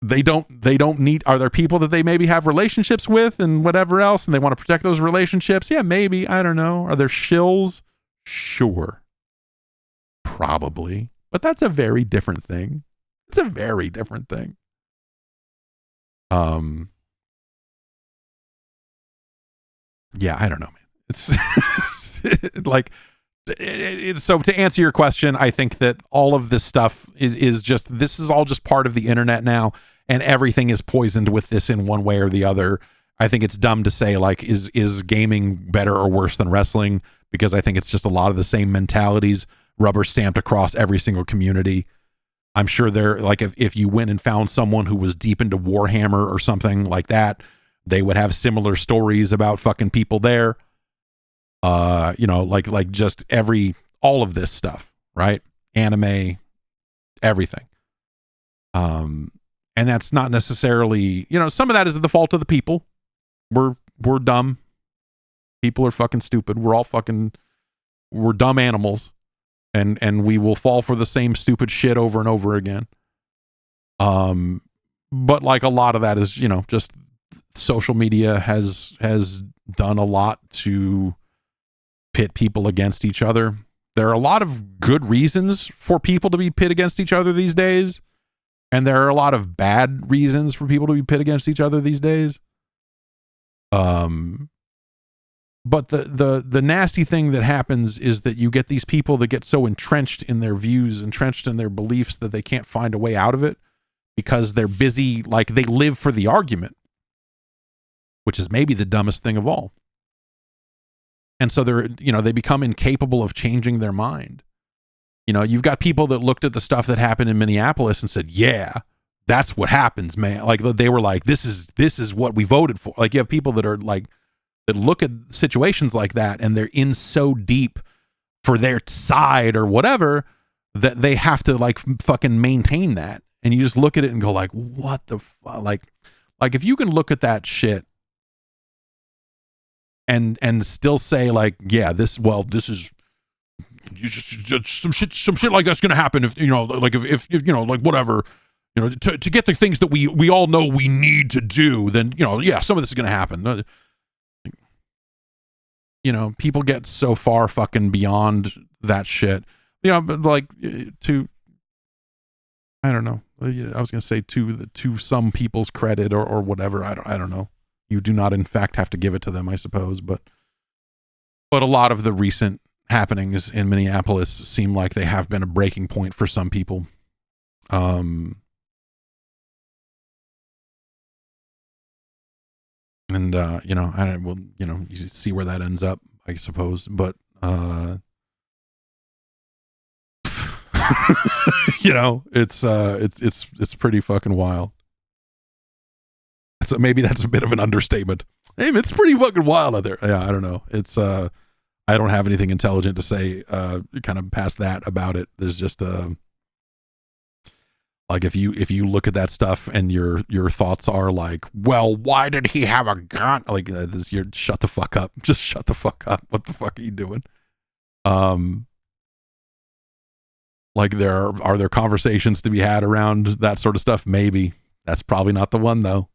they don't need, are there people that they maybe have relationships with and whatever else, and they want to protect those relationships? Yeah, maybe. I don't know. Are there shills? Sure. Probably. But that's a very different thing. It's a very different thing. Yeah, I don't know, man. It's like, so to answer your question, I think that all of this stuff is just, this is all just part of the internet now, and everything is poisoned with this in one way or the other. I think it's dumb to say like, is gaming better or worse than wrestling? Because I think it's just a lot of the same mentalities rubber stamped across every single community. I'm sure they're like, if you went and found someone who was deep into Warhammer or something like that, they would have similar stories about fucking people there. You know, like just all of this stuff, right? Anime, everything. And that's not necessarily, you know, some of that is the fault of the people. We're dumb. People are fucking stupid. We're dumb animals. And we will fall for the same stupid shit over and over again. But like a lot of that is, you know, just social media has done a lot to pit people against each other. There are a lot of good reasons for people to be pit against each other these days, and there are a lot of bad reasons for people to be pit against each other these days. But the nasty thing that happens is that you get these people that get so entrenched in their views, entrenched in their beliefs, that they can't find a way out of it because they're busy, like they live for the argument, which is maybe the dumbest thing of all. And so they become incapable of changing their mind. You know, you've got people that looked at the stuff that happened in Minneapolis and said, yeah, that's what happens, man. Like they were like, this is what we voted for. Like you have people that are like, that look at situations like that and they're in so deep for their side or whatever, that they have to like fucking maintain that. And you just look at it and go like, what the fuck? Like if you can look at that shit and still say like, yeah, this is you just some shit like that's gonna happen if, you know, like if you know, like whatever, you know, to get the things that we all know we need to do, then, you know, yeah, some of this is gonna happen. You know, people get so far fucking beyond that shit, you know, but like to, I don't know, I was gonna say to some people's credit or whatever, I don't know. You do not in fact have to give it to them, I suppose, but a lot of the recent happenings in Minneapolis seem like they have been a breaking point for some people. And you know, you know, you see where that ends up, I suppose, but you know, it's pretty fucking wild. So maybe that's a bit of an understatement. Hey, it's pretty fucking wild out there. Yeah, I don't know. It's I don't have anything intelligent to say kind of past that about it. There's just like if you look at that stuff and your thoughts are like, well, why did he have a gun? Like you're shut the fuck up. Just shut the fuck up. What the fuck are you doing? Like are there conversations to be had around that sort of stuff? Maybe. That's probably not the one though.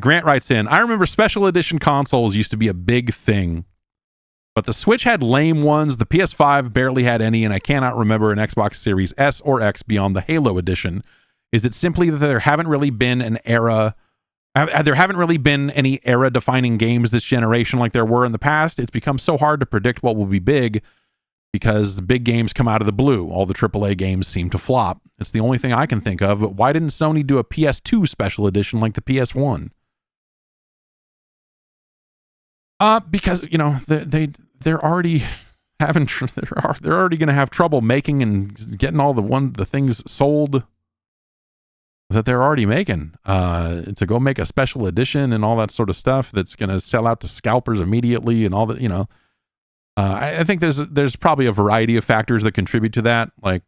Grant writes in, I remember special edition consoles used to be a big thing, but the Switch had lame ones, the PS5 barely had any, and I cannot remember an Xbox Series S or X beyond the Halo edition. Is it simply that there haven't really been any era-defining games this generation like there were in the past? It's become so hard to predict what will be big because the big games come out of the blue. All the AAA games seem to flop. It's the only thing I can think of, but why didn't Sony do a PS2 special edition like the PS1? Because, you know, they're already having they're already going to have trouble making and getting all the things sold that they're already making. To go make a special edition and all that sort of stuff that's going to sell out to scalpers immediately and all that, you know. I think there's probably a variety of factors that contribute to that, like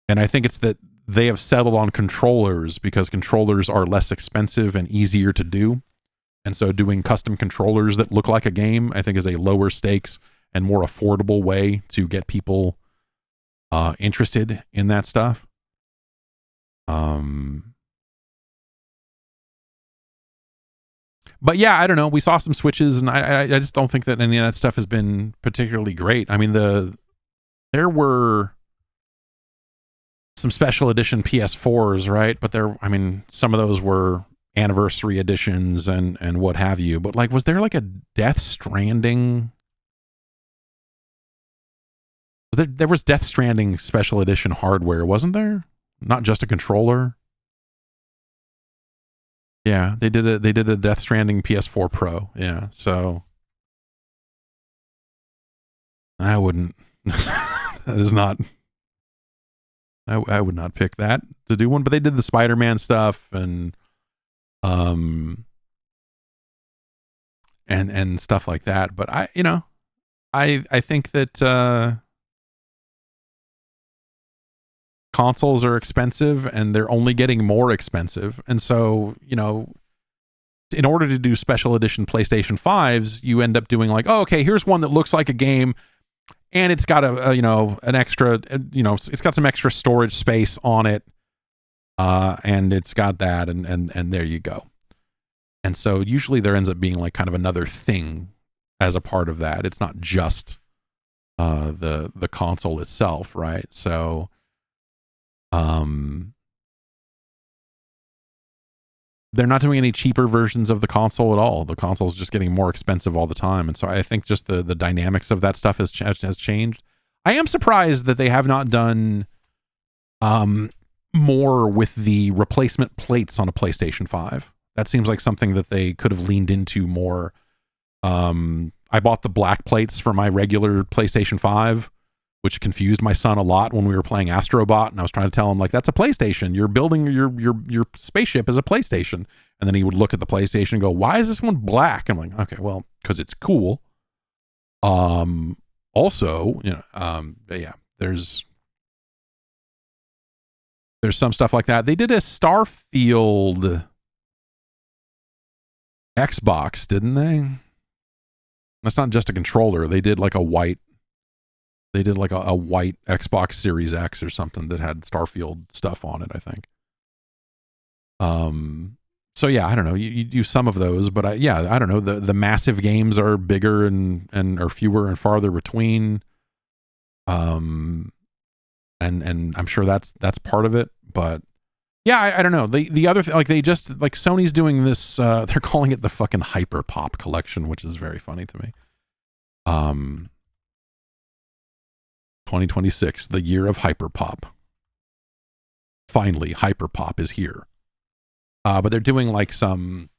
and I think it's that they have settled on controllers because controllers are less expensive and easier to do. And so doing custom controllers that look like a game, I think, is a lower stakes and more affordable way to get people interested in that stuff. But yeah, I don't know. We saw some Switches, and I just don't think that any of that stuff has been particularly great. I mean, there were some special edition PS4s, right? But some of those were anniversary editions and what have you. But like, was there like a Death Stranding? There was Death Stranding special edition hardware, wasn't there? Not just a controller. Yeah, they did a Death Stranding PS4 Pro. Yeah, so I wouldn't. That is not. I would not pick that to do one, but they did the Spider-Man stuff and stuff like that. But I think that consoles are expensive and they're only getting more expensive. And so, you know, in order to do special edition PlayStation 5s, you end up doing like, oh, okay, here's one that looks like a game and it's got an extra, it's got some extra storage space on it. And it's got that and there you go. And so usually there ends up being like kind of another thing as a part of that. It's not just the console itself, right? So they're not doing any cheaper versions of the console at all. The console is just getting more expensive all the time. And so I think just the dynamics of that stuff has changed. I am surprised that they have not done more with the replacement plates on a PlayStation 5. That seems like something that they could have leaned into more. I bought the black plates for my regular PlayStation 5, which confused my son a lot when we were playing Astrobot, and I was trying to tell him, like, that's a PlayStation. You're building your spaceship as a PlayStation. And then he would look at the PlayStation and go, why is this one black? I'm like, okay, well, because it's cool. Also, yeah, there's some stuff like that. They did a Starfield Xbox, didn't they? That's not just a controller. They did like a white Xbox Series X or something that had Starfield stuff on it, I think. So yeah, I don't know. You do some of those, but I don't know. The massive games are bigger and are fewer and farther between. And I'm sure that's part of it, but yeah, I don't know. The other thing, like, they just, like, Sony's doing this, they're calling it the fucking Hyper Pop collection, which is very funny to me. 2026, the year of Hyper Pop. Finally, Hyper Pop is here. But they're doing like some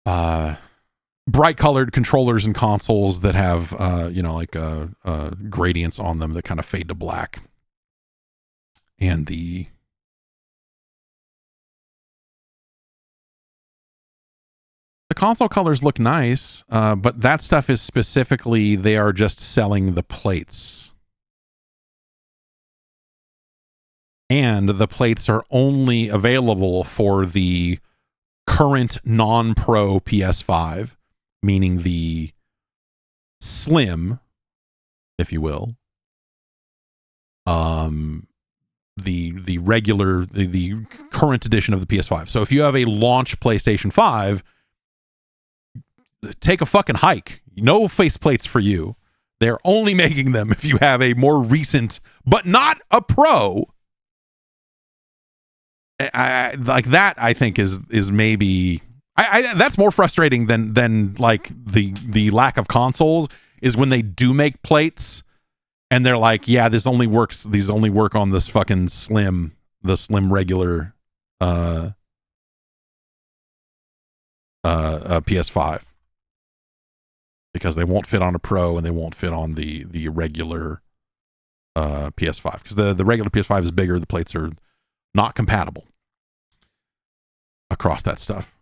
bright colored controllers and consoles that have gradients on them that kind of fade to black. And the console colors look nice, but that stuff is specifically, they are just selling the plates. And the plates are only available for the current non-pro PS5, meaning the slim, if you will. The regular, the current edition of the PS5. So if you have a launch PlayStation 5, take a fucking hike. No faceplates for you. They're only making them if you have a more recent, but not a pro. I like that. I think is maybe that's more frustrating than like the lack of consoles is when they do make plates and they're like, yeah, these only work on this fucking slim regular PS5, because they won't fit on a pro and they won't fit on the regular PS5, because the regular PS5 is bigger. The plates are not compatible across that stuff.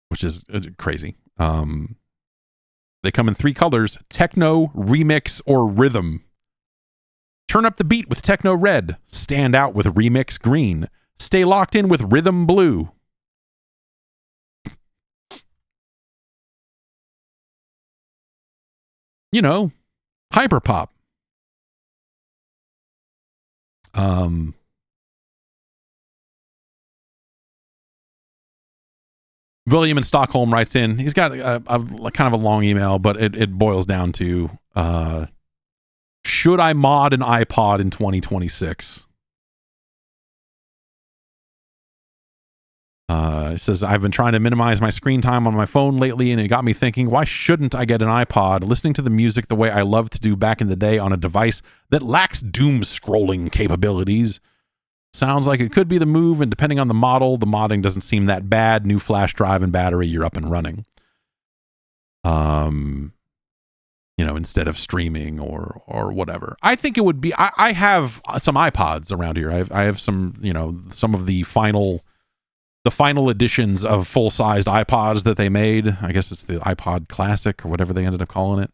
Which is crazy. They come in 3 colors: techno, remix, or rhythm. Turn up the beat with techno red. Stand out with remix green. Stay locked in with rhythm blue. You know, hyperpop. William in Stockholm writes in. He's got a kind of a long email, but it boils down to, should I mod an iPod in 2026? It says, I've been trying to minimize my screen time on my phone lately, and it got me thinking, why shouldn't I get an iPod, listening to the music the way I loved to do back in the day on a device that lacks doom scrolling capabilities? Sounds like it could be the move, and depending on the model, the modding doesn't seem that bad. New flash drive and battery, you're up and running. Instead of streaming or whatever. I think it would be, I have some iPods around here. I have some, some of the final editions of full-sized iPods that they made. I guess it's the iPod Classic or whatever they ended up calling it.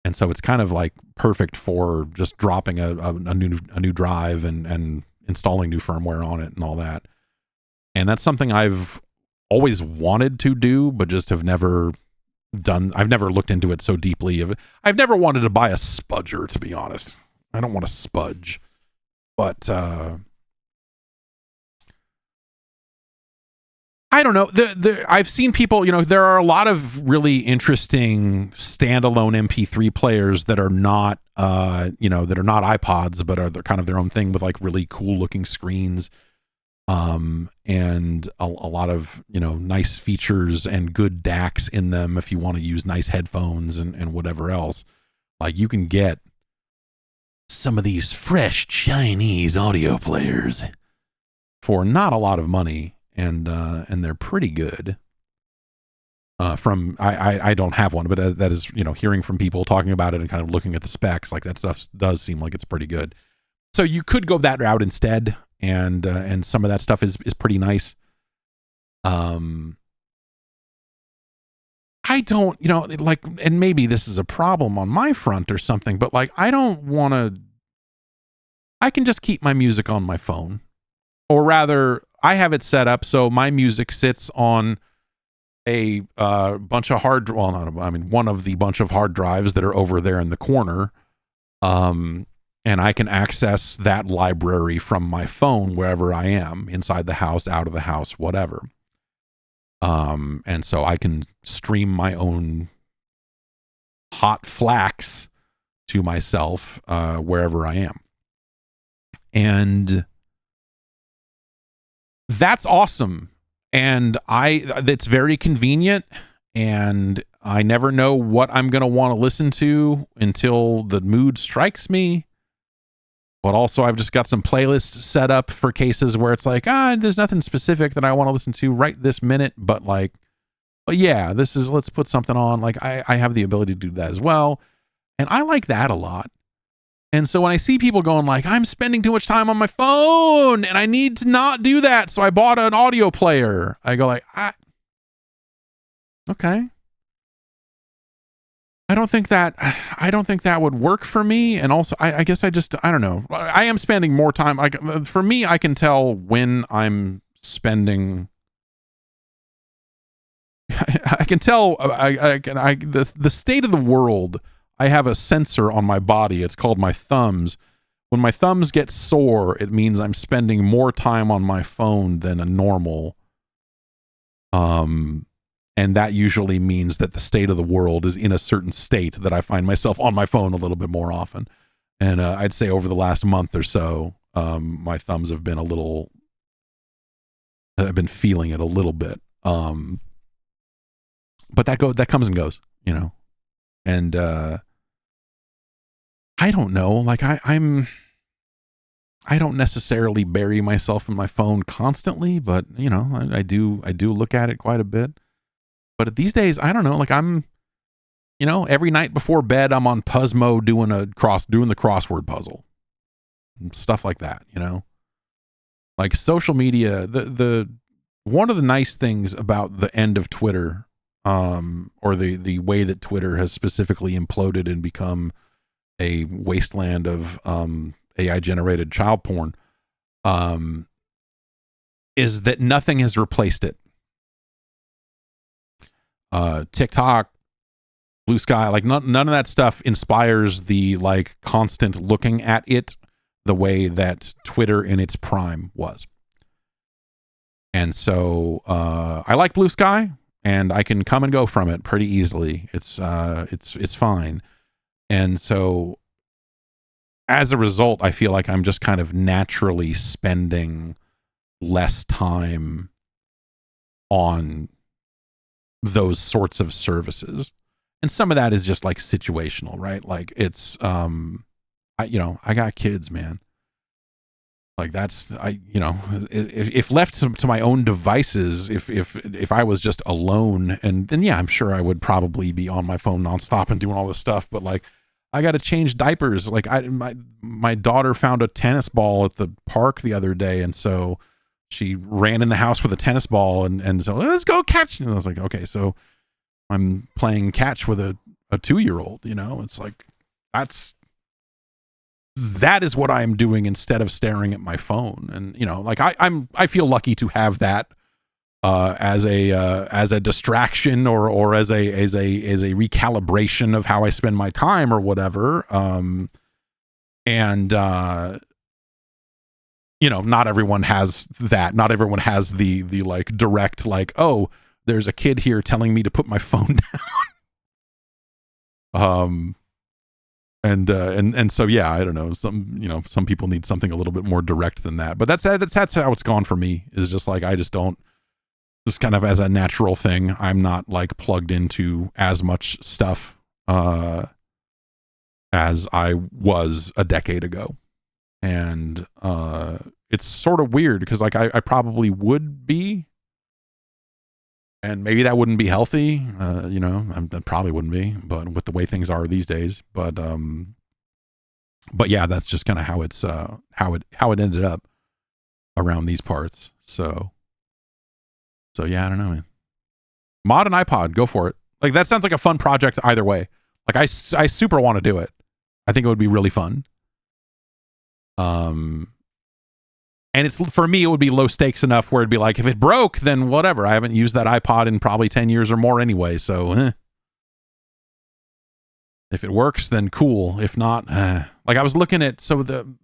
And so it's kind of like perfect for just dropping a new drive and installing new firmware on it and all that. And that's something I've always wanted to do, but just have never done. I've never looked into it so deeply. I've never wanted to buy a spudger, to be honest. I don't want to spudge, but I don't know. I've seen people, there are a lot of really interesting standalone MP3 players that are not, that are not iPods, but are kind of their own thing with like really cool looking screens, and a lot of, nice features and good DACs in them if you want to use nice headphones and whatever else. Like, you can get some of these fresh Chinese audio players for not a lot of money. And they're pretty good. I don't have one, but that is, hearing from people talking about it and kind of looking at the specs, like that stuff does seem like it's pretty good. So you could go that route instead, and some of that stuff is pretty nice. I don't, like, and maybe this is a problem on my front or something, but like, I don't want to. I can just keep my music on my phone, or rather, I have it set up so my music sits on a bunch of one of the bunch of hard drives that are over there in the corner. And I can access that library from my phone wherever I am, inside the house, out of the house, whatever. And so I can stream my own hot flax to myself wherever I am. And that's awesome. And it's very convenient, and I never know what I'm going to want to listen to until the mood strikes me. But also, I've just got some playlists set up for cases where it's like, there's nothing specific that I want to listen to right this minute, but like, yeah, let's put something on. Like, I have the ability to do that as well. And I like that a lot. And so when I see people going like, I'm spending too much time on my phone and I need to not do that, so I bought an audio player, I go like, okay. I don't think that would work for me. And also, I guess I don't know. I am spending more time. For me, I can tell when I'm spending. I can tell. The state of the world. I have a sensor on my body. It's called my thumbs. When my thumbs get sore, it means I'm spending more time on my phone than a normal. And that usually means that the state of the world is in a certain state that I find myself on my phone a little bit more often. And I'd say over the last month or so, my thumbs have been I've been feeling it a little bit. But that comes and goes, and I don't know, like I don't necessarily bury myself in my phone constantly, but I do look at it quite a bit. But these days, I don't know, like I'm, every night before bed, I'm on Puzzmo doing the crossword puzzle. Stuff like that, Like social media, the one of the nice things about the end of Twitter, or the way that Twitter has specifically imploded and become a wasteland of AI generated child porn, is that nothing has replaced it. TikTok, Blue Sky, like none of that stuff inspires the like constant looking at it the way that Twitter in its prime was. And so I like Blue Sky, and I can come and go from it pretty easily. It's fine. And so as a result, I feel like I'm just kind of naturally spending less time on those sorts of services. And some of that is just like situational, right? Like it's I got kids, man. Like if left to my own devices, if I was just alone, and then yeah, I'm sure I would probably be on my phone nonstop and doing all this stuff. But like, I got to change diapers. Like my daughter found a tennis ball at the park the other day, and so she ran in the house with a tennis ball, and so let's go catch. And I was like, okay, so I'm playing catch with a 2-year-old. It's like that is what I am doing instead of staring at my phone. And like I feel lucky to have that as a distraction or as a recalibration of how I spend my time or whatever. Not everyone has that. Not everyone has the like direct, like, oh, there's a kid here telling me to put my phone down. And so yeah, I don't know. Some people need something a little bit more direct than that. But that's how it's gone for me. Is just like I just don't. Just kind of as a natural thing, I'm not like plugged into as much stuff as I was a decade ago, and it's sort of weird because like I probably would be, and maybe that wouldn't be healthy. That probably wouldn't be, but with the way things are these days, but But yeah, that's just kind of how it's how it ended up around these parts. So yeah, I don't know, man. Mod an iPod, go for it. Like, that sounds like a fun project either way. Like, I super want to do it. I think it would be really fun. And it's, for me, it would be low stakes enough where it'd be like, if it broke, then whatever. I haven't used that iPod in probably 10 years or more anyway, so if it works, then cool. If not, like, I was looking at, so the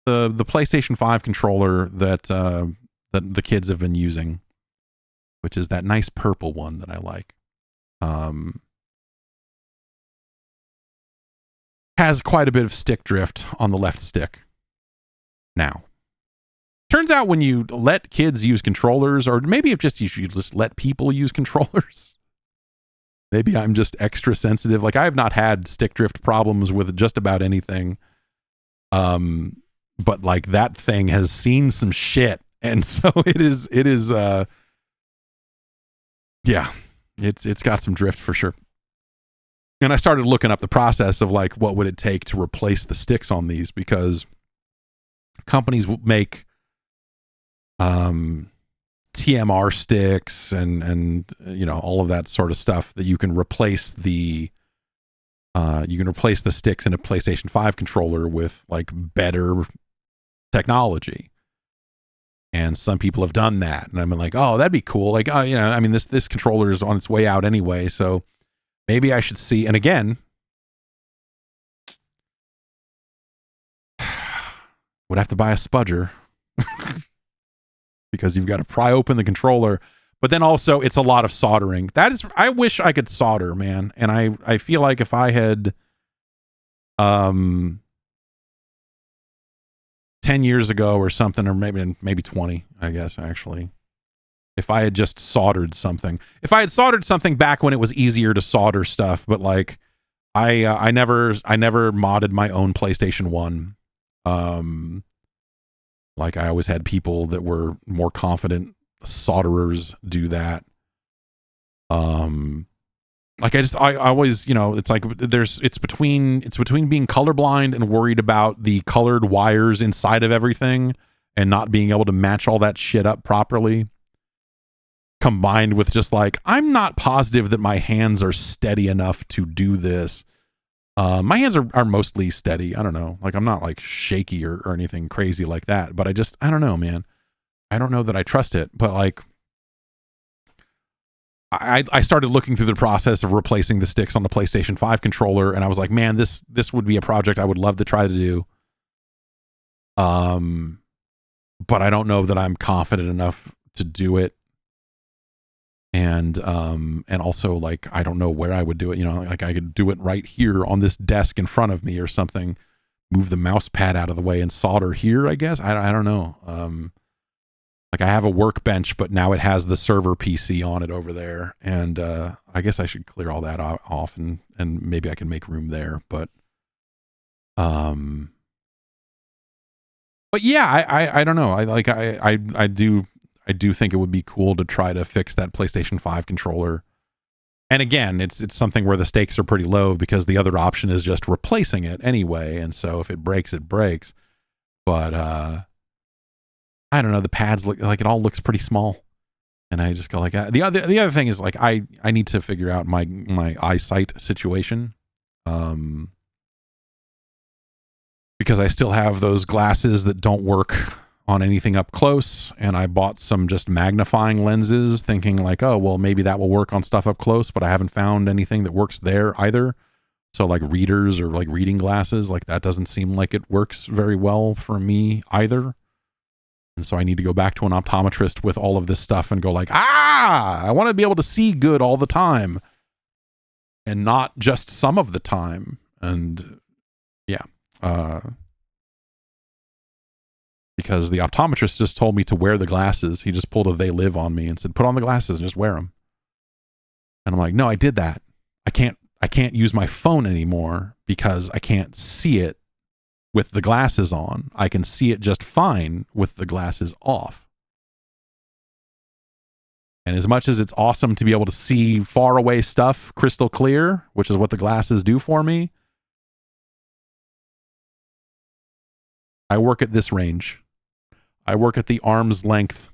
PlayStation 5 controller that the kids have been using, which is that nice purple one that I like, has quite a bit of stick drift on the left stick. Now, turns out when you let kids use controllers, or maybe if just you should just let people use controllers, maybe I'm just extra sensitive. Like, I have not had stick drift problems with just about anything. But like, that thing has seen some shit. And so it is, yeah, it's got some drift for sure. And I started looking up the process of like, what would it take to replace the sticks on these, because companies will make TMR sticks and all of that sort of stuff that you can replace the sticks in a PlayStation 5 controller with like better technology. And some people have done that, and I'm like, oh, that'd be cool. Like, I mean, this controller is on its way out anyway, so maybe I should see. And again, would have to buy a spudger because you've got to pry open the controller. But then also, it's a lot of soldering. I wish I could solder, man. And I feel like if I had 10 years ago or something, or maybe 20, I guess, actually, if I had just soldered something. If I had soldered something back when it was easier to solder stuff, but like, I never modded my own PlayStation 1. Like, I always had people that were more confident solderers do that. Like, I always, it's like it's between being colorblind and worried about the colored wires inside of everything and not being able to match all that shit up properly, combined with just like, I'm not positive that my hands are steady enough to do this. My hands are mostly steady. I don't know. Like, I'm not like shaky or anything crazy like that, but I don't know, man. I don't know that I trust it, but like, I started looking through the process of replacing the sticks on the PlayStation 5 controller, and I was like, man, this would be a project I would love to try to do. But I don't know that I'm confident enough to do it. And also, like, I don't know where I would do it. Like, I could do it right here on this desk in front of me or something, move the mouse pad out of the way and solder here, I guess. I don't know. Like, I have a workbench, but now it has the server PC on it over there. And I guess I should clear all that off and maybe I can make room there. But yeah, I don't know. I do think it would be cool to try to fix that PlayStation 5 controller. And again, it's something where the stakes are pretty low because the other option is just replacing it anyway. And so if it breaks, it breaks. But I don't know. The pads look like, it all looks pretty small, and I just go like, the other thing is like, I need to figure out my eyesight situation, because I still have those glasses that don't work on anything up close, and I bought some just magnifying lenses, thinking like, oh well, maybe that will work on stuff up close, but I haven't found anything that works there either. So like readers or like reading glasses, like that doesn't seem like it works very well for me either. And so I need to go back to an optometrist with all of this stuff and go like, I want to be able to see good all the time and not just some of the time. And yeah, because the optometrist just told me to wear the glasses. He just pulled a "they live" on me and said, put on the glasses and just wear them. And I'm like, no, I did that. I can't use my phone anymore because I can't see it with the glasses on. I can see it just fine with the glasses off. And as much as it's awesome to be able to see far away stuff crystal clear, which is what the glasses do for me, I work at this range. I work at the arm's length.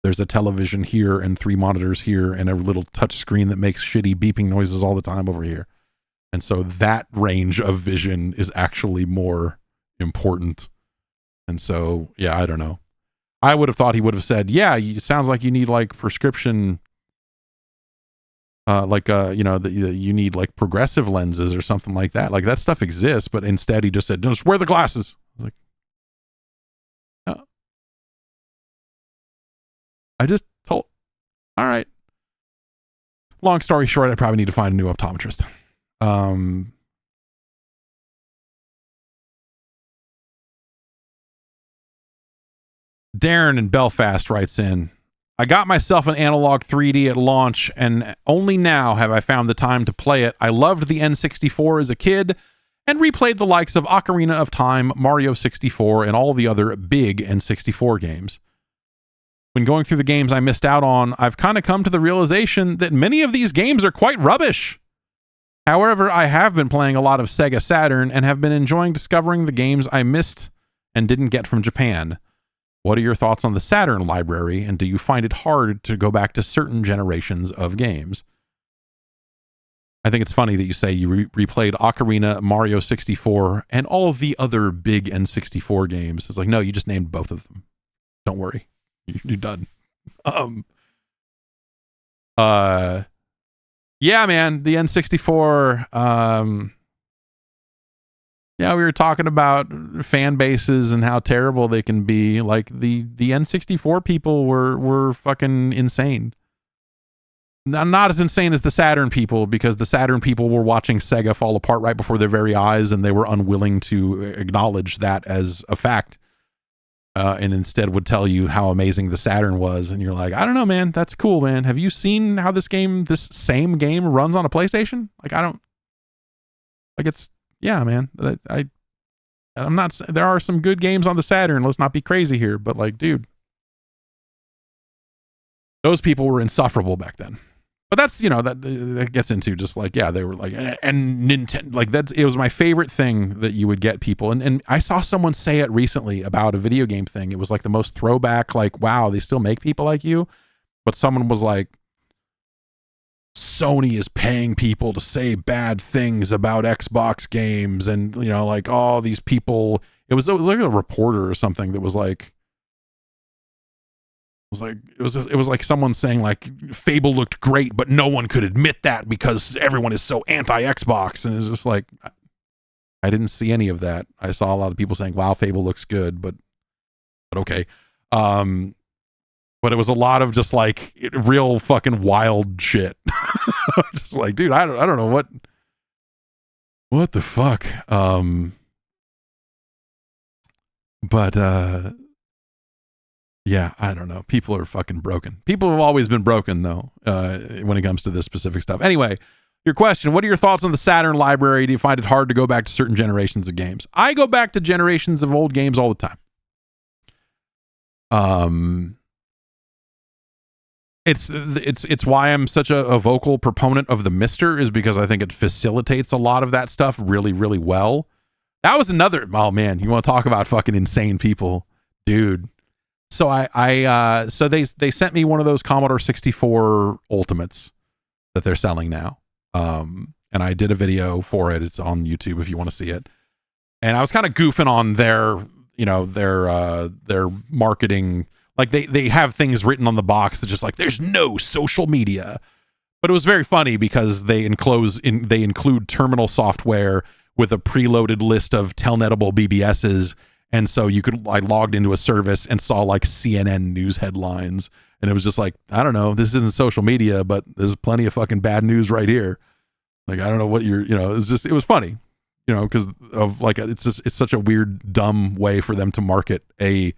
There's a television here and 3 monitors here and a little touch screen that makes shitty beeping noises all the time over here. And so that range of vision is actually more important. And so, yeah, I don't know. I would have thought he would have said, yeah, it sounds like you need like prescription, you need like progressive lenses or something like that. Like that stuff exists, but instead he just said, just wear the glasses. I was like, oh. I just told, all right. Long story short, I probably need to find a new optometrist. Darren in Belfast writes in, I got myself an analog 3D at launch, and only now have I found the time to play it. I loved the N64 as a kid, and replayed the likes of Ocarina of Time, Mario 64, and all the other big N64 games. When going through the games I missed out on, I've kind of come to the realization that many of these games are quite rubbish. However, I have been playing a lot of Sega Saturn, and have been enjoying discovering the games I missed and didn't get from Japan. What are your thoughts on the Saturn library, and do you find it hard to go back to certain generations of games? I think it's funny that you say you replayed Ocarina, Mario 64, and all of the other big N64 games. It's like, no, you just named both of them. Don't worry. You're done. Yeah, man, the N64, yeah, we were talking about fan bases and how terrible they can be. Like the N64 people were fucking insane. Not as insane as the Saturn people, because the Saturn people were watching Sega fall apart right before their very eyes, and they were unwilling to acknowledge that as a fact, and instead would tell you how amazing the Saturn was. And you're like, I don't know, man, that's cool, man. Have you seen how this same game runs on a PlayStation? Like, it's, yeah, man, I'm not, there are some good games on the Saturn. Let's not be crazy here, but like, dude, those people were insufferable back then. But that's, that gets into just like, yeah, they were like, and Nintendo, like it was my favorite thing that you would get people. And I saw someone say it recently about a video game thing. It was like the most throwback, like, wow, they still make people like you. But someone was like, Sony is paying people to say bad things about Xbox games, and like all these people. It was like a reporter or something that was like, it was like someone saying like Fable looked great, but no one could admit that because everyone is so anti-Xbox. And it's just like, I didn't see any of that. I saw a lot of people saying, wow, Fable looks good, but okay. But it was a lot of just like real fucking wild shit. Just like, dude, I don't know what the fuck. Yeah, I don't know. People are fucking broken. People have always been broken though, when it comes to this specific stuff. Anyway, your question, what are your thoughts on the Saturn library? Do you find it hard to go back to certain generations of games? I go back to generations of old games all the time. It's why I'm such a vocal proponent of the Mister, is because I think it facilitates a lot of that stuff really, really well. That was another, oh man, you want to talk about fucking insane people, dude. So so they sent me one of those Commodore 64 Ultimates that they're selling now. And I did a video for it. It's on YouTube if you want to see it. And I was kind of goofing on their marketing. Like they have things written on the box that just like, there's no social media. But it was very funny because they include terminal software with a preloaded list of telnetable BBSs. And so I logged into a service and saw like CNN news headlines. And it was just like, I don't know, this isn't social media, but there's plenty of fucking bad news right here. Like, I don't know what it was funny, because of like, it's such a weird, dumb way for them to market a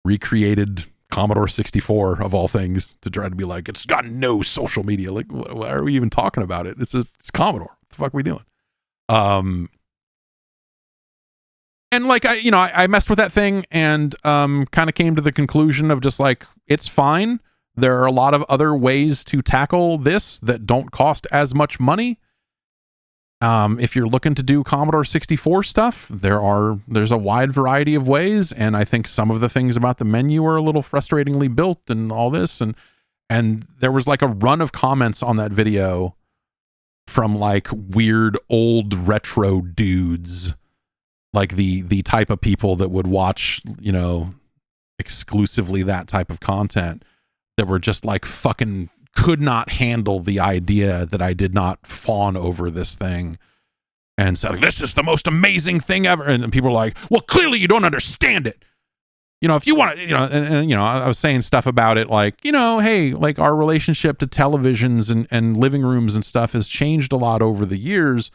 recreated Commodore 64 of all things, to try to be like, it's got no social media. Like, why are we even talking about it? It's Commodore. What the fuck are we doing? And like, I messed with that thing and kind of came to the conclusion of just like, it's fine. There are a lot of other ways to tackle this that don't cost as much money. If you're looking to do Commodore 64 stuff, there's a wide variety of ways, and I think some of the things about the menu are a little frustratingly built and all this, and there was like a run of comments on that video from like weird old retro dudes, like the type of people that would watch, you know, exclusively that type of content, that were just like fucking could not handle the idea that I did not fawn over this thing and said, like, this is the most amazing thing ever. And people are like, well, clearly you don't understand it. You know, if you want to, you know, and you know, I was saying stuff about it like, you know, hey, like our relationship to televisions and living rooms and stuff has changed a lot over the years.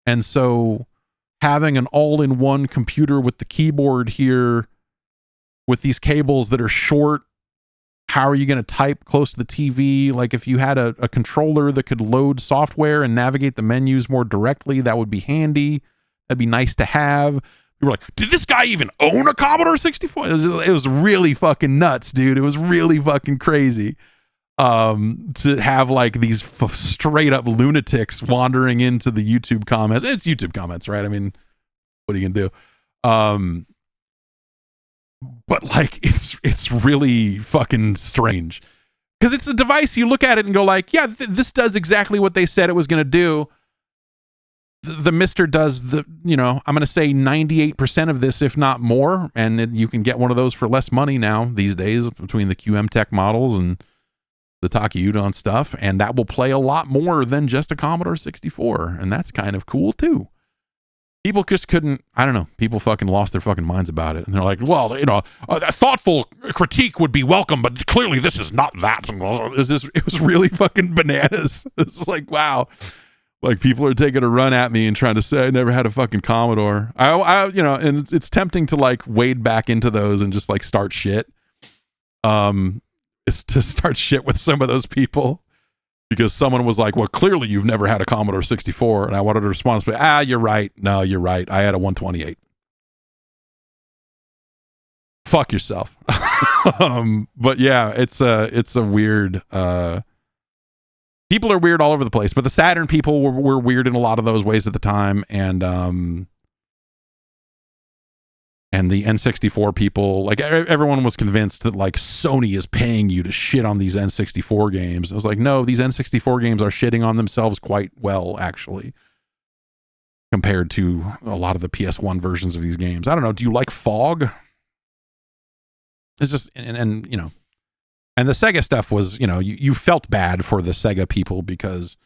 And so having an all-in-one computer with the keyboard here with these cables that are short, how are you going to type close to the TV? Like if you had a controller that could load software and navigate the menus more directly, that would be handy. That'd be nice to have. You were like, did this guy even own a Commodore 64? It was really fucking nuts, dude. It was really fucking crazy to have like these straight up lunatics wandering into the YouTube comments. It's YouTube comments, right? I mean, what are you going to do? But like it's really fucking strange because it's a device you look at it and go like, yeah, this does exactly what they said it was going to do. The Mister does the, you know, I'm going to say 98% of this, if not more, and you can get one of those for less money now these days between the QM Tech models and the Takayudan stuff, and that will play a lot more than just a Commodore 64, and that's kind of cool too. People just couldn't, I don't know, people fucking lost their fucking minds about it. And they're like, well, you know, a thoughtful critique would be welcome, but clearly this is not that. It was really fucking bananas. It's like, wow. Like people are taking a run at me and trying to say I never had a fucking Commodore. I you know, and it's tempting to like wade back into those and just like start shit. It's to start shit with some of those people. Because someone was like, well, clearly you've never had a Commodore 64. And I wanted to respond, you're right. No, you're right. I had a 128. Fuck yourself. But yeah, it's a weird, people are weird all over the place, but the Saturn people were weird in a lot of those ways at the time. And the N64 people, like everyone was convinced that like Sony is paying you to shit on these N64 games. I was like, no, these N64 games are shitting on themselves quite well, actually, compared to a lot of the PS1 versions of these games. I don't know. Do you like Fog? It's just, and you know, and the Sega stuff was, you know, you felt bad for the Sega people because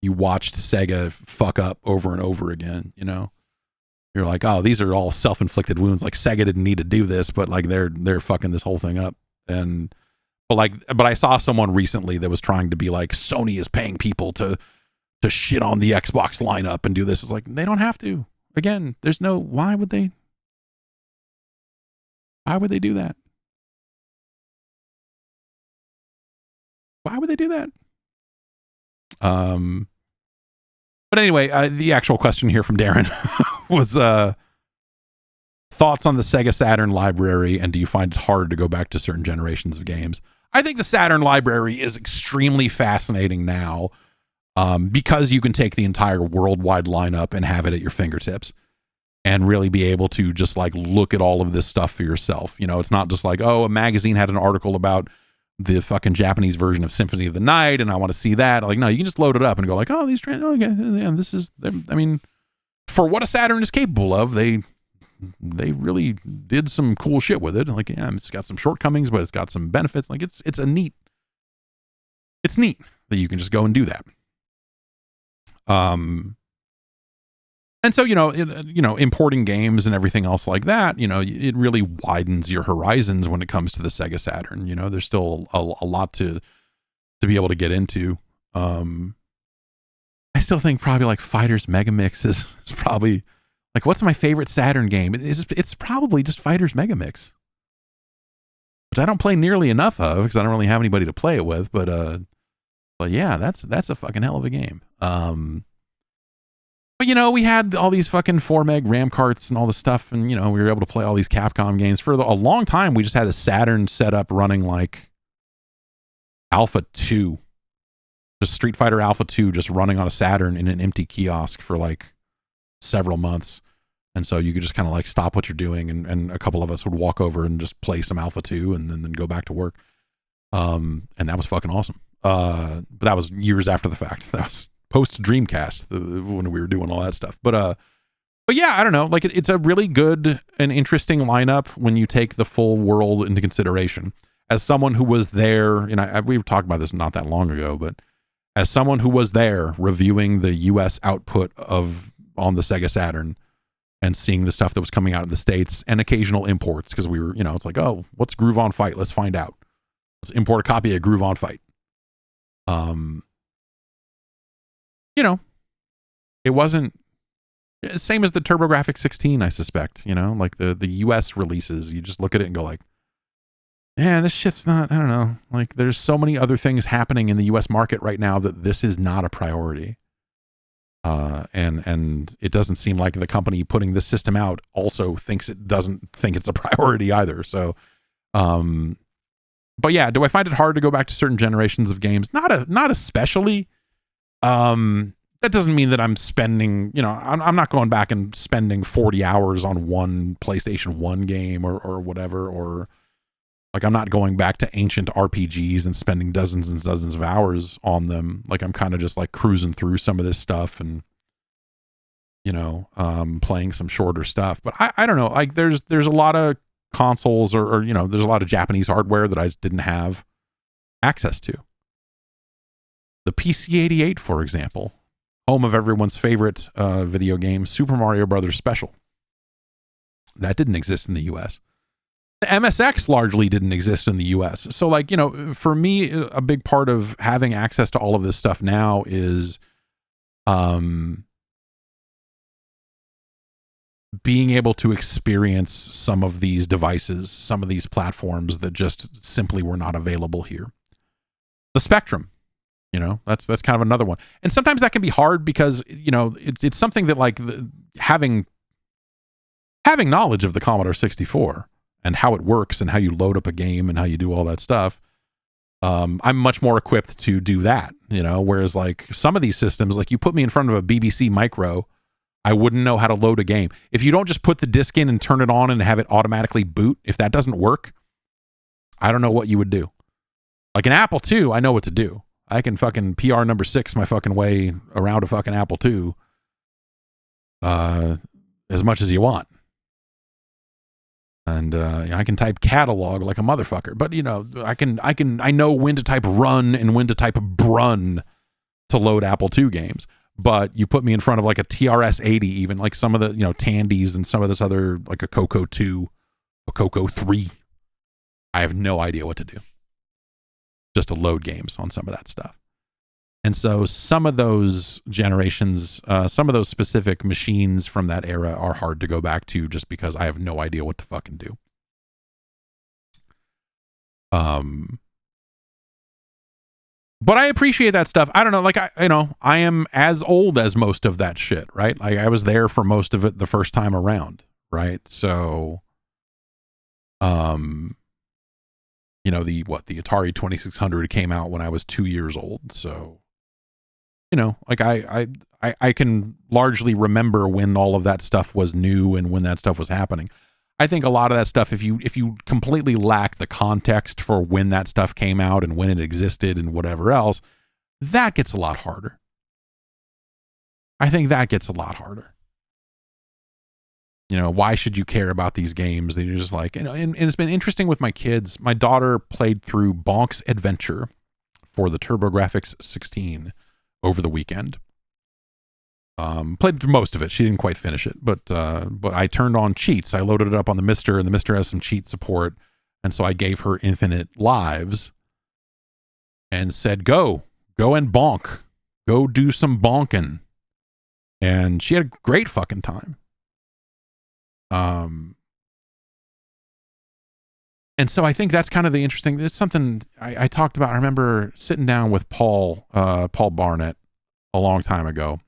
you watched Sega fuck up over and over again, you know? You're like, oh, these are all self-inflicted wounds. Like Sega didn't need to do this, but like they're fucking this whole thing up. But I saw someone recently that was trying to be like, Sony is paying people to shit on the Xbox lineup and do this. It's like, they don't have to. Again, there's no, why would they do that? Why would they do that? But anyway, the actual question here from Darren was thoughts on the Sega Saturn library, and do you find it hard to go back to certain generations of games? I think the Saturn library is extremely fascinating now because you can take the entire worldwide lineup and have it at your fingertips and really be able to just like look at all of this stuff for yourself. You know, it's not just like, oh, a magazine had an article about the fucking Japanese version of Symphony of the Night and I want to see that. Like, no, you can just load it up and go like, oh, these yeah, this is, I mean, for what a Saturn is capable of, they really did some cool shit with it. Like, yeah, it's got some shortcomings, but it's got some benefits. Like it's neat that you can just go and do that. And so, you know, importing games and everything else like that, you know, it really widens your horizons when it comes to the Sega Saturn. You know, there's still a lot to be able to get into. I still think probably like Fighters Megamix is probably like, what's my favorite Saturn game? It's probably just Fighters Megamix, which I don't play nearly enough of because I don't really have anybody to play it with. But yeah, that's a fucking hell of a game. But, you know, we had all these fucking 4 meg RAM carts and all this stuff. And, you know, we were able to play all these Capcom games. For a long time, we just had a Saturn set up running like Alpha 2. Just Street Fighter Alpha 2 just running on a Saturn in an empty kiosk for like several months. And so you could just kind of like stop what you're doing, and a couple of us would walk over and just play some Alpha 2 and then go back to work. And that was fucking awesome. But that was years after the fact. That was post Dreamcast when we were doing all that stuff. But yeah, I don't know. Like it's a really good and interesting lineup when you take the full world into consideration. As someone who was there, and we were talking about this not that long ago, but as someone who was there reviewing the U.S. output on the Sega Saturn and seeing the stuff that was coming out of the States and occasional imports, because we were, it's like, oh, what's Groove on Fight? Let's find out. Let's import a copy of Groove on Fight. It wasn't same as the TurboGrafx 16, I suspect, like the US releases. You just look at it and go like, yeah, this shit's not, I don't know. Like there's so many other things happening in the US market right now that this is not a priority. And it doesn't seem like the company putting this system out also doesn't think it's a priority either. So, but yeah, do I find it hard to go back to certain generations of games? Not especially. That doesn't mean that I'm spending, I'm not going back and spending 40 hours on one PlayStation 1 game or whatever, or like I'm not going back to ancient RPGs and spending dozens and dozens of hours on them. Like I'm kind of just like cruising through some of this stuff and, playing some shorter stuff. But I don't know, like there's a lot of consoles or there's a lot of Japanese hardware that I just didn't have access to. The PC-88, for example, home of everyone's favorite video game, Super Mario Brothers Special. That didn't exist in the US. The MSX largely didn't exist in the US. So like, for me, a big part of having access to all of this stuff now is being able to experience some of these devices, some of these platforms that just simply were not available here. The Spectrum, that's kind of another one. And sometimes that can be hard because, it's something that like having knowledge of the Commodore 64 and how it works and how you load up a game and how you do all that stuff. I'm much more equipped to do that, whereas like some of these systems, like you put me in front of a BBC Micro, I wouldn't know how to load a game. If you don't just put the disc in and turn it on and have it automatically boot, if that doesn't work, I don't know what you would do. Like an Apple II, I know what to do. I can fucking PR number 6 my fucking way around a fucking Apple II as much as you want. And I can type catalog like a motherfucker. But I know when to type run and when to type brun to load Apple II games. But you put me in front of like a TRS-80, even like some of the Tandies and some of this other, like a Coco 2, a Coco 3. I have no idea what to do. Just to load games on some of that stuff. And so some of those generations, some of those specific machines from that era are hard to go back to just because I have no idea what to fucking do. But I appreciate that stuff. I don't know, like I am as old as most of that shit, right? Like I was there for most of it the first time around, right? So the Atari 2600 came out when I was 2 years old. So, like I can largely remember when all of that stuff was new and when that stuff was happening. I think a lot of that stuff, if you completely lack the context for when that stuff came out and when it existed and whatever else, that gets a lot harder. I think that gets a lot harder. Why should you care about these games? And you're just like, and it's been interesting with my kids. My daughter played through Bonk's Adventure for the TurboGrafx 16 over the weekend. Played through most of it. She didn't quite finish it, but I turned on cheats. I loaded it up on the Mister, and the Mister has some cheat support. And so I gave her infinite lives and said, go and bonk. Go do some bonking. And she had a great fucking time. And so I think that's kind of the interesting, it's something I talked about. I remember sitting down with Paul Barnett a long time ago.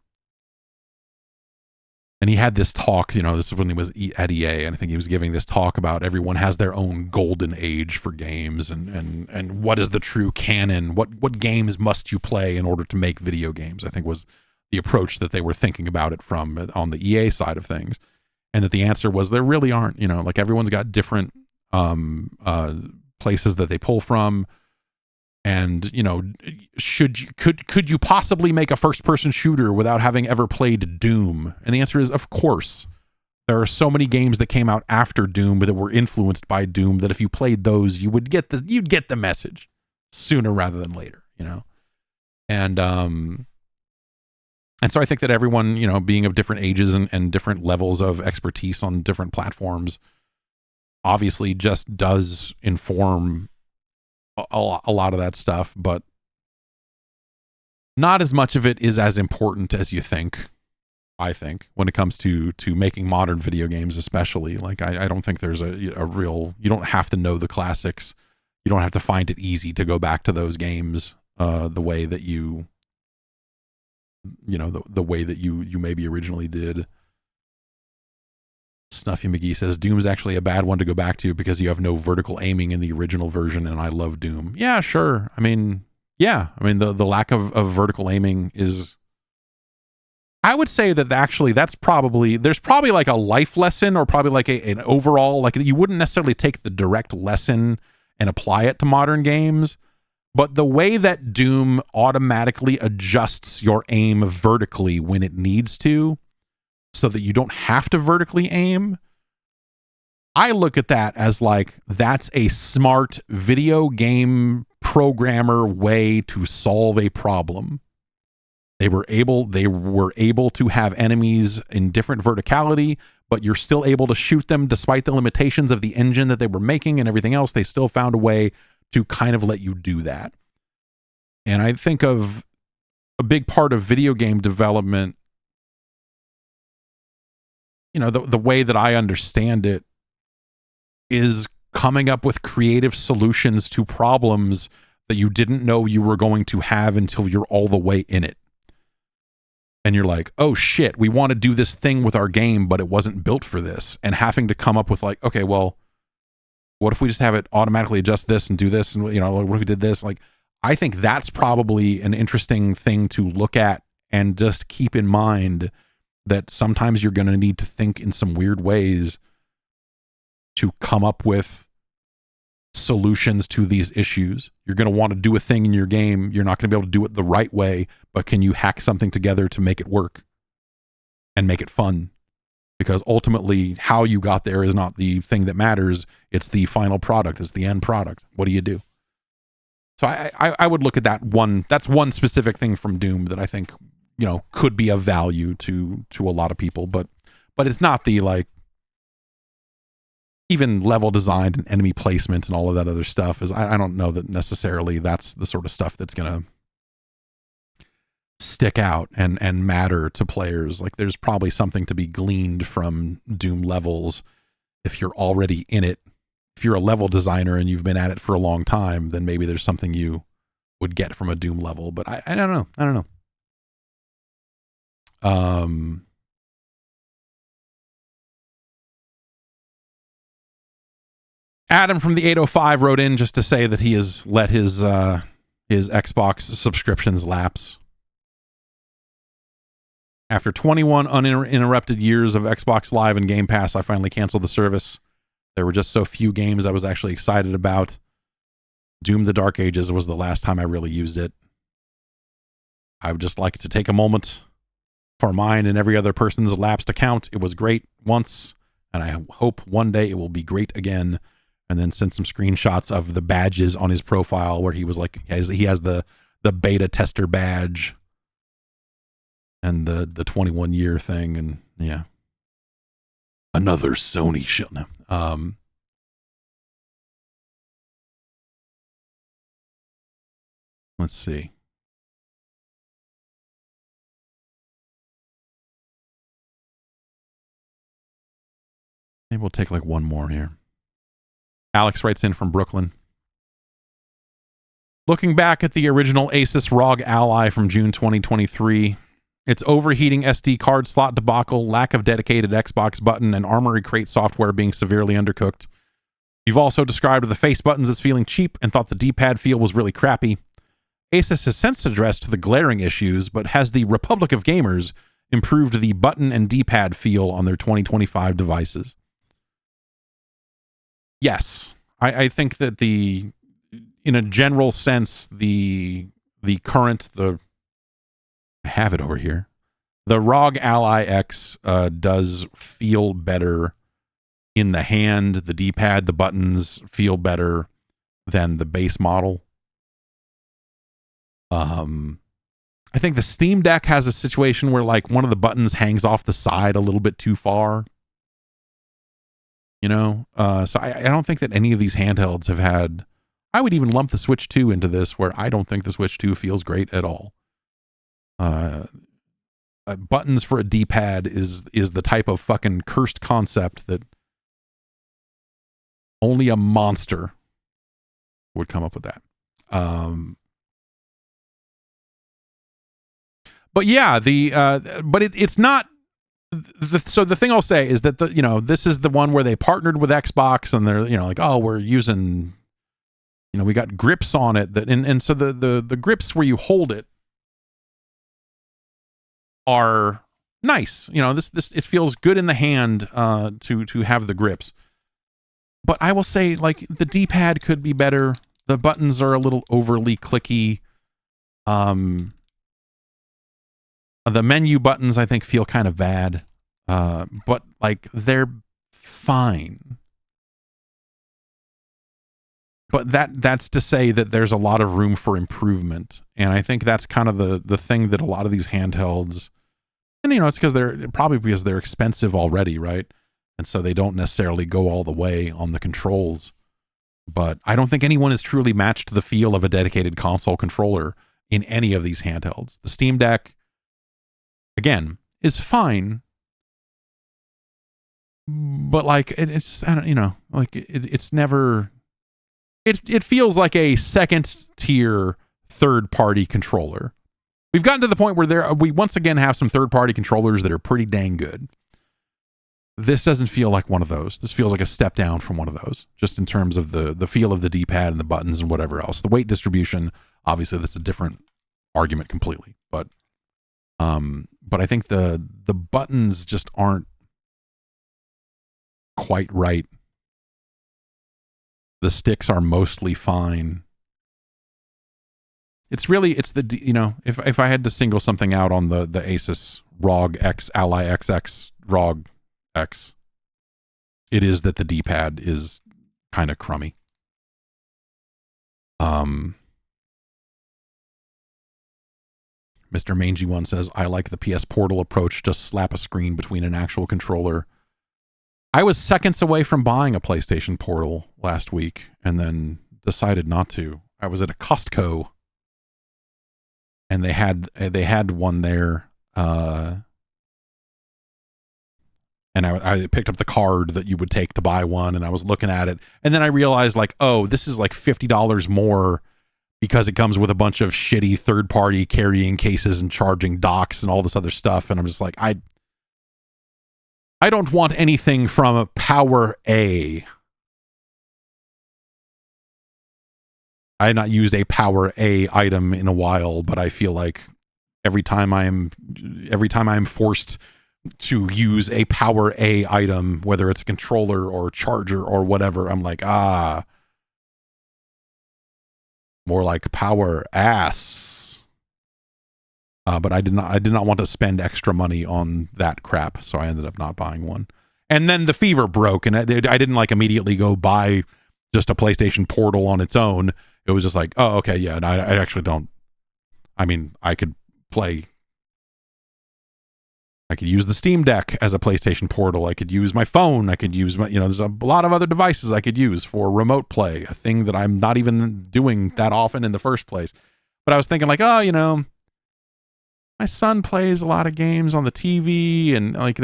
And he had this talk, this is when he was at EA, and I think he was giving this talk about everyone has their own golden age for games, and what is the true canon? What games must you play in order to make video games? I think was the approach that they were thinking about it from on the EA side of things. And that the answer was there really aren't, like everyone's got different places that they pull from. And, could you possibly make a first person shooter without having ever played Doom? And the answer is, of course. There are so many games that came out after Doom that were influenced by Doom that if you played those, you'd get the message sooner rather than later, And so I think that everyone, being of different ages and different levels of expertise on different platforms obviously just does inform a lot of that stuff, but not as much of it is as important as you think, I think, when it comes to making modern video games, especially. Like, I don't think there's a real, you don't have to know the classics. You don't have to find it easy to go back to those games the way that you maybe originally did. Snuffy McGee says Doom's actually a bad one to go back to because you have no vertical aiming in the original version, and I love Doom. Yeah, sure. I mean, the lack of vertical aiming is, I would say that actually there's probably like a life lesson, or probably like an overall, like you wouldn't necessarily take the direct lesson and apply it to modern games, but the way that Doom automatically adjusts your aim vertically when it needs to, so that you don't have to vertically aim, I look at that as like, that's a smart video game programmer way to solve a problem. They were able to have enemies in different verticality, but you're still able to shoot them despite the limitations of the engine that they were making and everything else. They still found a way to kind of let you do that. And I think of a big part of video game development, the way that I understand it is coming up with creative solutions to problems that you didn't know you were going to have until you're all the way in it. And you're like, oh shit, we want to do this thing with our game, but it wasn't built for this. And having to come up with like, okay, well, what if we just have it automatically adjust this and do this? And, what if we did this? Like, I think that's probably an interesting thing to look at and just keep in mind that sometimes you're going to need to think in some weird ways to come up with solutions to these issues. You're going to want to do a thing in your game. You're not going to be able to do it the right way, but can you hack something together to make it work and make it fun? Because ultimately, how you got there is not the thing that matters. It's the final product. It's the end product. What do you do? So I would look at that one. That's one specific thing from Doom that I think, could be of value to a lot of people, but it's not the, like, even level design and enemy placement and all of that other stuff is, I don't know that necessarily that's the sort of stuff that's going to stick out and matter to players. Like, there's probably something to be gleaned from Doom levels if you're already in it. If you're a level designer and you've been at it for a long time, then maybe there's something you would get from a Doom level, but I don't know. I don't know. Adam from the 805 wrote in just to say that he has let his Xbox subscriptions lapse. After 21 uninterrupted years of Xbox Live and Game Pass, I finally canceled the service. There were just so few games I was actually excited about. Doom: The Dark Ages was the last time I really used it. I would just like to take a moment for mine and every other person's lapsed account. It was great once, and I hope one day it will be great again. And then send some screenshots of the badges on his profile where he was like, he has the beta tester badge and the 21-year thing, and yeah. Another Sony shit. No. Let's see. Maybe we'll take like one more here. Alex writes in from Brooklyn. Looking back at the original Asus ROG Ally from June 2023, Its overheating SD card slot debacle, lack of dedicated Xbox button, and Armory Crate software being severely undercooked. You've also described the face buttons as feeling cheap and thought the D-pad feel was really crappy. Asus has since addressed the glaring issues, but has the Republic of Gamers improved the button and D-pad feel on their 2025 devices? Yes. I think that in a general sense, I have it over here. The ROG Ally X does feel better in the hand. The D-pad, the buttons feel better than the base model. I think the Steam Deck has a situation where like one of the buttons hangs off the side a little bit too far. So I don't think that any of these handhelds have had. I would even lump the Switch 2 into this, where I don't think the Switch 2 feels great at all. Buttons for a D-pad is the type of fucking cursed concept that only a monster would come up with that. But yeah, it's not. So the thing I'll say is that this is the one where they partnered with Xbox and they're like, oh, we're using, we got grips on it and so the grips where you hold it are nice. This it feels good in the hand to have the grips. But I will say, like, the D-pad could be better. The buttons are a little overly clicky. The menu buttons, I think, feel kind of bad. But, like, they're fine. But that's to say that there's a lot of room for improvement. And I think that's kind of the thing that a lot of these handhelds... And, it's because they're expensive already, right? And so they don't necessarily go all the way on the controls. But I don't think anyone has truly matched the feel of a dedicated console controller in any of these handhelds. The Steam Deck, again, is fine. But, like, it's, I don't, like, it's never... It feels like a second-tier third-party controller. We've gotten to the point where we once again have some third-party controllers that are pretty dang good. This doesn't feel like one of those. This feels like a step down from one of those, just in terms of the feel of the D-pad and the buttons and whatever else. The weight distribution, obviously, that's a different argument completely. But I think the buttons just aren't quite right. The sticks are mostly fine. It's the, if I had to single something out on the Asus ROG X Ally XX ROG X, it is that the D-pad is kind of crummy. Mr. Mangy One says, I like the PS Portal approach, just slap a screen between an actual controller. I was seconds away from buying a PlayStation Portal last week and then decided not to. I was at a Costco and they had one there, and I picked up the card that you would take to buy one, and I was looking at it, and then I realized, like, oh, this is like $50 more because it comes with a bunch of shitty third-party carrying cases and charging docks and all this other stuff, and I'm just like, I don't want anything from a Power A. I have not used a Power A item in a while, but I feel like every time I'm forced to use a Power A item, whether it's a controller or charger or whatever, I'm like, more like Power Ass. But I did not want to spend extra money on that crap, so I ended up not buying one. And then the fever broke, and I didn't like immediately go buy just a PlayStation Portal on its own. It was just like, oh, okay, yeah, and I actually don't. I mean, I could use the Steam Deck as a PlayStation Portal. I could use my phone. I could use my, there's a lot of other devices I could use for remote play, a thing that I'm not even doing that often in the first place. But I was thinking, like, oh, my son plays a lot of games on the TV, and like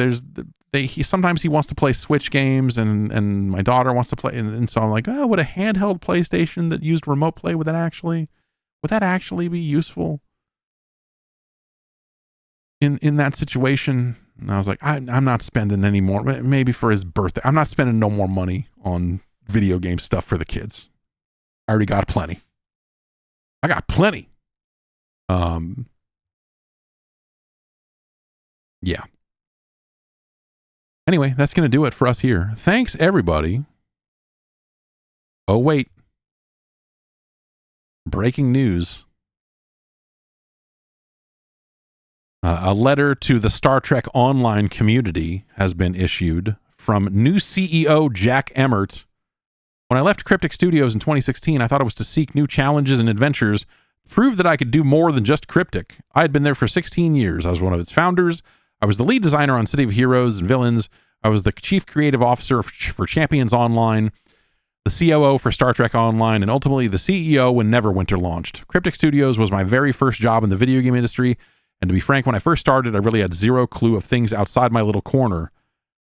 sometimes he wants to play Switch games, and my daughter wants to play, and so I'm like, oh, would a handheld PlayStation that used remote play, would that actually be useful? in that situation. And I was like, I'm not spending any more. Maybe for his birthday. I'm not spending no more money on video game stuff for the kids. I already got plenty. I got plenty. Yeah. Anyway, that's going to do it for us here. Thanks, everybody. Oh, wait. Breaking news. A letter to the Star Trek Online community has been issued from new CEO Jack Emmert. When I left Cryptic Studios in 2016, I thought it was to seek new challenges and adventures, prove that I could do more than just Cryptic. I had been there for 16 years. I was one of its founders. I was the lead designer on City of Heroes and Villains. I was the chief creative officer for Champions Online, the COO for Star Trek Online, and ultimately the CEO when Neverwinter launched. Cryptic Studios was my very first job in the video game industry, and to be frank, when I first started, I really had zero clue of things outside my little corner.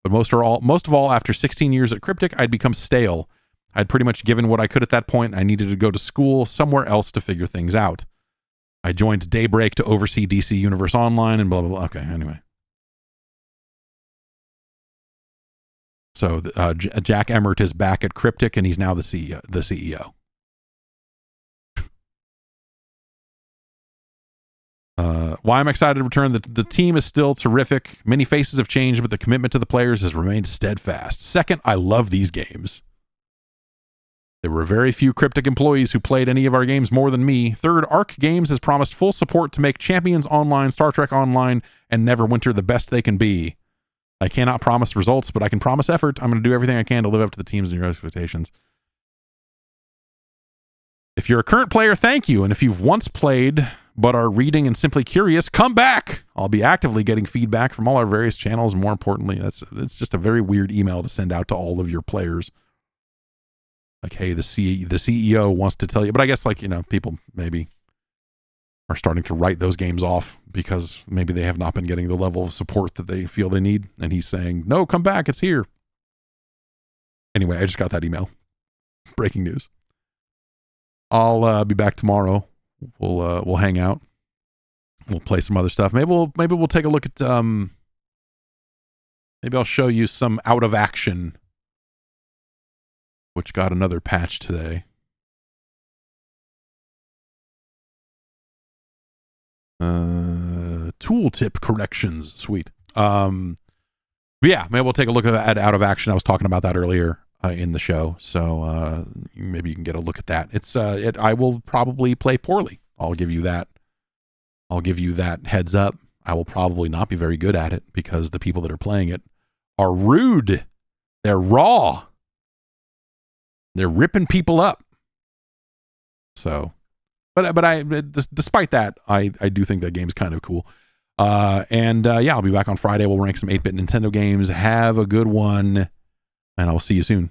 But most of all, after 16 years at Cryptic, I'd become stale. I'd pretty much given what I could at that point, and I needed to go to school somewhere else to figure things out. I joined Daybreak to oversee DC Universe Online and blah, blah, blah. Okay, anyway. So Jack Emmert is back at Cryptic, and he's now the CEO. Why I'm excited to return. The team is still terrific. Many faces have changed, but the commitment to the players has remained steadfast. Second, I love these games. There were very few Cryptic employees who played any of our games more than me. Third, Arc Games has promised full support to make Champions Online, Star Trek Online, and Neverwinter the best they can be. I cannot promise results, but I can promise effort. I'm going to do everything I can to live up to the team's and your expectations. If you're a current player, thank you. And if you've once played but are reading and simply curious, come back. I'll be actively getting feedback from all our various channels. More importantly, it's just a very weird email to send out to all of your players. Like, hey, the CEO wants to tell you. But I guess, like, you know, people maybe are starting to write those games off because maybe they have not been getting the level of support that they feel they need. And he's saying, no, come back. It's here. Anyway, I just got that email. Breaking news. I'll be back tomorrow. We'll hang out. We'll play some other stuff. Maybe we'll take a look at maybe I'll show you some Out of Action, which got another patch today. Tooltip corrections. Sweet. Yeah, maybe we'll take a look at Out of Action. I was talking about that earlier in the show, so maybe you can get a look at that. I will probably play poorly. I'll give you that heads up. I will probably not be very good at it because the people that are playing it are rude. They're raw. They're ripping people up. So, but despite that, I do think that game's kind of cool. Yeah, I'll be back on Friday. We'll rank some 8-bit Nintendo games. Have a good one, and I'll see you soon.